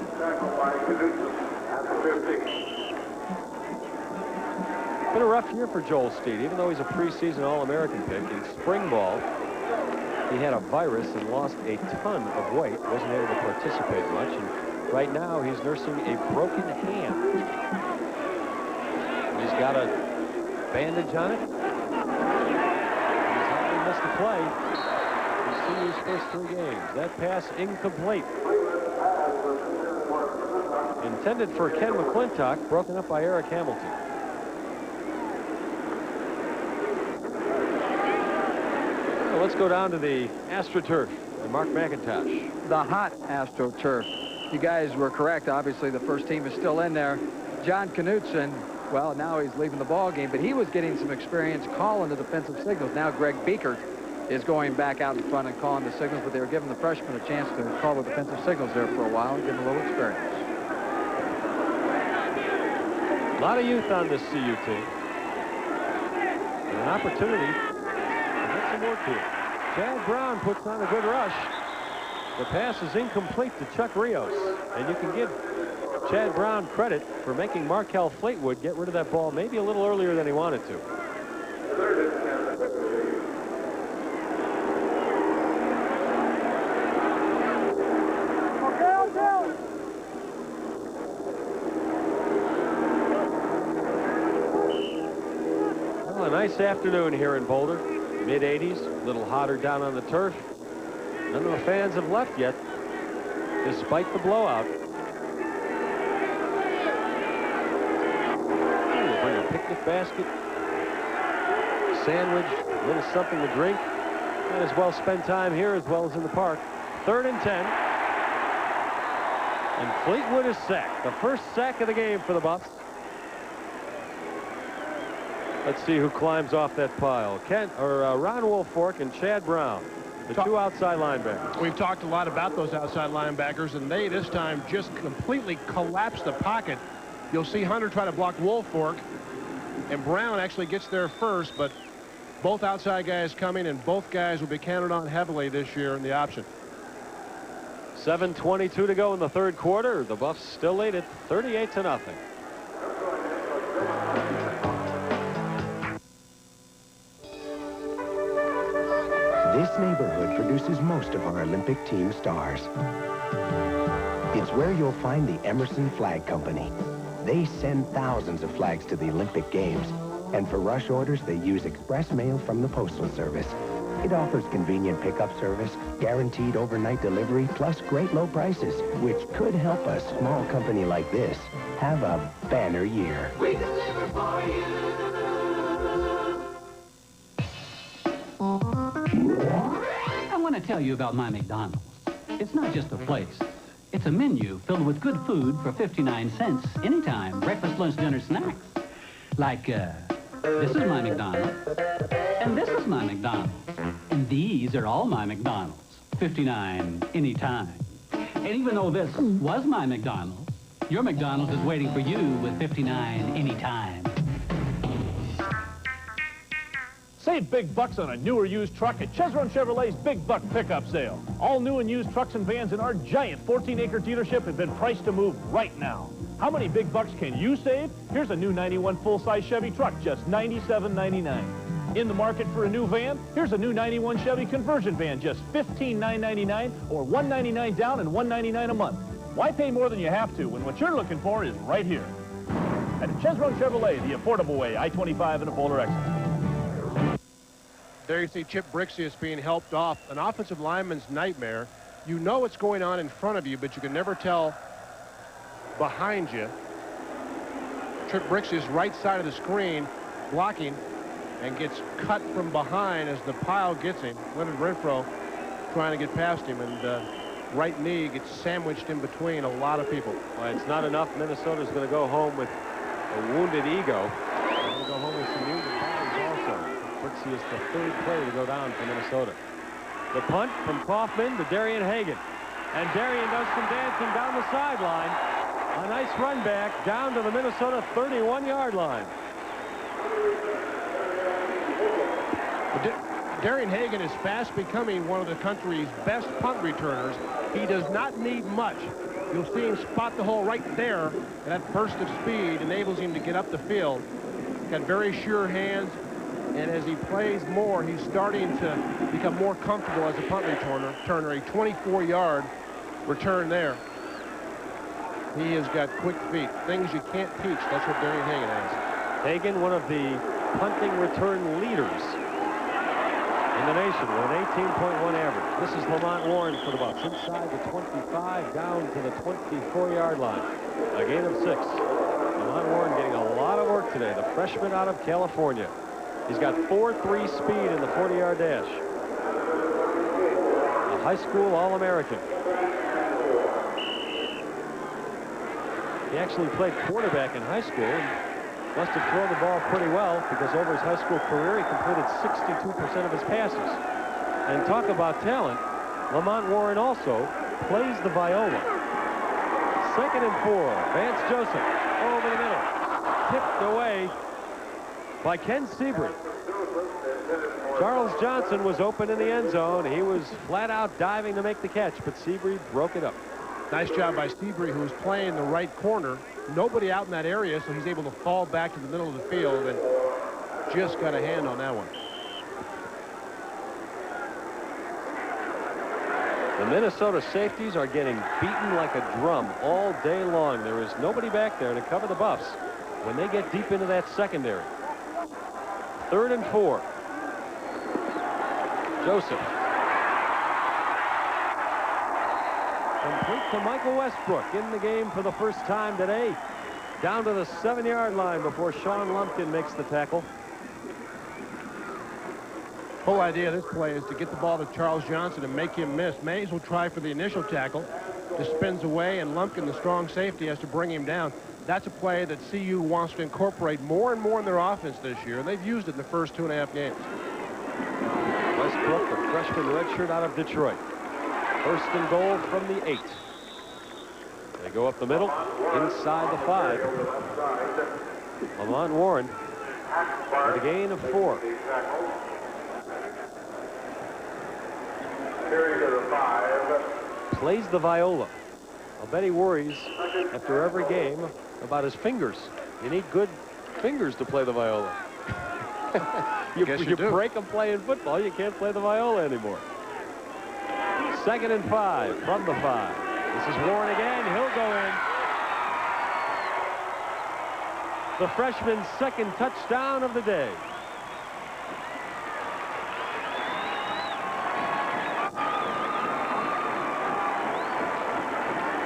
S1: Been a rough year for Joel Steed, even though he's a preseason All-American pick. In spring ball, he had a virus and lost a ton of weight. Wasn't able to participate much. And right now, he's nursing a broken hand. He's got a bandage on it. He's hardly missed a play. He's seen his first 3 games. That pass incomplete. Intended for Ken McClintock, broken up by Eric Hamilton. Well, let's go down to the AstroTurf and Mark McIntosh.
S2: The hot AstroTurf. You guys were correct. Obviously, the first team is still in there. John Knutson, well, now he's leaving the ball game, but he was getting some experience calling the defensive signals. Now Greg Beekert is going back out in front and calling the signals, but they were giving the freshmen a chance to call the defensive signals there for a while and give them a little experience.
S1: A lot of youth on this CU team. And an opportunity to get some work here. Chad Brown puts on a good rush. The pass is incomplete to Chuck Rios. And you can give Chad Brown credit for making Markel Fleetwood get rid of that ball maybe a little earlier than he wanted to. Well, a nice afternoon here in Boulder. Mid-80s, a little hotter down on the turf. None of the fans have left yet, despite the blowout. Bring a picnic basket, sandwich, a little something to drink. Might as well spend time here as well as in the park. 3rd and 10. And Fleetwood is sacked. The first sack of the game for the Buffs. Let's see who climbs off that pile. Ron Woolfolk and Chad Brown, the two outside linebackers.
S3: We've talked a lot about those outside linebackers, and they this time just completely collapsed the pocket. You'll see Hunter try to block Woolfolk, and Brown actually gets there first, but both outside guys coming, and both guys will be counted on heavily this year in the option.
S1: 7:22 to go in the 3rd quarter. The Buffs still lead it 38-0.
S22: This neighborhood produces most of our Olympic team stars. It's where you'll find the Emerson Flag Company. They send thousands of flags to the Olympic Games, and for rush orders, they use express mail from the Postal Service. It offers convenient pickup service, guaranteed overnight delivery, plus great low prices, which could help a small company like this have a banner year.
S11: We deliver for you.
S9: I want to tell you about my McDonald's. It's not just a place. It's a menu filled with good food for 59 cents anytime. Breakfast, lunch, dinner, snacks. Like, this is my McDonald's. And this is my McDonald's. And these are all my McDonald's. 59 anytime. And even though this was my McDonald's, your McDonald's is waiting for you with 59 anytime.
S7: Save big bucks on a new or used truck at Chevron Chevrolet's Big Buck Pickup Sale. All new and used trucks and vans in our giant 14-acre dealership have been priced to move right now. How many big bucks can you save? Here's a new 91 full-size Chevy truck, just $97.99. In the market for a new van? Here's a new 91 Chevy conversion van, just $15,999 or $199 down and $199 a month. Why pay more than you have to when what you're looking for is right here? At Chevron Chevrolet, the affordable way, I-25 and a Polar exit.
S3: There you see Chip Brixius being helped off. An offensive lineman's nightmare. You know what's going on in front of you, but you can never tell behind you. Chip Brixius right side of the screen, blocking, and gets cut from behind as the pile gets him. Leonard Renfro trying to get past him, and right knee gets sandwiched in between a lot of people.
S1: Well, it's not enough. Minnesota's going to go home with a wounded ego. They're going to go home with some wounded bodies also. Brixius, the 3rd player to go down for Minnesota. The punt from Kaufman to Darian Hagan. And Darian does some dancing down the sideline. A nice run back down to the Minnesota 31-yard line.
S3: Darian Hagan is fast becoming one of the country's best punt returners. He does not need much. You'll see him spot the hole right there, and that burst of speed enables him to get up the field. Got very sure hands, and as he plays more, he's starting to become more comfortable as a punt returner. A 24-yard return there. He has got quick feet. Things you can't teach. That's what Darian Hagan has.
S1: Hagan, one of the punting return leaders in the nation with an 18.1 average. This is Lamont Warren for the Bucks. Inside the 25, down to the 24-yard line. A gain of 6. Lamont Warren getting a lot of work today. The freshman out of California. He's got 4.3 speed in the 40-yard dash. A high school All-American. He actually played quarterback in high school and must have thrown the ball pretty well, because over his high school career, he completed 62% of his passes. And talk about talent, Lamont Warren also plays the viola. 2nd and 4. Vance Joseph over the middle. Tipped away by Ken Seabury. Charles Johnson was open in the end zone. He was flat out diving to make the catch, but Seabury broke it up.
S3: Nice job by Seabury, who was playing the right corner. Nobody out in that area, so he's able to fall back to the middle of the field and just got a hand on that one.
S1: The Minnesota safeties are getting beaten like a drum all day long. There is nobody back there to cover the Buffs when they get deep into that secondary. 3rd and 4. Joseph. Complete to Michael Westbrook in the game for the first time today. Down to the 7-yard line before Sean Lumpkin makes the tackle.
S3: Whole idea of this play is to get the ball to Charles Johnson and make him miss. May as well try for the initial tackle. Just spins away, and Lumpkin, the strong safety, has to bring him down. That's a play that CU wants to incorporate more and more in their offense this year. They've used it in the first 2.5 games.
S1: Westbrook, the freshman redshirt out of Detroit. 1st and goal from the 8. They go up the middle, inside the 5. Lamont Warren with a gain of 4. Plays the viola. I'll bet he worries after every game about his fingers. You need good fingers to play the viola. you break them playing football, you can't play the viola anymore. 2nd and 5 from the 5. This is Warren again. He'll go in. The freshman's 2nd touchdown of the day.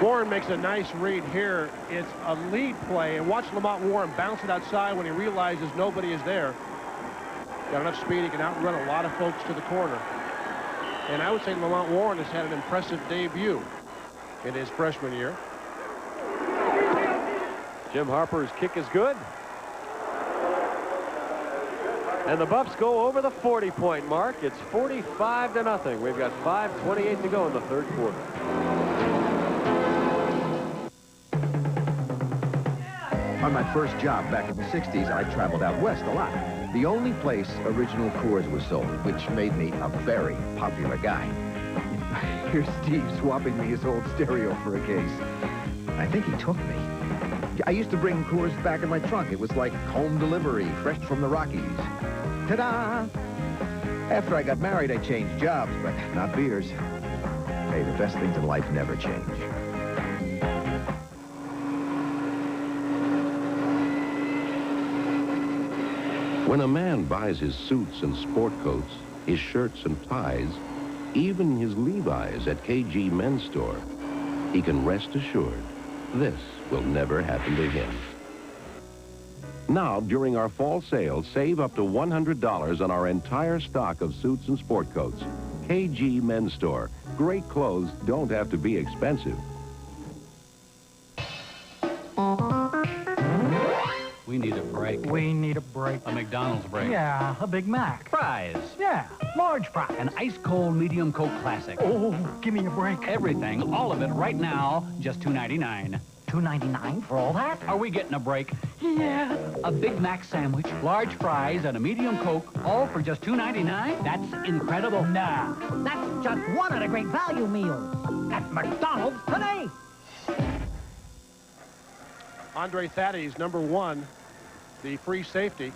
S3: Warren makes a nice read here. It's a lead play, and watch Lamont Warren bounce it outside when he realizes nobody is there. Got enough speed, he can outrun a lot of folks to the corner. And I would say Lamont Warren has had an impressive debut in his freshman year.
S1: Jim Harper's kick is good. And the Buffs go over the 40-point mark. It's 45-0. We've got 5:28 to go in the 3rd quarter.
S5: On my first job back in the 60s, I traveled out west a lot. The only place original Coors was sold, which made me a very popular guy. Here's Steve swapping me his old stereo for a case. I think he took me. I used to bring Coors back in my trunk. It was like home delivery, fresh from the Rockies. Ta-da! After I got married, I changed jobs, but not beers. Hey, the best things in life never change.
S17: When a man buys his suits and sport coats, his shirts and ties, even his Levi's at KG Men's Store, he can rest assured this will never happen to him. Now, during our fall sale, save up to $100 on our entire stock of suits and sport coats. KG Men's Store. Great clothes don't have to be expensive.
S9: We need a break.
S10: We need a break.
S9: A McDonald's break.
S10: Yeah, a Big Mac.
S9: Fries.
S10: Yeah, large fries.
S9: An ice-cold medium Coke Classic.
S10: Oh, give me a break.
S9: Everything, all of it right now, just $2.99.
S10: $2.99 for all that?
S9: Are we getting a break?
S10: Yeah.
S9: A Big Mac sandwich, large fries, and a medium Coke, all for just $2.99? That's incredible.
S10: Nah, that's just one of the great value meals at McDonald's today.
S3: Andre Thaddeus, number 1, the free safety,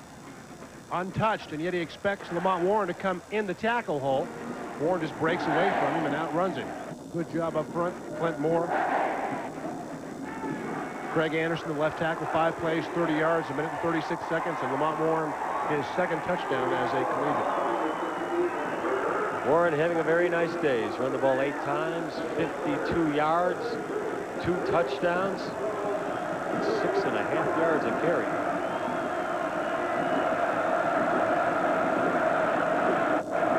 S3: untouched, and yet he expects Lamont Warren to come in the tackle hole. Warren just breaks away from him and outruns him. Good job up front, Clint Moore. Craig Anderson, the left tackle, 5 plays, 30 yards, 1 minute and 36 seconds, and Lamont Warren, his 2nd touchdown as a collegiate.
S1: Warren having a very nice day. He's run the ball 8 times, 52 yards, 2 touchdowns, 6.5 yards a carry.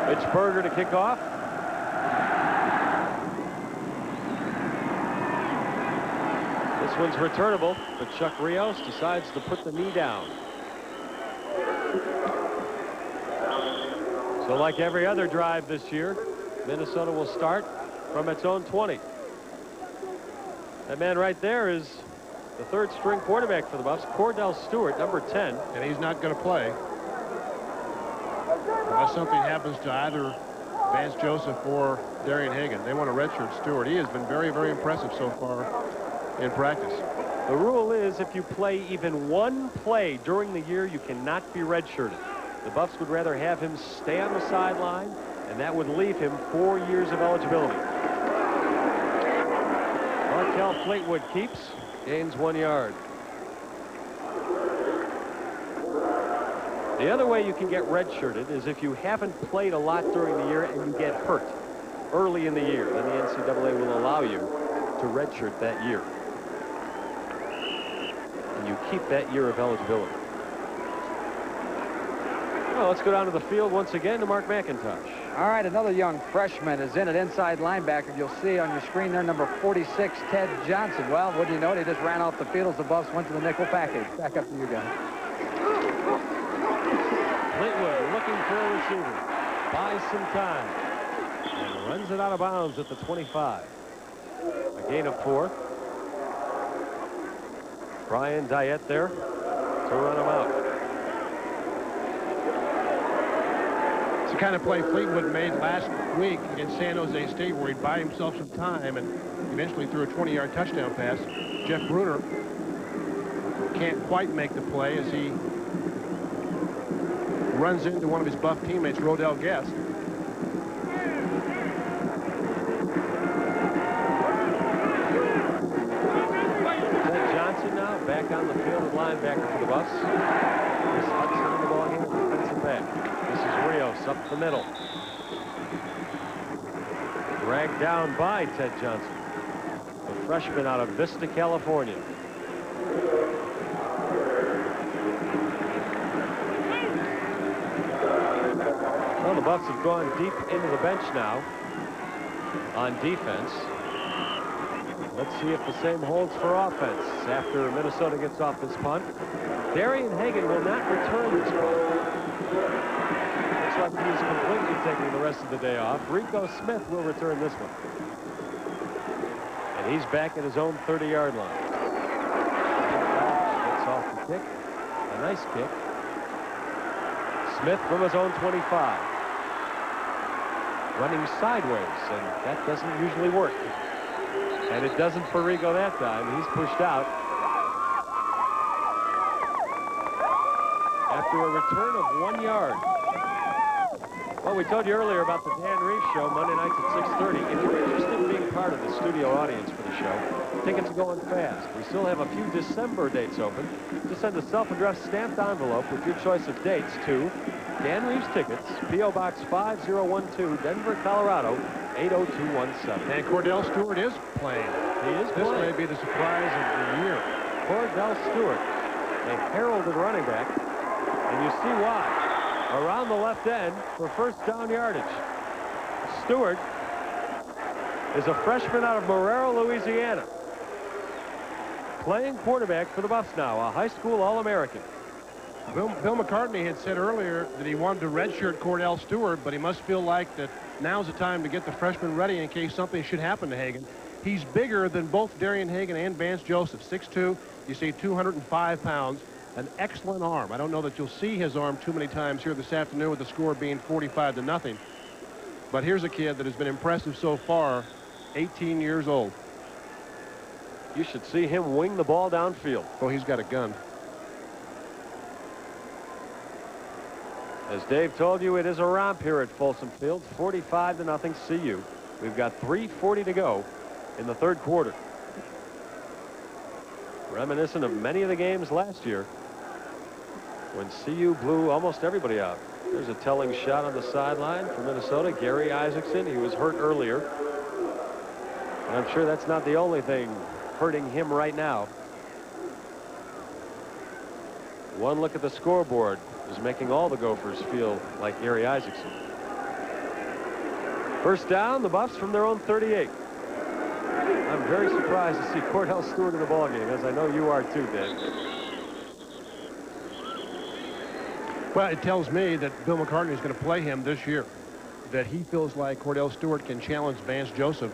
S1: Mitch Berger to kick off. one's returnable, but Chuck Rios decides to put the knee down. So like every other drive this year, Minnesota will start from its own 20. That man right there is the third string quarterback for the Buffs, Cordell Stewart, number 10.
S3: And he's not going to play unless something happens to either Vance Joseph or Darian Hagan. They want to redshirt Stewart. He has been very, very impressive so far in practice.
S1: The rule is if you play even one play during the year, you cannot be redshirted. The Buffs would rather have him stay on the sideline, and that would leave him 4 years of eligibility. Markel Fleetwood keeps, gains 1 yard. The other way you can get redshirted is if you haven't played a lot during the year and you get hurt early in the year. Then the NCAA will allow you to redshirt that year. And you keep that year of eligibility. Well, let's go down to the field once again to Mark McIntosh.
S2: All right, another young freshman is in at inside linebacker. You'll see on your screen there, number 46, Ted Johnson. Well, wouldn't you know it, he just ran off the field as the Buffs went to the nickel package. Back up to you guys.
S1: Fleetwood looking for a receiver. Buys some time. And runs it out of bounds at the 25. A gain of 4. Brian Diet there to run him out.
S3: It's the kind of play Fleetwood made last week against San Jose State where he'd buy himself some time and eventually threw a 20-yard touchdown pass. Jeff Bruner can't quite make the play as he runs into one of his Buff teammates, Rodell Guest.
S1: Ted Johnson now back on the field at linebacker for the Buffs. Chris Hudson in the ball game, defensive back. This is Rios up the middle. Dragged down by Ted Johnson, the freshman out of Vista, California. Well, the Buffs have gone deep into the bench now on defense. Let's see if the same holds for offense after Minnesota gets off this punt. Darian Hagan will not return this punt. Looks like he's completely taking the rest of the day off. Rico Smith will return this one. And he's back at his own 30-yard line. Gets off the kick. A nice kick. Smith from his own 25. Running sideways, and that doesn't usually work. And it doesn't for Rico that time. He's pushed out. After a return of 1 yard. Well, we told you earlier about the Dan Reeves Show, Monday nights at 6:30. If you're interested in being part of the studio audience for the show, tickets are going fast. We still have a few December dates open. Just send a self-addressed stamped envelope with your choice of dates to Dan Reeves Tickets, P.O. Box 5012, Denver, Colorado, 80217.
S3: And Cordell Stewart is playing.
S1: He is playing.
S3: This may be the surprise of the year.
S1: Cordell Stewart, a heralded running back, and you see why. Around the left end for first down yardage. Stewart is a freshman out of Marrero, Louisiana. Playing quarterback for the Buffs now, a high school All-American.
S3: Bill McCartney had said earlier that he wanted to redshirt Cordell Stewart, but he must feel like that now's the time to get the freshman ready in case something should happen to Hagan. He's bigger than both Darian Hagan and Vance Joseph. 6'2", you see 205 pounds. An excellent arm. I don't know that you'll see his arm too many times here this afternoon with the score being 45-0. But here's a kid that has been impressive so far, 18 years old.
S1: You should see him wing the ball downfield.
S3: Oh, he's got a gun.
S1: As Dave told you, it is a romp here at Folsom Field, 45-0 CU. We've got 3:40 to go in the third quarter. Reminiscent of many of the games last year when CU blew almost everybody out. There's a telling shot on the sideline for Minnesota. Gary Isaacson, he was hurt earlier. And I'm sure that's not the only thing hurting him right now. One look at the scoreboard is making all the Gophers feel like Gary Isaacson. First down, the Buffs from their own 38. I'm very surprised to see Cordell Stewart in the ballgame, as I know you are too, Dave.
S3: Well, it tells me that Bill McCartney is going to play him this year, that he feels like Cordell Stewart can challenge Vance Joseph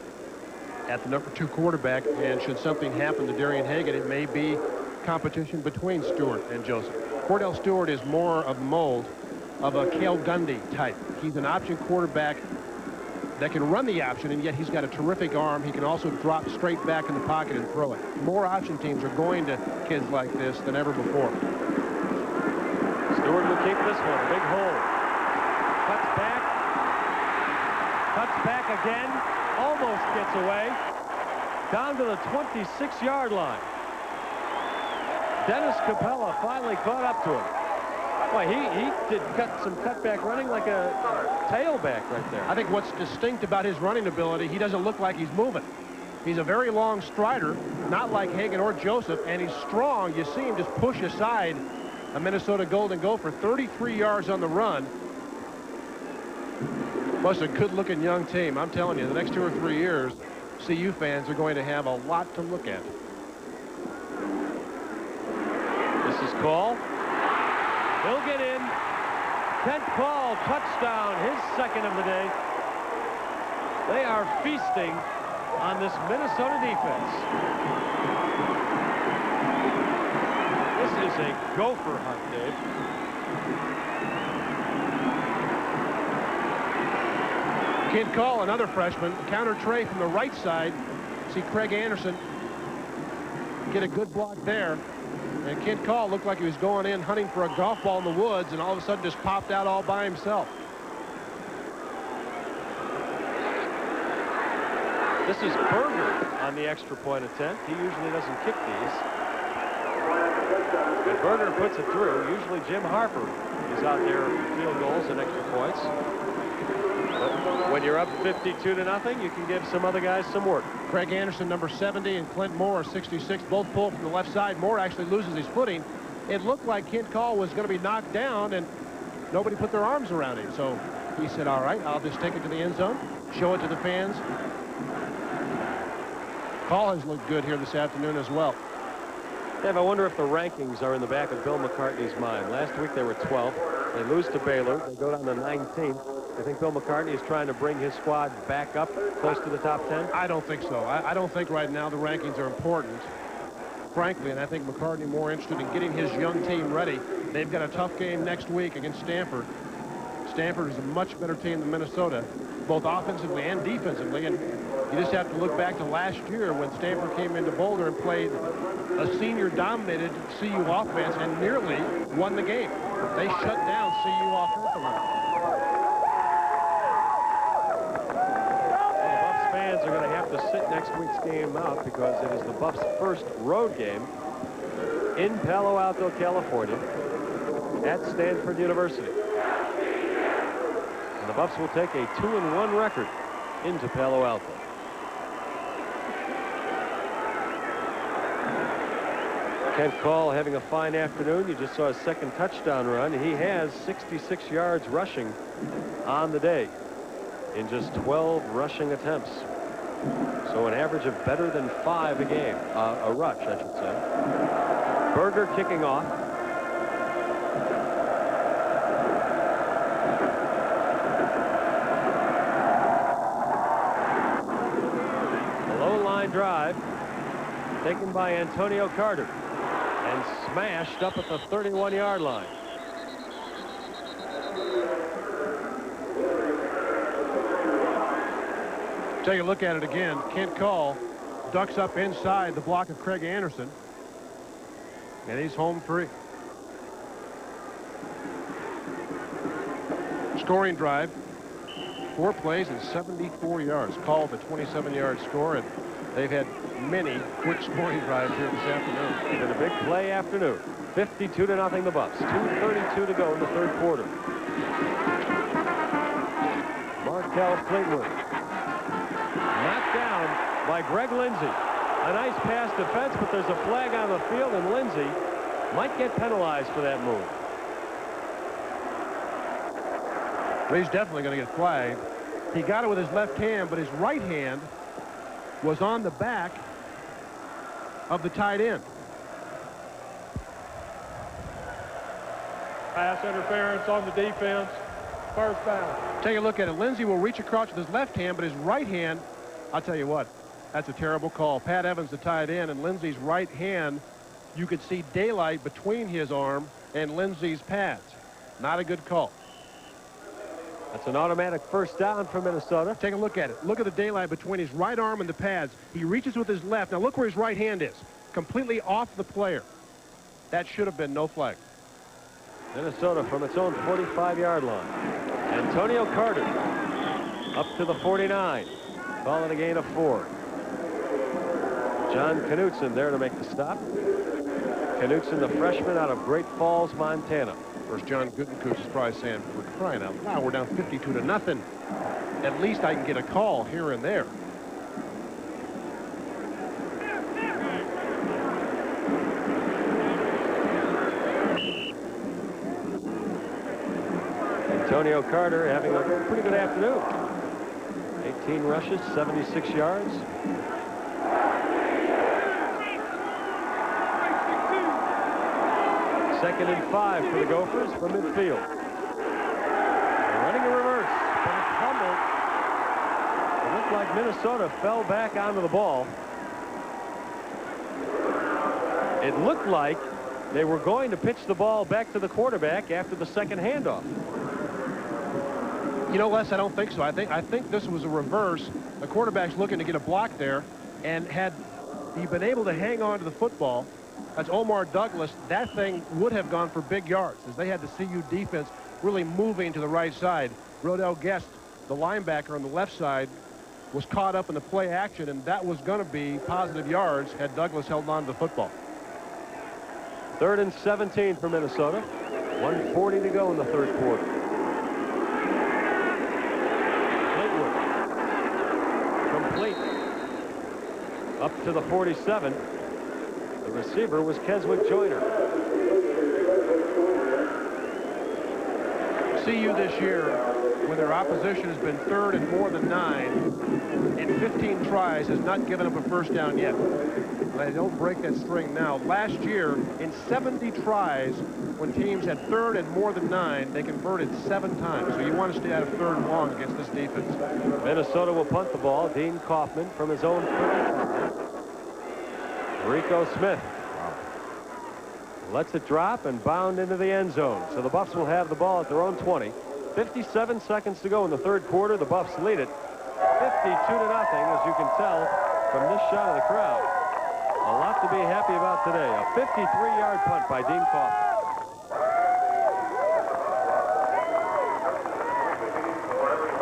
S3: at the #2 quarterback, and should something happen to Darian Hagan, it may be competition between Stewart and Joseph. Cordell Stewart is more of the mold of a Cale Gundy type. He's an option quarterback that can run the option, and yet he's got a terrific arm. He can also drop straight back in the pocket and throw it. More option teams are going to kids like this than ever before.
S1: Stewart will keep this one. Big hole. Cuts back. Cuts back again. Almost gets away. Down to the 26-yard line. Dennis Capella finally caught up to him. Boy, he did some cutback running like a tailback right there.
S3: I think what's distinct about his running ability, he doesn't look like he's moving. He's a very long strider, not like Hagan or Joseph, and he's strong. You see him just push aside a Minnesota Golden Gopher, 33 yards on the run. Plus a good-looking young team. I'm telling you, the next 2 or 3 years, CU fans are going to have a lot to look at.
S1: This is Call. He'll get in. Kent Call, touchdown, his second of the day. They are feasting on this Minnesota defense. This is a gopher hunt, Dave.
S3: Kent Call, another freshman, counter tray from the right side. See Craig Anderson get a good block there. And Kent Call looked like he was going in hunting for a golf ball in the woods, and all of a sudden just popped out all by himself.
S1: This is Berger on the extra point attempt. He usually doesn't kick these. But Berger puts it through. Usually Jim Harper is out there for field goals and extra points. But when you're up 52-0, you can give some other guys some work.
S3: Craig Anderson, number 70, and Clint Moore, 66, both pull from the left side. Moore actually loses his footing. It looked like Kent Call was going to be knocked down, and nobody put their arms around him. So he said, all right, I'll just take it to the end zone, show it to the fans. Call has looked good here this afternoon as well.
S1: Dave, I wonder if the rankings are in the back of Bill McCartney's mind. Last week they were 12th. They lose to Baylor. They go down to 19th. I think Bill McCartney is trying to bring his squad back up close to the top 10.
S3: I don't think so. I don't think right now the rankings are important, frankly, and I think McCartney more interested in getting his young team ready. They've got a tough game next week against Stanford. Stanford is a much better team than Minnesota, both offensively and defensively, and you just have to look back to last year when Stanford came into Boulder and played a senior-dominated CU offense and nearly won the game. They shut down CU offensively.
S1: Fans are going to have to sit next week's game out because it is the Buffs' first road game in Palo Alto, California at Stanford University. And the Buffs will take a 2-1 record into Palo Alto. Kent Call having a fine afternoon. You just saw his second touchdown run. He has 66 yards rushing on the day in just 12 rushing attempts. So an average of better than 5 a game, a rush, I should say. Berger kicking off. A low line drive taken by Antonio Carter and smashed up at the 31-yard line.
S3: Take a look at it again. Kent Call ducks up inside the block of Craig Anderson, and he's home free. Scoring drive, 4 plays and 74 yards. Called the 27-yard score, and they've had many quick scoring drives here this afternoon.
S1: It's been a big play afternoon. 52-0 the Buffs. 2:32 to go in the third quarter. Markel Fleetwood. Knocked down by Greg Lindsey. A nice pass defense, but there's a flag on the field, and Lindsey might get penalized for that move.
S3: Well, he's definitely going to get flagged. He got it with his left hand, but his right hand was on the back of the tight end.
S16: Pass interference on the defense. First down.
S3: Take a look at it. Lindsey will reach across with his left hand, but his right hand, I'll tell you what, that's a terrible call. Pat Evans, the tight end, and Lindsey's right hand, you could see daylight between his arm and Lindsey's pads. Not a good call.
S1: That's an automatic first down for Minnesota.
S3: Take a look at it. Look at the daylight between his right arm and the pads. He reaches with his left. Now look where his right hand is. Completely off the player. That should have been no flag.
S1: Minnesota from its own 45-yard line. Antonio Carter up to the 49. Calling a gain of 4. John Knutson there to make the stop. Knutson, the freshman out of Great Falls, Montana.
S3: Of course, John Gutekunst is probably saying, we're crying out loud, we're down 52-0. At least I can get a call here and there.
S1: Antonio Carter having a pretty good afternoon. 18 rushes, 76 yards. Second and 5 for the Gophers from midfield. They're running a reverse, but it's fumbled. It looked like Minnesota fell back onto the ball. It looked like they were going to pitch the ball back to the quarterback after the second handoff.
S3: You know, Les, I don't think so. I think this was a reverse. The quarterback's looking to get a block there, and had he been able to hang on to the football, that's Omar Douglas, that thing would have gone for big yards, as they had the CU defense really moving to the right side. Rodell Guest, the linebacker on the left side, was caught up in the play action, and that was going to be positive yards had Douglas held on to the football.
S1: 3rd and 17 for Minnesota. 1:40 to go in the third quarter. Complete up to the 47. The receiver was Keswick Joyner.
S3: CU this year, when their opposition has been 3rd and more than 9 in 15 tries, has not given up a first down yet. They don't break that string now. Last year, in 70 tries, when teams had 3rd and more than 9, they converted 7 times. So you want to stay out of 3rd and long against this defense.
S1: Minnesota will punt the ball. Dean Kaufman from his own 30. Rico Smith lets it drop and bound into the end zone. So the Buffs will have the ball at their own 20. 57 seconds to go in the third quarter. The Buffs lead it 52-0, as you can tell from this shot of the crowd. A lot to be happy about today. A 53-yard punt by Dean Kaufman.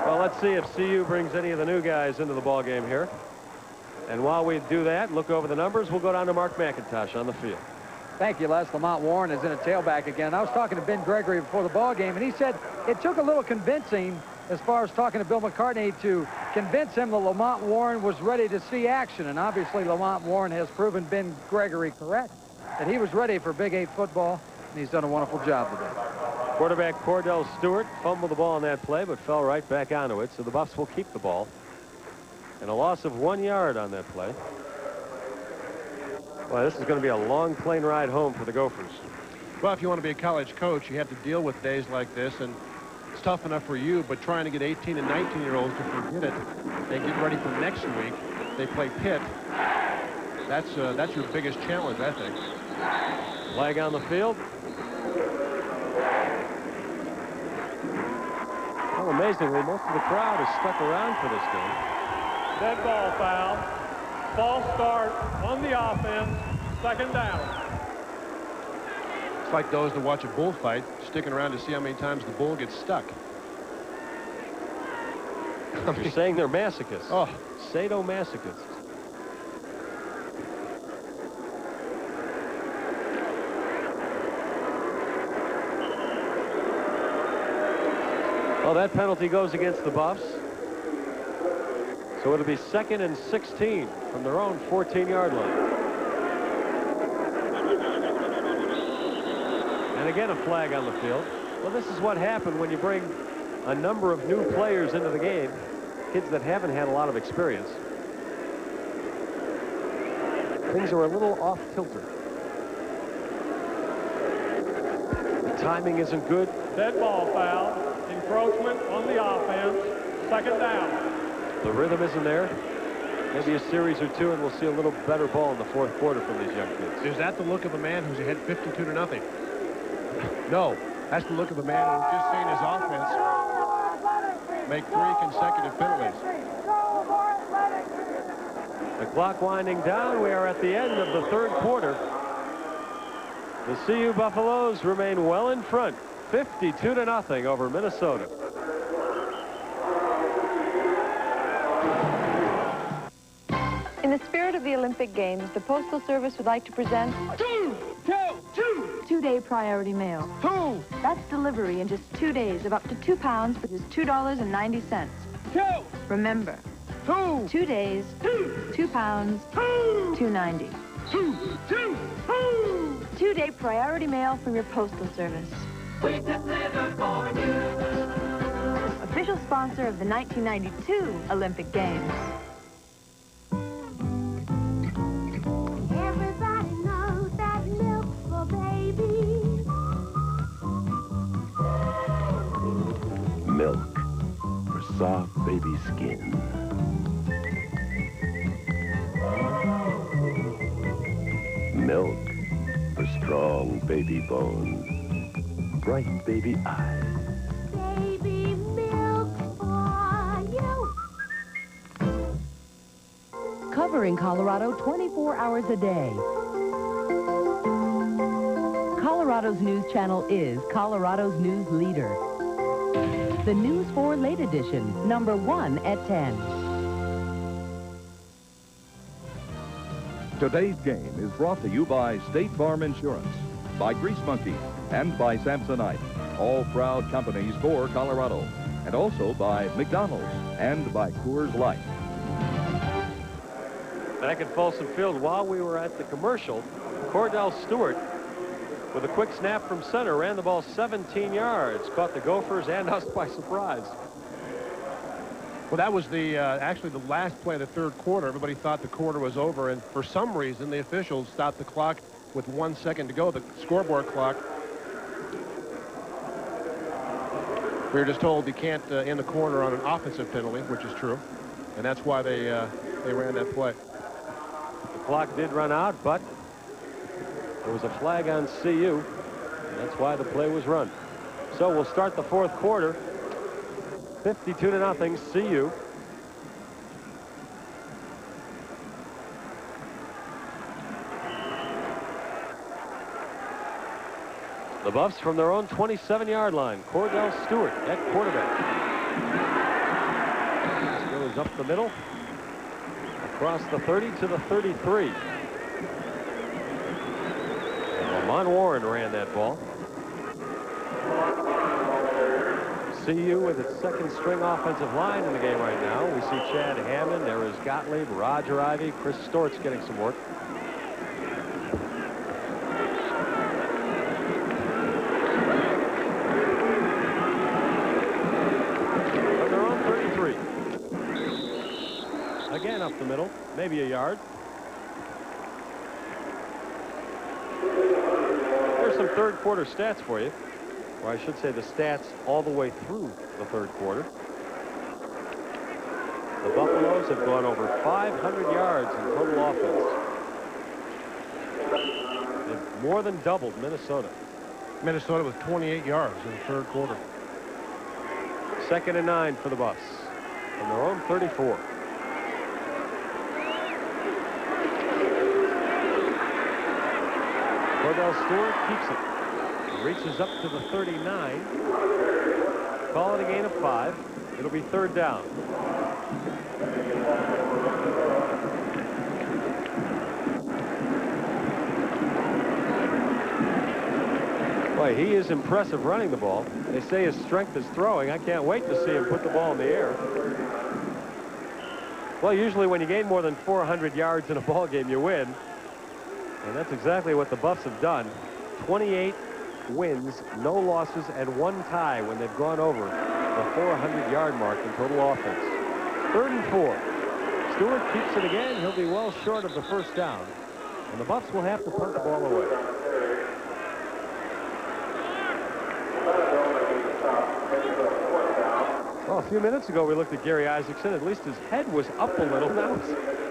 S1: Well, let's see if CU brings any of the new guys into the ball game here. And while we do that, look over the numbers, we'll go down to Mark McIntosh on the field.
S2: Thank you, Les. Lamont Warren is in a tailback again. I was talking to Ben Gregory before the ball game, and he said it took a little convincing as far as talking to Bill McCartney to convince him that Lamont Warren was ready to see action. And obviously Lamont Warren has proven Ben Gregory correct, that he was ready for Big 8 football, and he's done a wonderful job today.
S1: Quarterback Cordell Stewart fumbled the ball on that play, but fell right back onto it, so the Buffs will keep the ball. And a loss of 1 yard on that play. Well, this is going to be a long plane ride home for the Gophers.
S3: Well, if you want to be a college coach, you have to deal with days like this, and it's tough enough for you, but trying to get 18 and 19-year-olds to forget it and get ready for next week. They play Pitt. That's your biggest challenge, I think.
S1: Flag on the field. Well, amazingly, most of the crowd is stuck around for this game.
S16: Dead ball foul. False start on the offense. Second down.
S3: It's like those that watch a bullfight, sticking around to see how many times the bull gets stuck.
S1: You're saying they're masochists.
S3: Oh.
S1: Sadomasochists. Well, that penalty goes against the Buffs. So it'll be 2nd and 16 from their own 14-yard line. And again, a flag on the field. Well, this is what happened when you bring a number of new players into the game, kids that haven't had a lot of experience. things are a little off-kilter. The timing isn't good.
S16: Dead ball foul. Encroachment on the offense. Second down.
S1: The rhythm isn't there. Maybe a series or two, and we'll see a little better ball in the fourth quarter from these young kids.
S3: Is that the look of a man who's ahead 52-0? No. That's the look of a man who's just seen his offense make 3 consecutive penalties.
S1: The clock winding down. We are at the end of the third quarter. The CU Buffaloes remain well in front, 52-0 over Minnesota.
S14: In the spirit of the Olympic Games, the Postal Service would like to present two-day priority mail. That's delivery in just 2 days of up to 2 pounds for just $2.90. Remember, 2 days, 2 pounds, $2.90. 2-day priority mail from your Postal Service.
S11: We deliver for you.
S14: Official sponsor of the 1992 Olympic Games.
S11: Everybody knows that milk for babies.
S17: Milk for soft baby skin. Milk for strong baby bones. Bright baby eyes.
S11: Baby milk for you.
S26: Covering Colorado 24 hours a day. Colorado's news channel is Colorado's news leader. The News 4 Late Edition, number 1 at 10.
S15: Today's game is brought to you by State Farm Insurance, by Grease Monkey, and by Samsonite, all proud companies for Colorado, and also by McDonald's and by Coors Light.
S1: Back at Folsom Field, while we were at the commercial, Cordell Stewart, with a quick snap from center, ran the ball 17 yards, caught the Gophers and us by surprise.
S3: Well, that was the actually the last play of the third quarter. Everybody thought the quarter was over, and for some reason, the officials stopped the clock with 1 second to go, the scoreboard clock. We were just told you can't end the quarter on an offensive penalty, which is true, and that's why they ran that play.
S1: The clock did run out, but there was a flag on CU, and that's why the play was run. So we'll start the fourth quarter. 52-0 CU. The Buffs from their own 27-yard line. Cordell Stewart at quarterback. This goes up the middle, across the 30 to the 33. And Lamont Warren ran that ball. CU with its second string offensive line in the game right now. We see Chad Hammond, there is Gottlieb, Roger Ivy, Chris Stortz getting some work. But they're on 33. Again up the middle, maybe a yard. There's some third quarter stats for you. Or I should say the stats all the way through the third quarter. The Buffaloes have gone over 500 yards in total offense. They've more than doubled Minnesota.
S3: Minnesota with 28 yards in the third quarter.
S1: 2nd and 9 for the Buffs from their own 34. Cordell Stewart keeps it. Reaches up to the 39. Call it a gain of 5. It'll be third down. Boy, he is impressive running the ball. They say his strength is throwing. I can't wait to see him put the ball in the air. Well, usually when you gain more than 400 yards in a ball game, you win. And that's exactly what the Buffs have done. 28 wins, no losses, and 1 tie when they've gone over the 400-yard mark in total offense. 3rd and 4. Stewart keeps it again. He'll be well short of the first down. And the Buffs will have to punt the ball away. Well, a few minutes ago, we looked at Gary Isaacson. At least his head was up a little. Now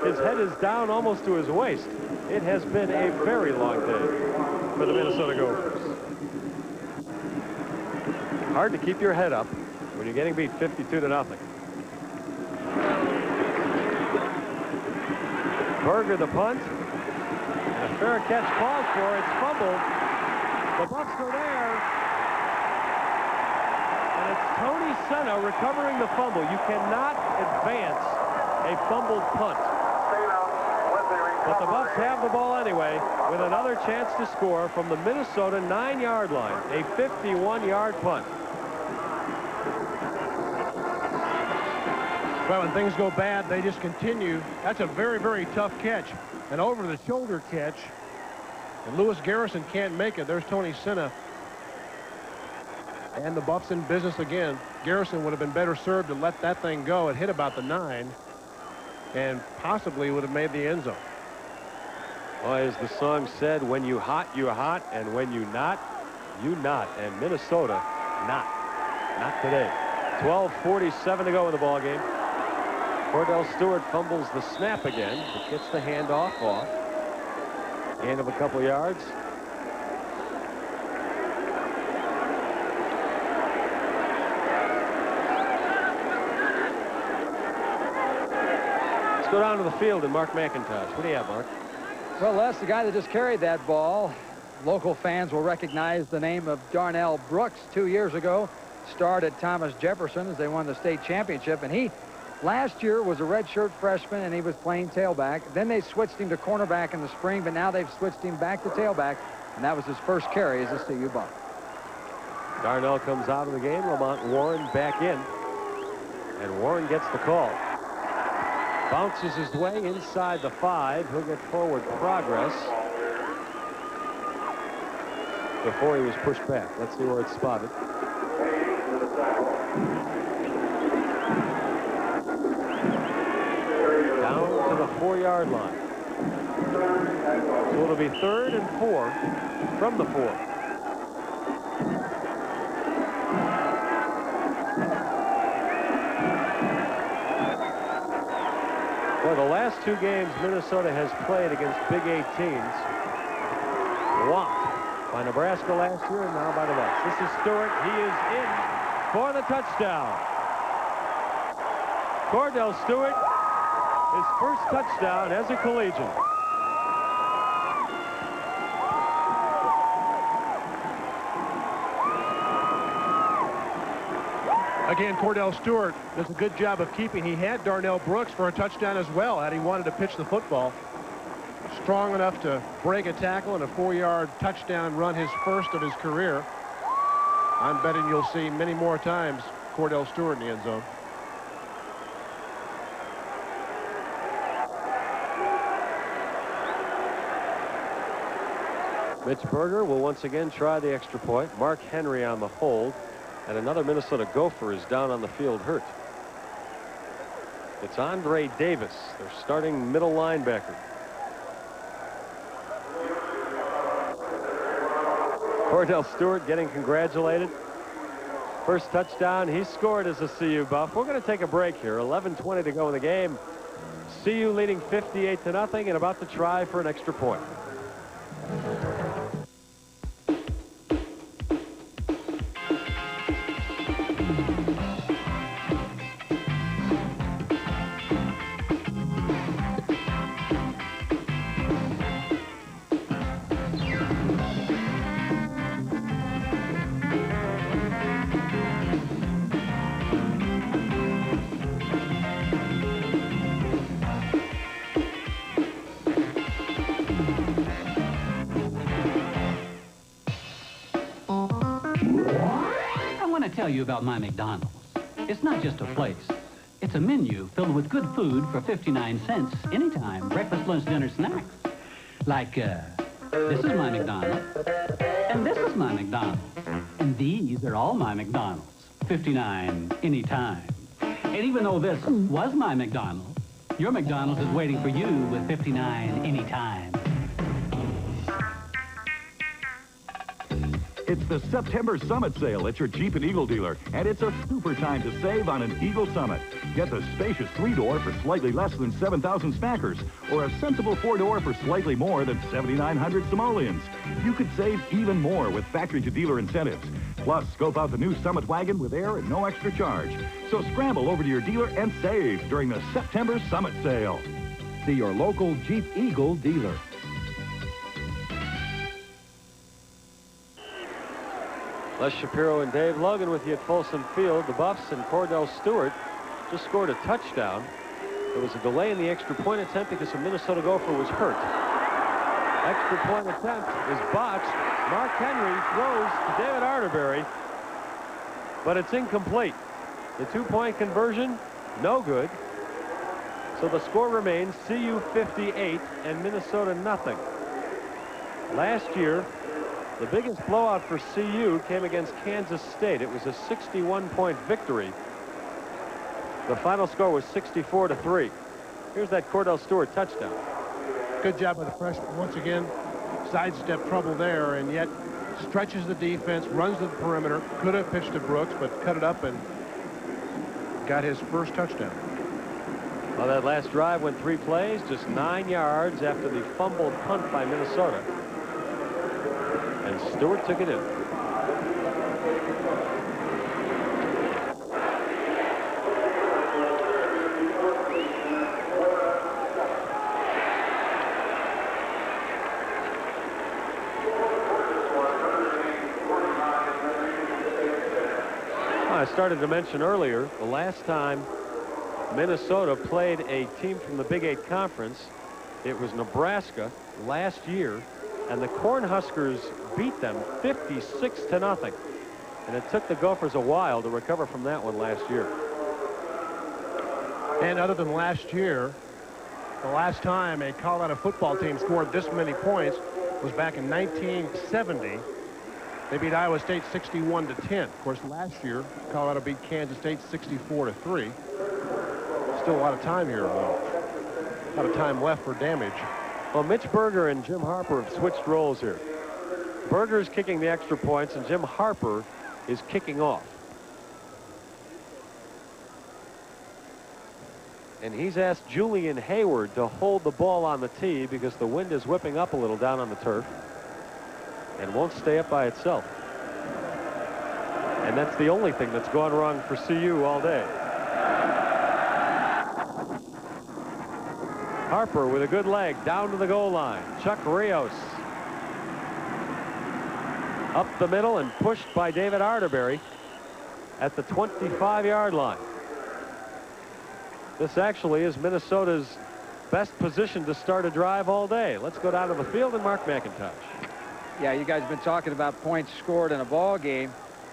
S1: his head is down almost to his waist. It has been a very long day for the Minnesota Gophers. Hard to keep your head up when you're getting beat 52-0. Berger the punt. And a fair catch called for. It's fumbled. The Buffs go there. And it's Tony Senna recovering the fumble. You cannot advance a fumbled punt. But the Buffs have the ball anyway with another chance to score from the Minnesota 9-yard line. A 51-yard punt.
S3: Well, when things go bad, they just continue. That's a very, very tough catch. An over-the-shoulder catch. And Lewis Garrison can't make it. There's Tony Senna. And the Buffs in business again. Garrison would have been better served to let that thing go. It hit about the 9 and possibly would have made the end zone.
S1: Well, as the song said, when you hot, and when you not, you not. And Minnesota, not. Not today. 12:47 to go in the ball game. Cordell Stewart fumbles the snap again, but gets the handoff off. Gain of a couple yards. Let's go down to the field and Mark McIntosh. What do you have, Mark?
S2: Well, Les, the guy that just carried that ball, local fans will recognize the name of Darnell Brooks. 2 years ago, starred at Thomas Jefferson as they won the state championship, and he last year was a redshirt freshman and he was playing tailback. Then they switched him to cornerback in the spring, but now they've switched him back to tailback, and that was his first carry as a CU Buff.
S1: Darnell comes out of the game. Lamont Warren back in, and Warren gets the call. Bounces his way inside the 5. He'll get forward progress before he was pushed back. Let's see where it's spotted. Down to the 4-yard line. So it'll be 3rd and 4 from the 4. Well, the last 2 games Minnesota has played against Big 8 teams, whopped by Nebraska last year and now by the Buffs. This is Stewart. He is in for the touchdown. Cordell Stewart, his first touchdown as a collegian.
S3: Again, Cordell Stewart does a good job of keeping. He had Darnell Brooks for a touchdown as well had he wanted to pitch the football. Strong enough to break a tackle and a 4-yard touchdown run, his first of his career. I'm betting you'll see many more times Cordell Stewart in the end zone.
S1: Mitch Berger will once again try the extra point. Mark Henry on the hold. And another Minnesota Gopher is down on the field hurt. It's Andre Davis, their starting middle linebacker. Cordell Stewart getting congratulated. First touchdown he scored as a CU Buff. We're going to take a break here. 11:20 to go in the game. CU leading 58-0 and about to try for an extra point.
S9: Tell you about my McDonald's. It's not just a place. It's a menu filled with good food for 59 cents anytime. Breakfast, lunch, dinner, snacks. Like, this is my McDonald's. And this is my McDonald's. And these are all my McDonald's. 59 anytime. And even though this was my McDonald's, your McDonald's is waiting for you with 59 anytime.
S24: It's the September Summit Sale at your Jeep and Eagle dealer, and it's a super time to save on an Eagle Summit. Get the spacious 3-door for slightly less than 7,000 Smackers, or a sensible 4-door for slightly more than 7,900 simoleons. You could save even more with factory-to-dealer incentives. Plus, scope out the new Summit wagon with air and no extra charge. So scramble over to your dealer and save during the September Summit Sale.
S5: See your local Jeep Eagle dealer.
S1: Les Shapiro and Dave Logan with you at Folsom Field. The Buffs and Cordell Stewart just scored a touchdown. There was a delay in the extra point attempt because a Minnesota Gopher was hurt. Extra point attempt is botched. Mark Henry throws to David Arterberry, but it's incomplete. The 2-point conversion, no good. So the score remains CU 58 and Minnesota nothing. Last year, the biggest blowout for CU came against Kansas State. It was a 61-point victory. The final score was 64-3. Here's that Cordell Stewart touchdown.
S3: Good job by the freshman. Once again, sidestep trouble there, and yet stretches the defense, runs to the perimeter. Could have pitched to Brooks, but cut it up and got his first touchdown.
S1: Well, that last drive went 3 plays, just 9 yards after the fumbled punt by Minnesota. And Stewart took it in. I started to mention earlier, the last time Minnesota played a team from the Big 8 Conference, it was Nebraska last year, and the Cornhuskers beat them 56-0. And it took the Gophers a while to recover from that one last year.
S3: And other than last year, the last time a Colorado football team scored this many points was back in 1970. They beat Iowa State 61-10. Of course, last year, Colorado beat Kansas State 64-3. Still a lot of time here, though. A lot of time left for damage.
S1: Well, Mitch Berger and Jim Harper have switched roles here. Berger's kicking the extra points, and Jim Harper is kicking off. And he's asked Julian Hayward to hold the ball on the tee because the wind is whipping up a little down on the turf and won't stay up by itself. And that's the only thing that's gone wrong for CU all day. Harper with a good leg down to the goal line. Chuck Rios up the middle and pushed by David Arterberry at the 25-yard line. This actually is Minnesota's best position to start a drive all day. Let's go down to the field and Mark McIntosh.
S2: Yeah, you guys have been talking about points scored in a ball game.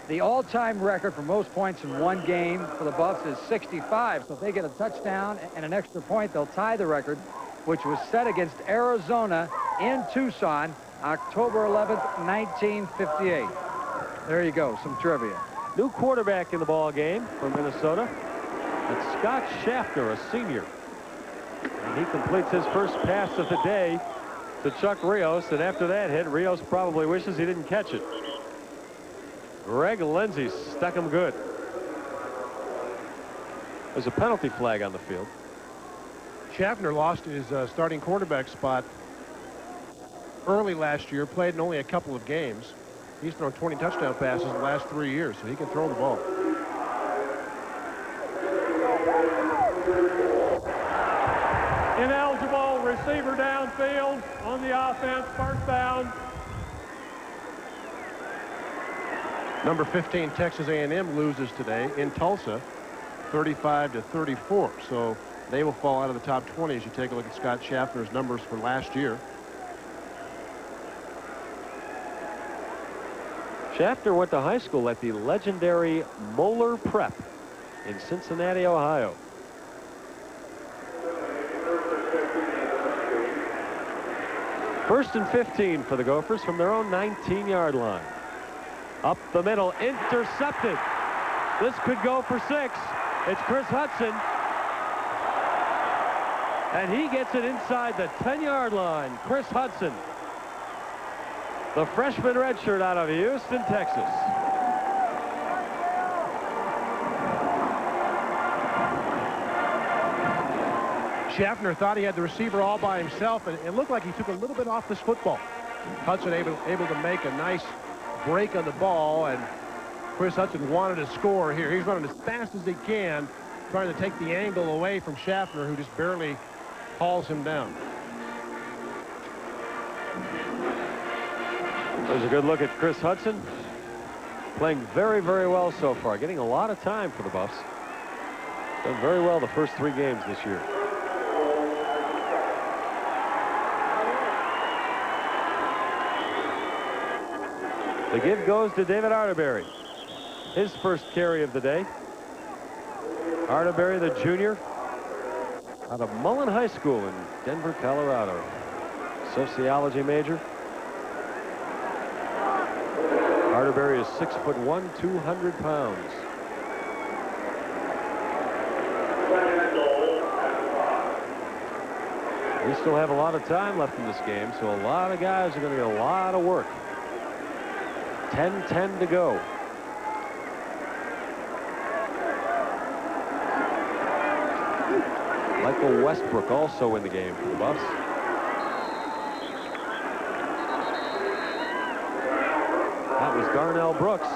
S2: The all-time record for most points in one game for the Buffs is 65. So if they get a touchdown and an extra point, they'll tie the record, which was set against Arizona in Tucson, October 11th, 1958. There you go, some trivia.
S1: New quarterback in the ball game for Minnesota. It's Scott Schaffner, a senior. And he completes his first pass of the day to Chuck Rios, and after that hit, Rios probably wishes he didn't catch it. Greg Lindsey stuck him good. There's a penalty flag on the field.
S3: Schaffner lost his starting quarterback spot early last year, played in only a couple of games. He's thrown 20 touchdown passes in the last 3 years, so he can throw the ball.
S16: Ineligible, receiver downfield on the offense, first down.
S3: Number 15, Texas A&M loses today in Tulsa, 35-34. So they will fall out of the top 20 as you take a look at Scott Schaffner's numbers from last year.
S1: Schaffner went to high school at the legendary Moeller Prep in Cincinnati, Ohio. First and 15 for the Gophers from their own 19-yard line. Up the middle, intercepted. This could go for 6. It's Chris Hudson. And he gets it inside the 10-yard line. Chris Hudson. The freshman redshirt out of Houston, Texas.
S3: Schaffner thought he had the receiver all by himself, and it looked like he took a little bit off this football. Hudson able to make a nice break on the ball, and Chris Hudson wanted to score here. He's running as fast as he can, trying to take the angle away from Schaffner, who just barely hauls him down.
S1: There's a good look at Chris Hudson. Playing very, very well so far. Getting a lot of time for the Buffs. Done very well the first 3 games this year. The give goes to David Arterberry. His first carry of the day. Arterberry, the junior, out of Mullen High School in Denver, Colorado. Sociology major. Arterberry is 6'1", 200 pounds. We still have a lot of time left in this game, so a lot of guys are going to get a lot of work. 10-10 to go. Michael Westbrook also in the game for the Buffs. That was Darnell Brooks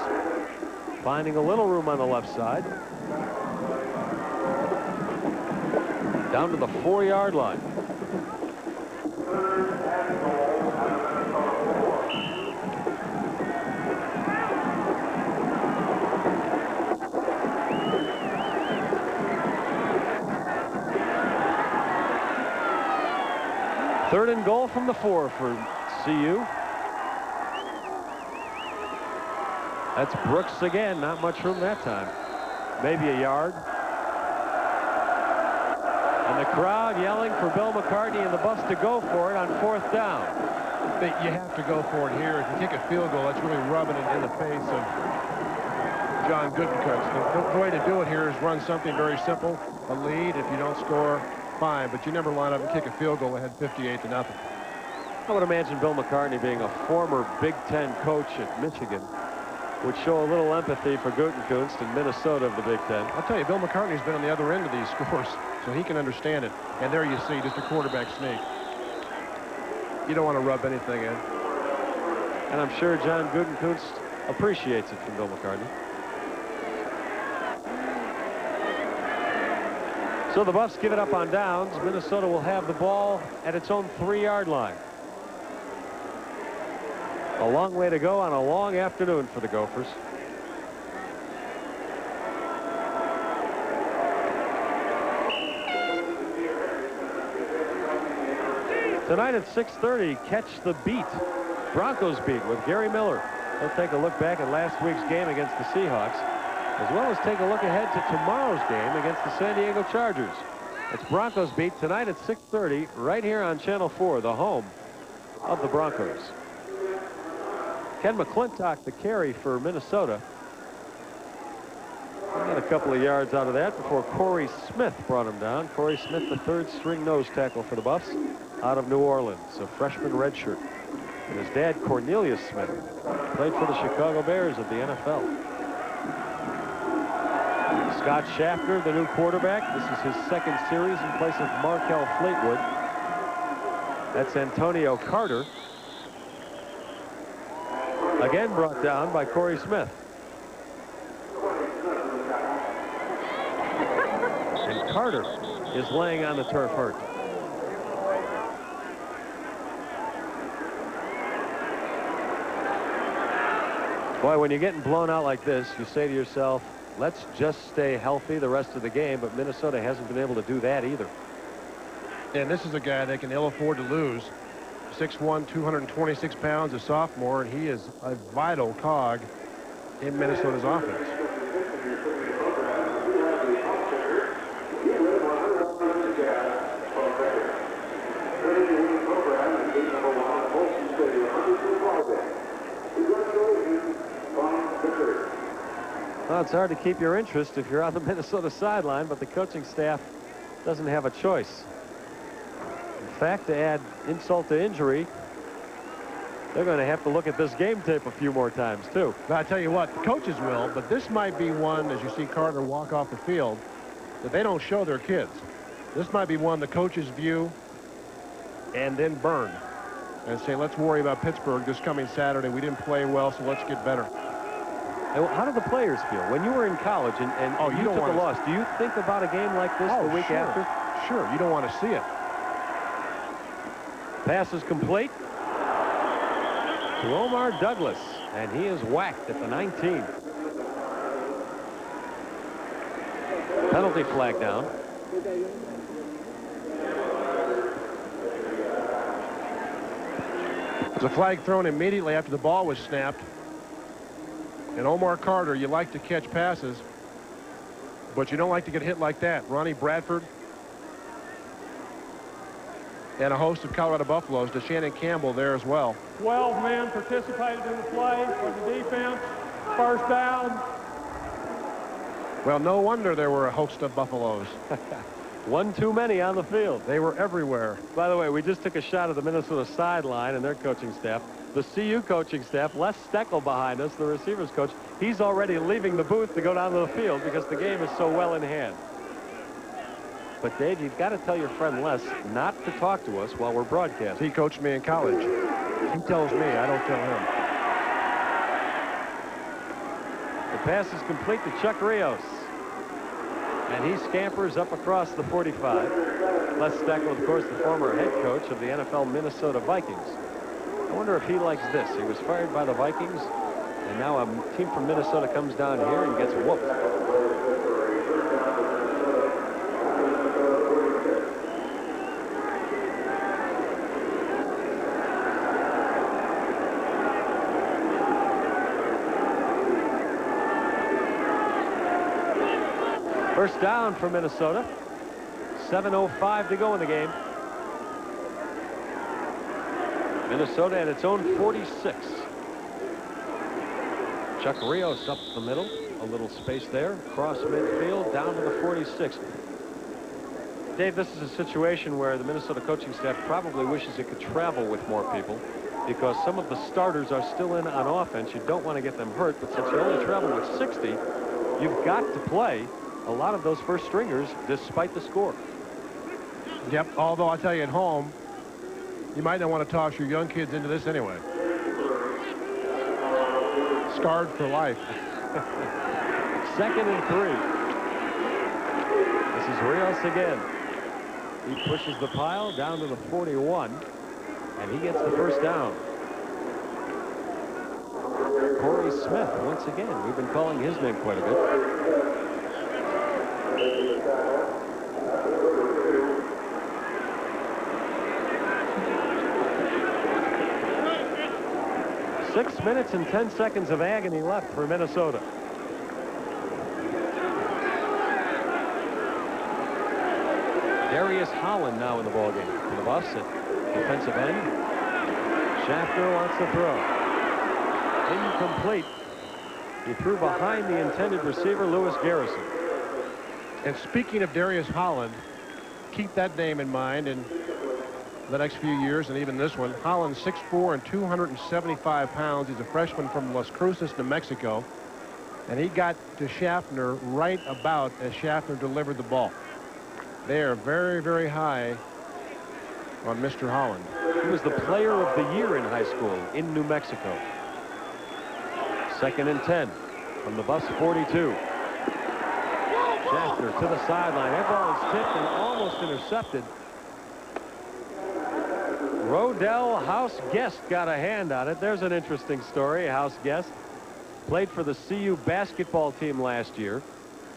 S1: finding a little room on the left side. Down to the 4-yard line. Third and goal from the 4 for CU. That's Brooks again. Not much room that time. Maybe a yard. And the crowd yelling for Bill McCartney and the Buffs to go for it on 4th down.
S3: You have to go for it here. If you kick a field goal, that's really rubbing it in the face of John Gutekunst. The way to do it here is run something very simple. A lead. If you don't score, fine, but you never line up and kick a field goal ahead 58-0.
S1: I would imagine Bill McCartney, being a former Big Ten coach at Michigan, would show a little empathy for Gutekunst in Minnesota of the Big Ten.
S3: I'll tell you, Bill McCartney's been on the other end of these scores, so he can understand it. And there you see just a quarterback sneak. You don't want to rub anything in.
S1: And I'm sure John Gutekunst appreciates it from Bill McCartney. So the Buffs give it up on downs. Minnesota will have the ball at its own 3-yard line. A long way to go on a long afternoon for the Gophers. Tonight at 6:30, Catch the Beat, Broncos Beat with Gary Miller. He'll take a look back at last week's game against the Seahawks, as well as take a look ahead to tomorrow's game against the San Diego Chargers. It's Broncos Beat tonight at 6:30 right here on Channel 4, the home of the Broncos. Ken McClintock, the carry for Minnesota. He got a couple of yards out of that before Corey Smith brought him down. Corey Smith, the 3rd-string nose tackle for the Buffs out of New Orleans, a freshman redshirt. And his dad, Cornelius Smith, played for the Chicago Bears of the NFL. Scott Schaffner, the new quarterback. This is his 2nd series in place of Markel Fleetwood. That's Antonio Carter. Again brought down by Corey Smith. And Carter is laying on the turf hurt. Boy, when you're getting blown out like this, you say to yourself, let's just stay healthy the rest of the game, but Minnesota hasn't been able to do that either.
S3: And this is a guy they can ill afford to lose. 6'1", 226 pounds, a sophomore, and he is a vital cog in Minnesota's offense.
S1: Well, it's hard to keep your interest if you're on the Minnesota sideline, but the coaching staff doesn't have a choice. In fact, to add insult to injury, They're going to have to look at this game tape a few more times, too.
S3: But I tell you what, the coaches will, but this might be one, as you see Carter walk off the field, that they don't show their kids. This might be one the coaches view and then burn and say, let's worry about Pittsburgh this coming Saturday. We didn't play well, so let's get better.
S1: And how do the players feel? When you were in college and you took a loss, do you think about a game like this the week after?
S3: Sure, you don't want to see it.
S1: Pass is complete to Omar Douglas, and he is whacked at the 19. Penalty flag down.
S3: There's a flag thrown immediately after the ball was snapped. And Omar Carter, you like to catch passes, but you don't like to get hit like that. Ronnie Bradford and a host of Colorado Buffaloes, DeShannon Campbell there as well.
S16: 12 men participated in the play for the defense. First down.
S3: Well, no wonder there were a host of Buffaloes.
S1: One too many on the field.
S3: They were everywhere.
S1: By the way, we just took a shot of the Minnesota sideline and their coaching staff. The CU coaching staff, Les Steckel behind us, the receivers coach, he's already leaving the booth to go down to the field because the game is so well in hand. But, Dave, you've got to tell your friend Les not to talk to us while we're broadcasting.
S3: He coached me in college. He tells me, I don't tell him.
S1: The pass is complete to Chuck Rios. And he scampers up across the 45. Les Steckel, of course, the former head coach of the NFL Minnesota Vikings. I wonder if he likes this. He was fired by the Vikings, and now a team from Minnesota comes down here and gets whooped. First down for Minnesota. 7:05 to go in the game. Minnesota at its own 46. Chuck Rios up the middle. A little space there. Cross midfield down to the 46. Dave, this is a situation where the Minnesota coaching staff probably wishes it could travel with more people because some of the starters are still in on offense. You don't want to get them hurt, but since you only travel with 60, you've got to play a lot of those first stringers despite the score.
S3: Yep, although I tell you at home, you might not want to toss your young kids into this anyway. Scarred for life.
S1: 2nd and 3. This is Rios again. He pushes the pile down to the 41, and he gets the first down. Corey Smith, once again. We've been calling his name quite a bit. 6 minutes and 10 seconds of agony left for Minnesota. Darius Holland now in the ballgame for the Buffs at defensive end. Schaffner wants to throw. Incomplete. He threw behind the intended receiver, Lewis Garrison.
S3: And speaking of Darius Holland, keep that name in mind in the next few years, and even this one. Holland, 6'4" and 275 pounds. He's a freshman from Las Cruces, New Mexico. And he got to Schaffner right about as Schaffner delivered the ball. They are very, very high on Mr. Holland.
S1: He was the player of the year in high school in New Mexico. 2nd and 10 from the Buffs 42. Schaffner to the sideline. That ball is tipped and almost intercepted. Rodell House Guest got a hand on it. There's an interesting story. House Guest played for the CU basketball team last year.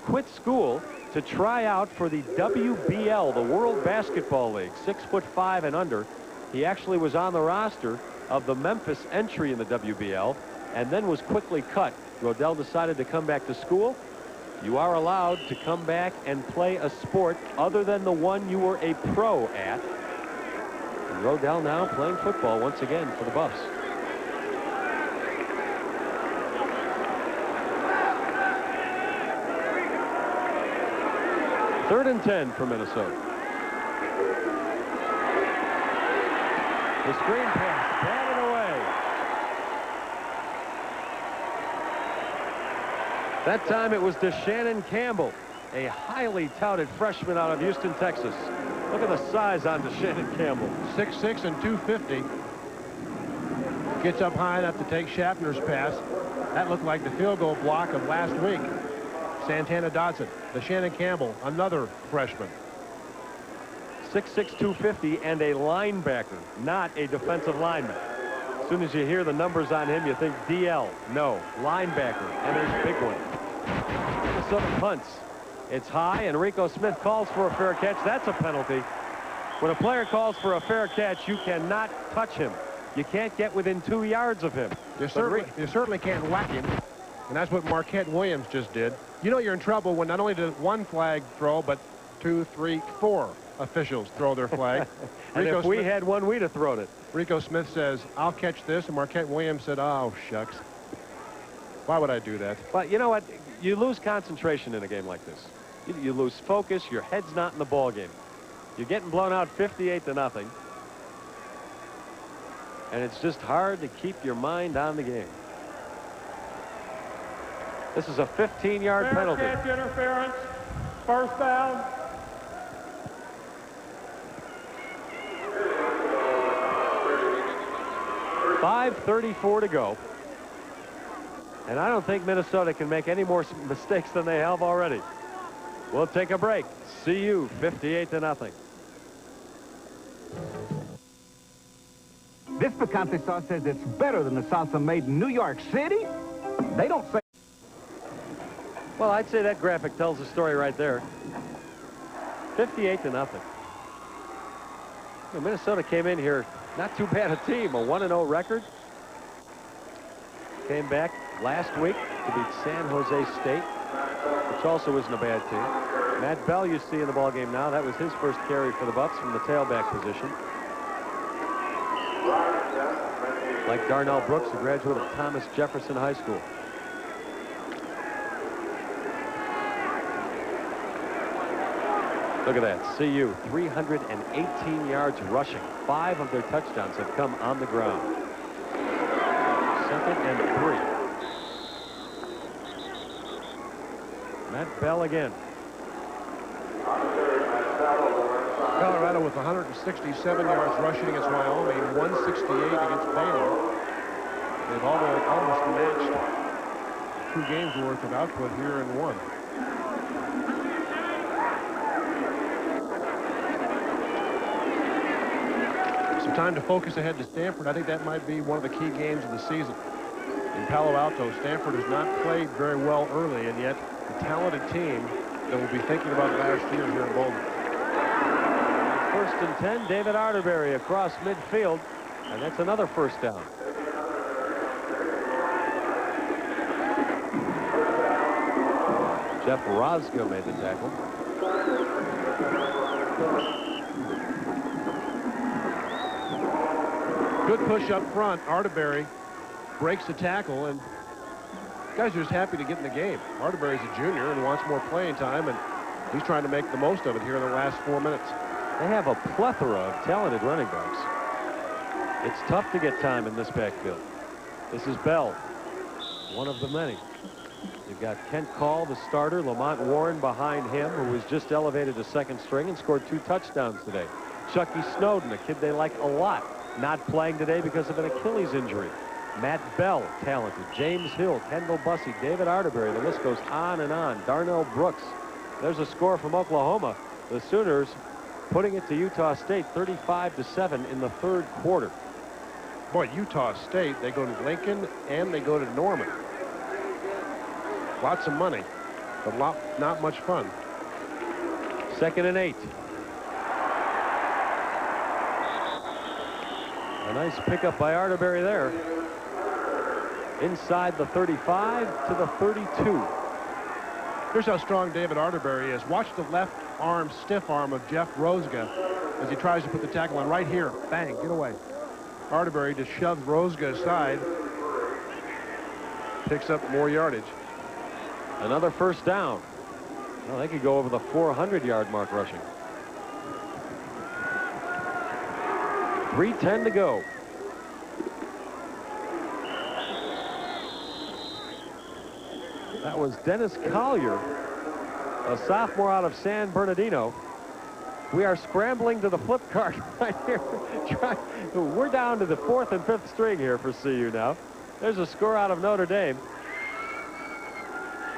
S1: Quit school to try out for the WBL, the World Basketball League, 6'5" and under. He actually was on the roster of the Memphis entry in the WBL and then was quickly cut. Rodell decided to come back to school. You are allowed to come back and play a sport other than the one you were a pro at. And Rodell now playing football once again for the Buffs. Third and 10 for Minnesota. The screen pass, batted away. That time it was DeShannon Campbell, a highly touted freshman out of Houston, Texas. Look at the size on DeShannon Campbell.
S3: 6'6" and 250. Gets up high enough to take Schaffner's pass. That looked like the field goal block of last week. Santana Dotson, DeShannon Campbell, another freshman.
S1: 6'6", 250, and a linebacker, not a defensive lineman. As soon as you hear the numbers on him, you think DL. No, linebacker, and there's a big one. Minnesota punts. It's high, and Rico Smith calls for a fair catch. That's a penalty. When a player calls for a fair catch, you cannot touch him. You can't get within 2 yards of him.
S3: You certainly can't whack him, and that's what Marquette Williams just did. You know you're in trouble when not only does one flag throw, but 2, 3, 4 officials throw their flag.
S1: And if we had one, we'd have thrown it.
S3: Rico Smith says, "I'll catch this," and Marquette Williams said, "Oh, shucks. Why would I do that?"
S1: But you know what? You lose concentration in a game like this. You lose focus. Your head's not in the ball game. You're getting blown out 58-0. And it's just hard to keep your mind on the game. This is a 15-yard penalty.
S16: Fair catch interference. First down.
S1: .534 to go. And I don't think Minnesota can make any more mistakes than they have already. We'll take a break. CU 58-0.
S12: This picante sauce says it's better than the salsa made in New York City. They don't say.
S1: Well, I'd say that graphic tells the story right there. 58-0. You know, Minnesota came in here, not too bad a team, a 1-0 record. Came back last week to beat San Jose State, which also isn't a bad team. Matt Bell you see in the ballgame now. That was his first carry for the Buffs from the tailback position. Like Darnell Brooks, a graduate of Thomas Jefferson High School. Look at that. CU, 318 yards rushing. 5 of their touchdowns have come on the ground. 2nd and 3. Matt Bell again.
S3: Colorado with 167 yards rushing against Wyoming, 168 against Baylor. They've almost matched 2 games worth of output here in one. Some time to focus ahead to Stanford. I think that might be one of the key games of the season. In Palo Alto, Stanford has not played very well early, and yet a talented team that will be thinking about last year here in Boulder.
S1: 1st and 10, David Arterberry across midfield, and that's another first down. Jeff Rosga made the tackle.
S3: Good push up front. Arterberry breaks the tackle, and guys are just happy to get in the game. Arterberry's a junior and wants more playing time, and he's trying to make the most of it here in the last 4 minutes.
S1: They have a plethora of talented running backs. It's tough to get time in this backfield. This is Bell, one of the many. You've got Kent Call, the starter, Lamont Warren behind him, who was just elevated to 2nd string and scored 2 touchdowns today. Chucky Snowden, a kid they like a lot, not playing today because of an Achilles injury. Matt Bell, talented. James Hill, Kendall Bussey, David Arterberry. The list goes on and on. Darnell Brooks. There's a score from Oklahoma. The Sooners putting it to Utah State 35-7 in the 3rd quarter.
S3: Boy, Utah State, they go to Lincoln and they go to Norman. Lots of money, but not much fun.
S1: 2nd and 8. A nice pickup by Arterberry there. Inside the 35 to the 32.
S3: Here's how strong David Arterberry is. Watch the left arm, stiff arm of Jeff Rosga as he tries to put the tackle on right here. Bang, get away. Arterberry just shoves Rosga aside. Picks up more yardage.
S1: Another first down. Well, they could go over the 400-yard mark rushing. 3:10 to go. That was Dennis Collier, a sophomore out of San Bernardino. We are scrambling to the flip card right here. We're down to the 4th and 5th string here for CU now. There's a score out of Notre Dame.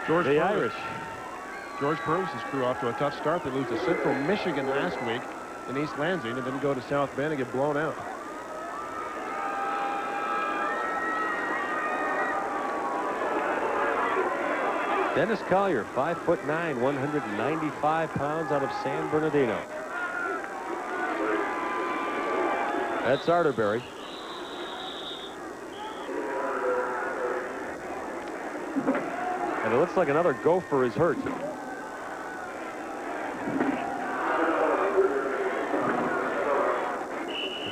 S1: The Irish.
S3: George Purvis's crew off to a tough start. They lose to Central Michigan last week in East Lansing and then go to South Bend and get blown out.
S1: Dennis Collier, 5'9", 195 pounds, out of San Bernardino. That's Arterberry. And it looks like another Gopher is hurt.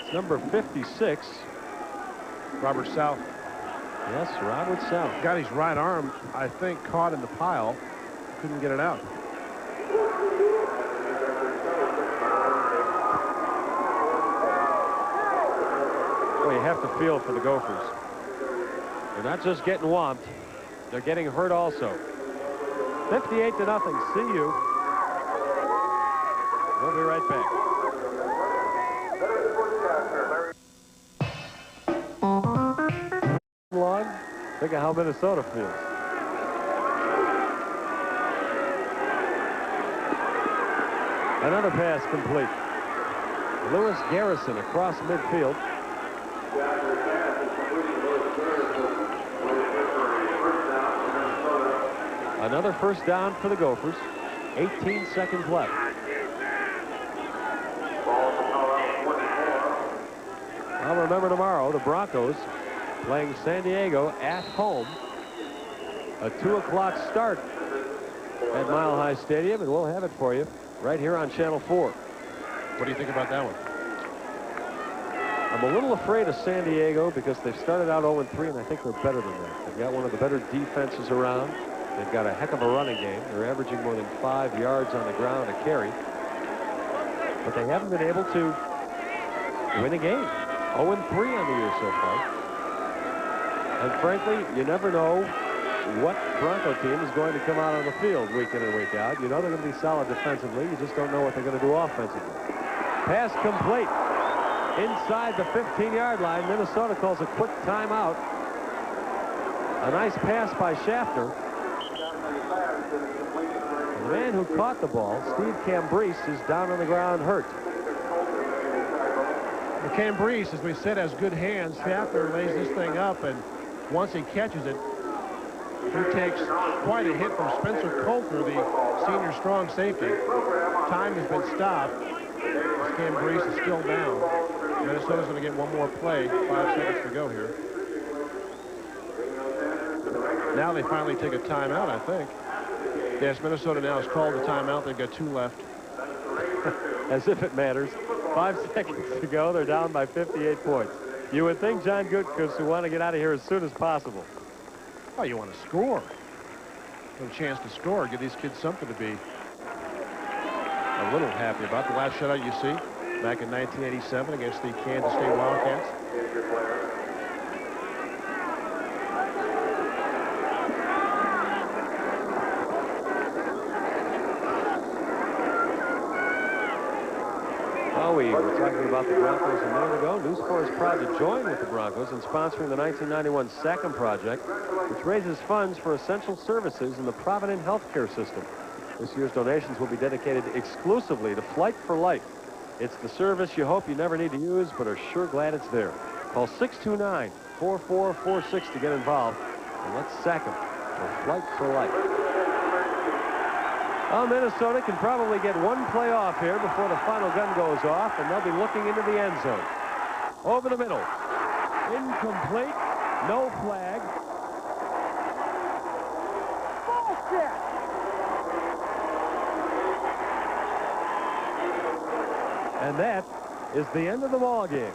S1: It's number 56.
S3: Robert South.
S1: Yes, Robert South.
S3: Got his right arm, I think, caught in the pile. Couldn't get it out.
S1: Well, you have to feel for the Gophers. They're not just getting whomped. They're getting hurt also. 58-0, CU. We'll be right back. Long. Think of how Minnesota feels. Another pass complete. Lewis Garrison across midfield. Another first down for the Gophers. 18 seconds left. I'll remember tomorrow the Broncos playing San Diego at home. A 2 o'clock start at Mile High Stadium, and we'll have it for you right here on Channel 4.
S3: What do you think about that one?
S1: I'm a little afraid of San Diego because they've started out 0-3, and I think they're better than that. They've got one of the better defenses around. They've got a heck of a running game. They're averaging more than 5 yards on the ground a carry. But they haven't been able to win a game. 0-3 on the year so far. And frankly, you never know what Bronco team is going to come out on the field week in and week out. You know they're going to be solid defensively. You just don't know what they're going to do offensively. Pass complete. Inside the 15-yard line, Minnesota calls a quick timeout. A nice pass by Schaffner. The man who caught the ball, Steve Cambrese, is down on the ground hurt.
S3: Well, Cambrese, as we said, has good hands. Schaffner lays this thing up, and once he catches it, he takes quite a hit from Spencer Coulter, the senior strong safety. Time has been stopped. Cambrese is still down. Minnesota's going to get one more play. 5 seconds to go here. Now they finally take a timeout, I think. Yes, Minnesota now has called the timeout. They've got 2 left.
S1: As if it matters. 5 seconds to go. They're down by 58 points. You would think John Gutekunst would want to get out of here as soon as possible.
S3: Oh, you want to score. No chance to score. Give these kids something to be a little happy about. The last shutout you see back in 1987 against the Kansas State Wildcats.
S1: We were talking about the Broncos a minute ago. News 4 is proud to join with the Broncos in sponsoring the 1991 SACM project, which raises funds for essential services in the Provident healthcare system. This year's donations will be dedicated exclusively to Flight for Life. It's the service you hope you never need to use, but are sure glad it's there. Call 629-4446 to get involved, and let's SACM for Flight for Life. Well, Minnesota can probably get one play off here before the final gun goes off, and they'll be looking into the end zone. Over the middle. Incomplete. No flag. Bullshit! And that is the end of the ball game.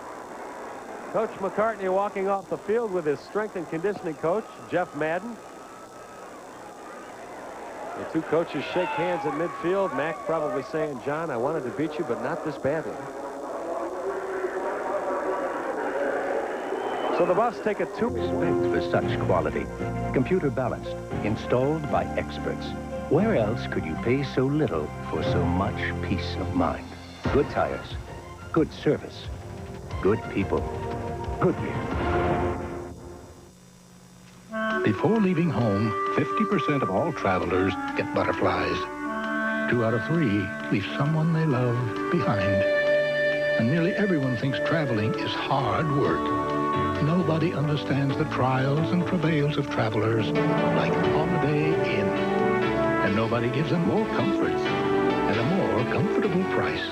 S1: Coach McCartney walking off the field with his strength and conditioning coach, Jeff Madden. The two coaches shake hands at midfield. Mac probably saying, John, I wanted to beat you, but not this badly. So the Buffs take a 2.
S6: Respect for such quality. Computer balanced, installed by experts. Where else could you pay so little for so much peace of mind? Good tires, good service, good people. Goodyear.
S18: Before leaving home, 50% of all travelers get butterflies. 2 out of 3 leave someone they love behind. And nearly everyone thinks traveling is hard work. Nobody understands the trials and travails of travelers like Holiday Inn. And nobody gives them more comforts at a more comfortable price.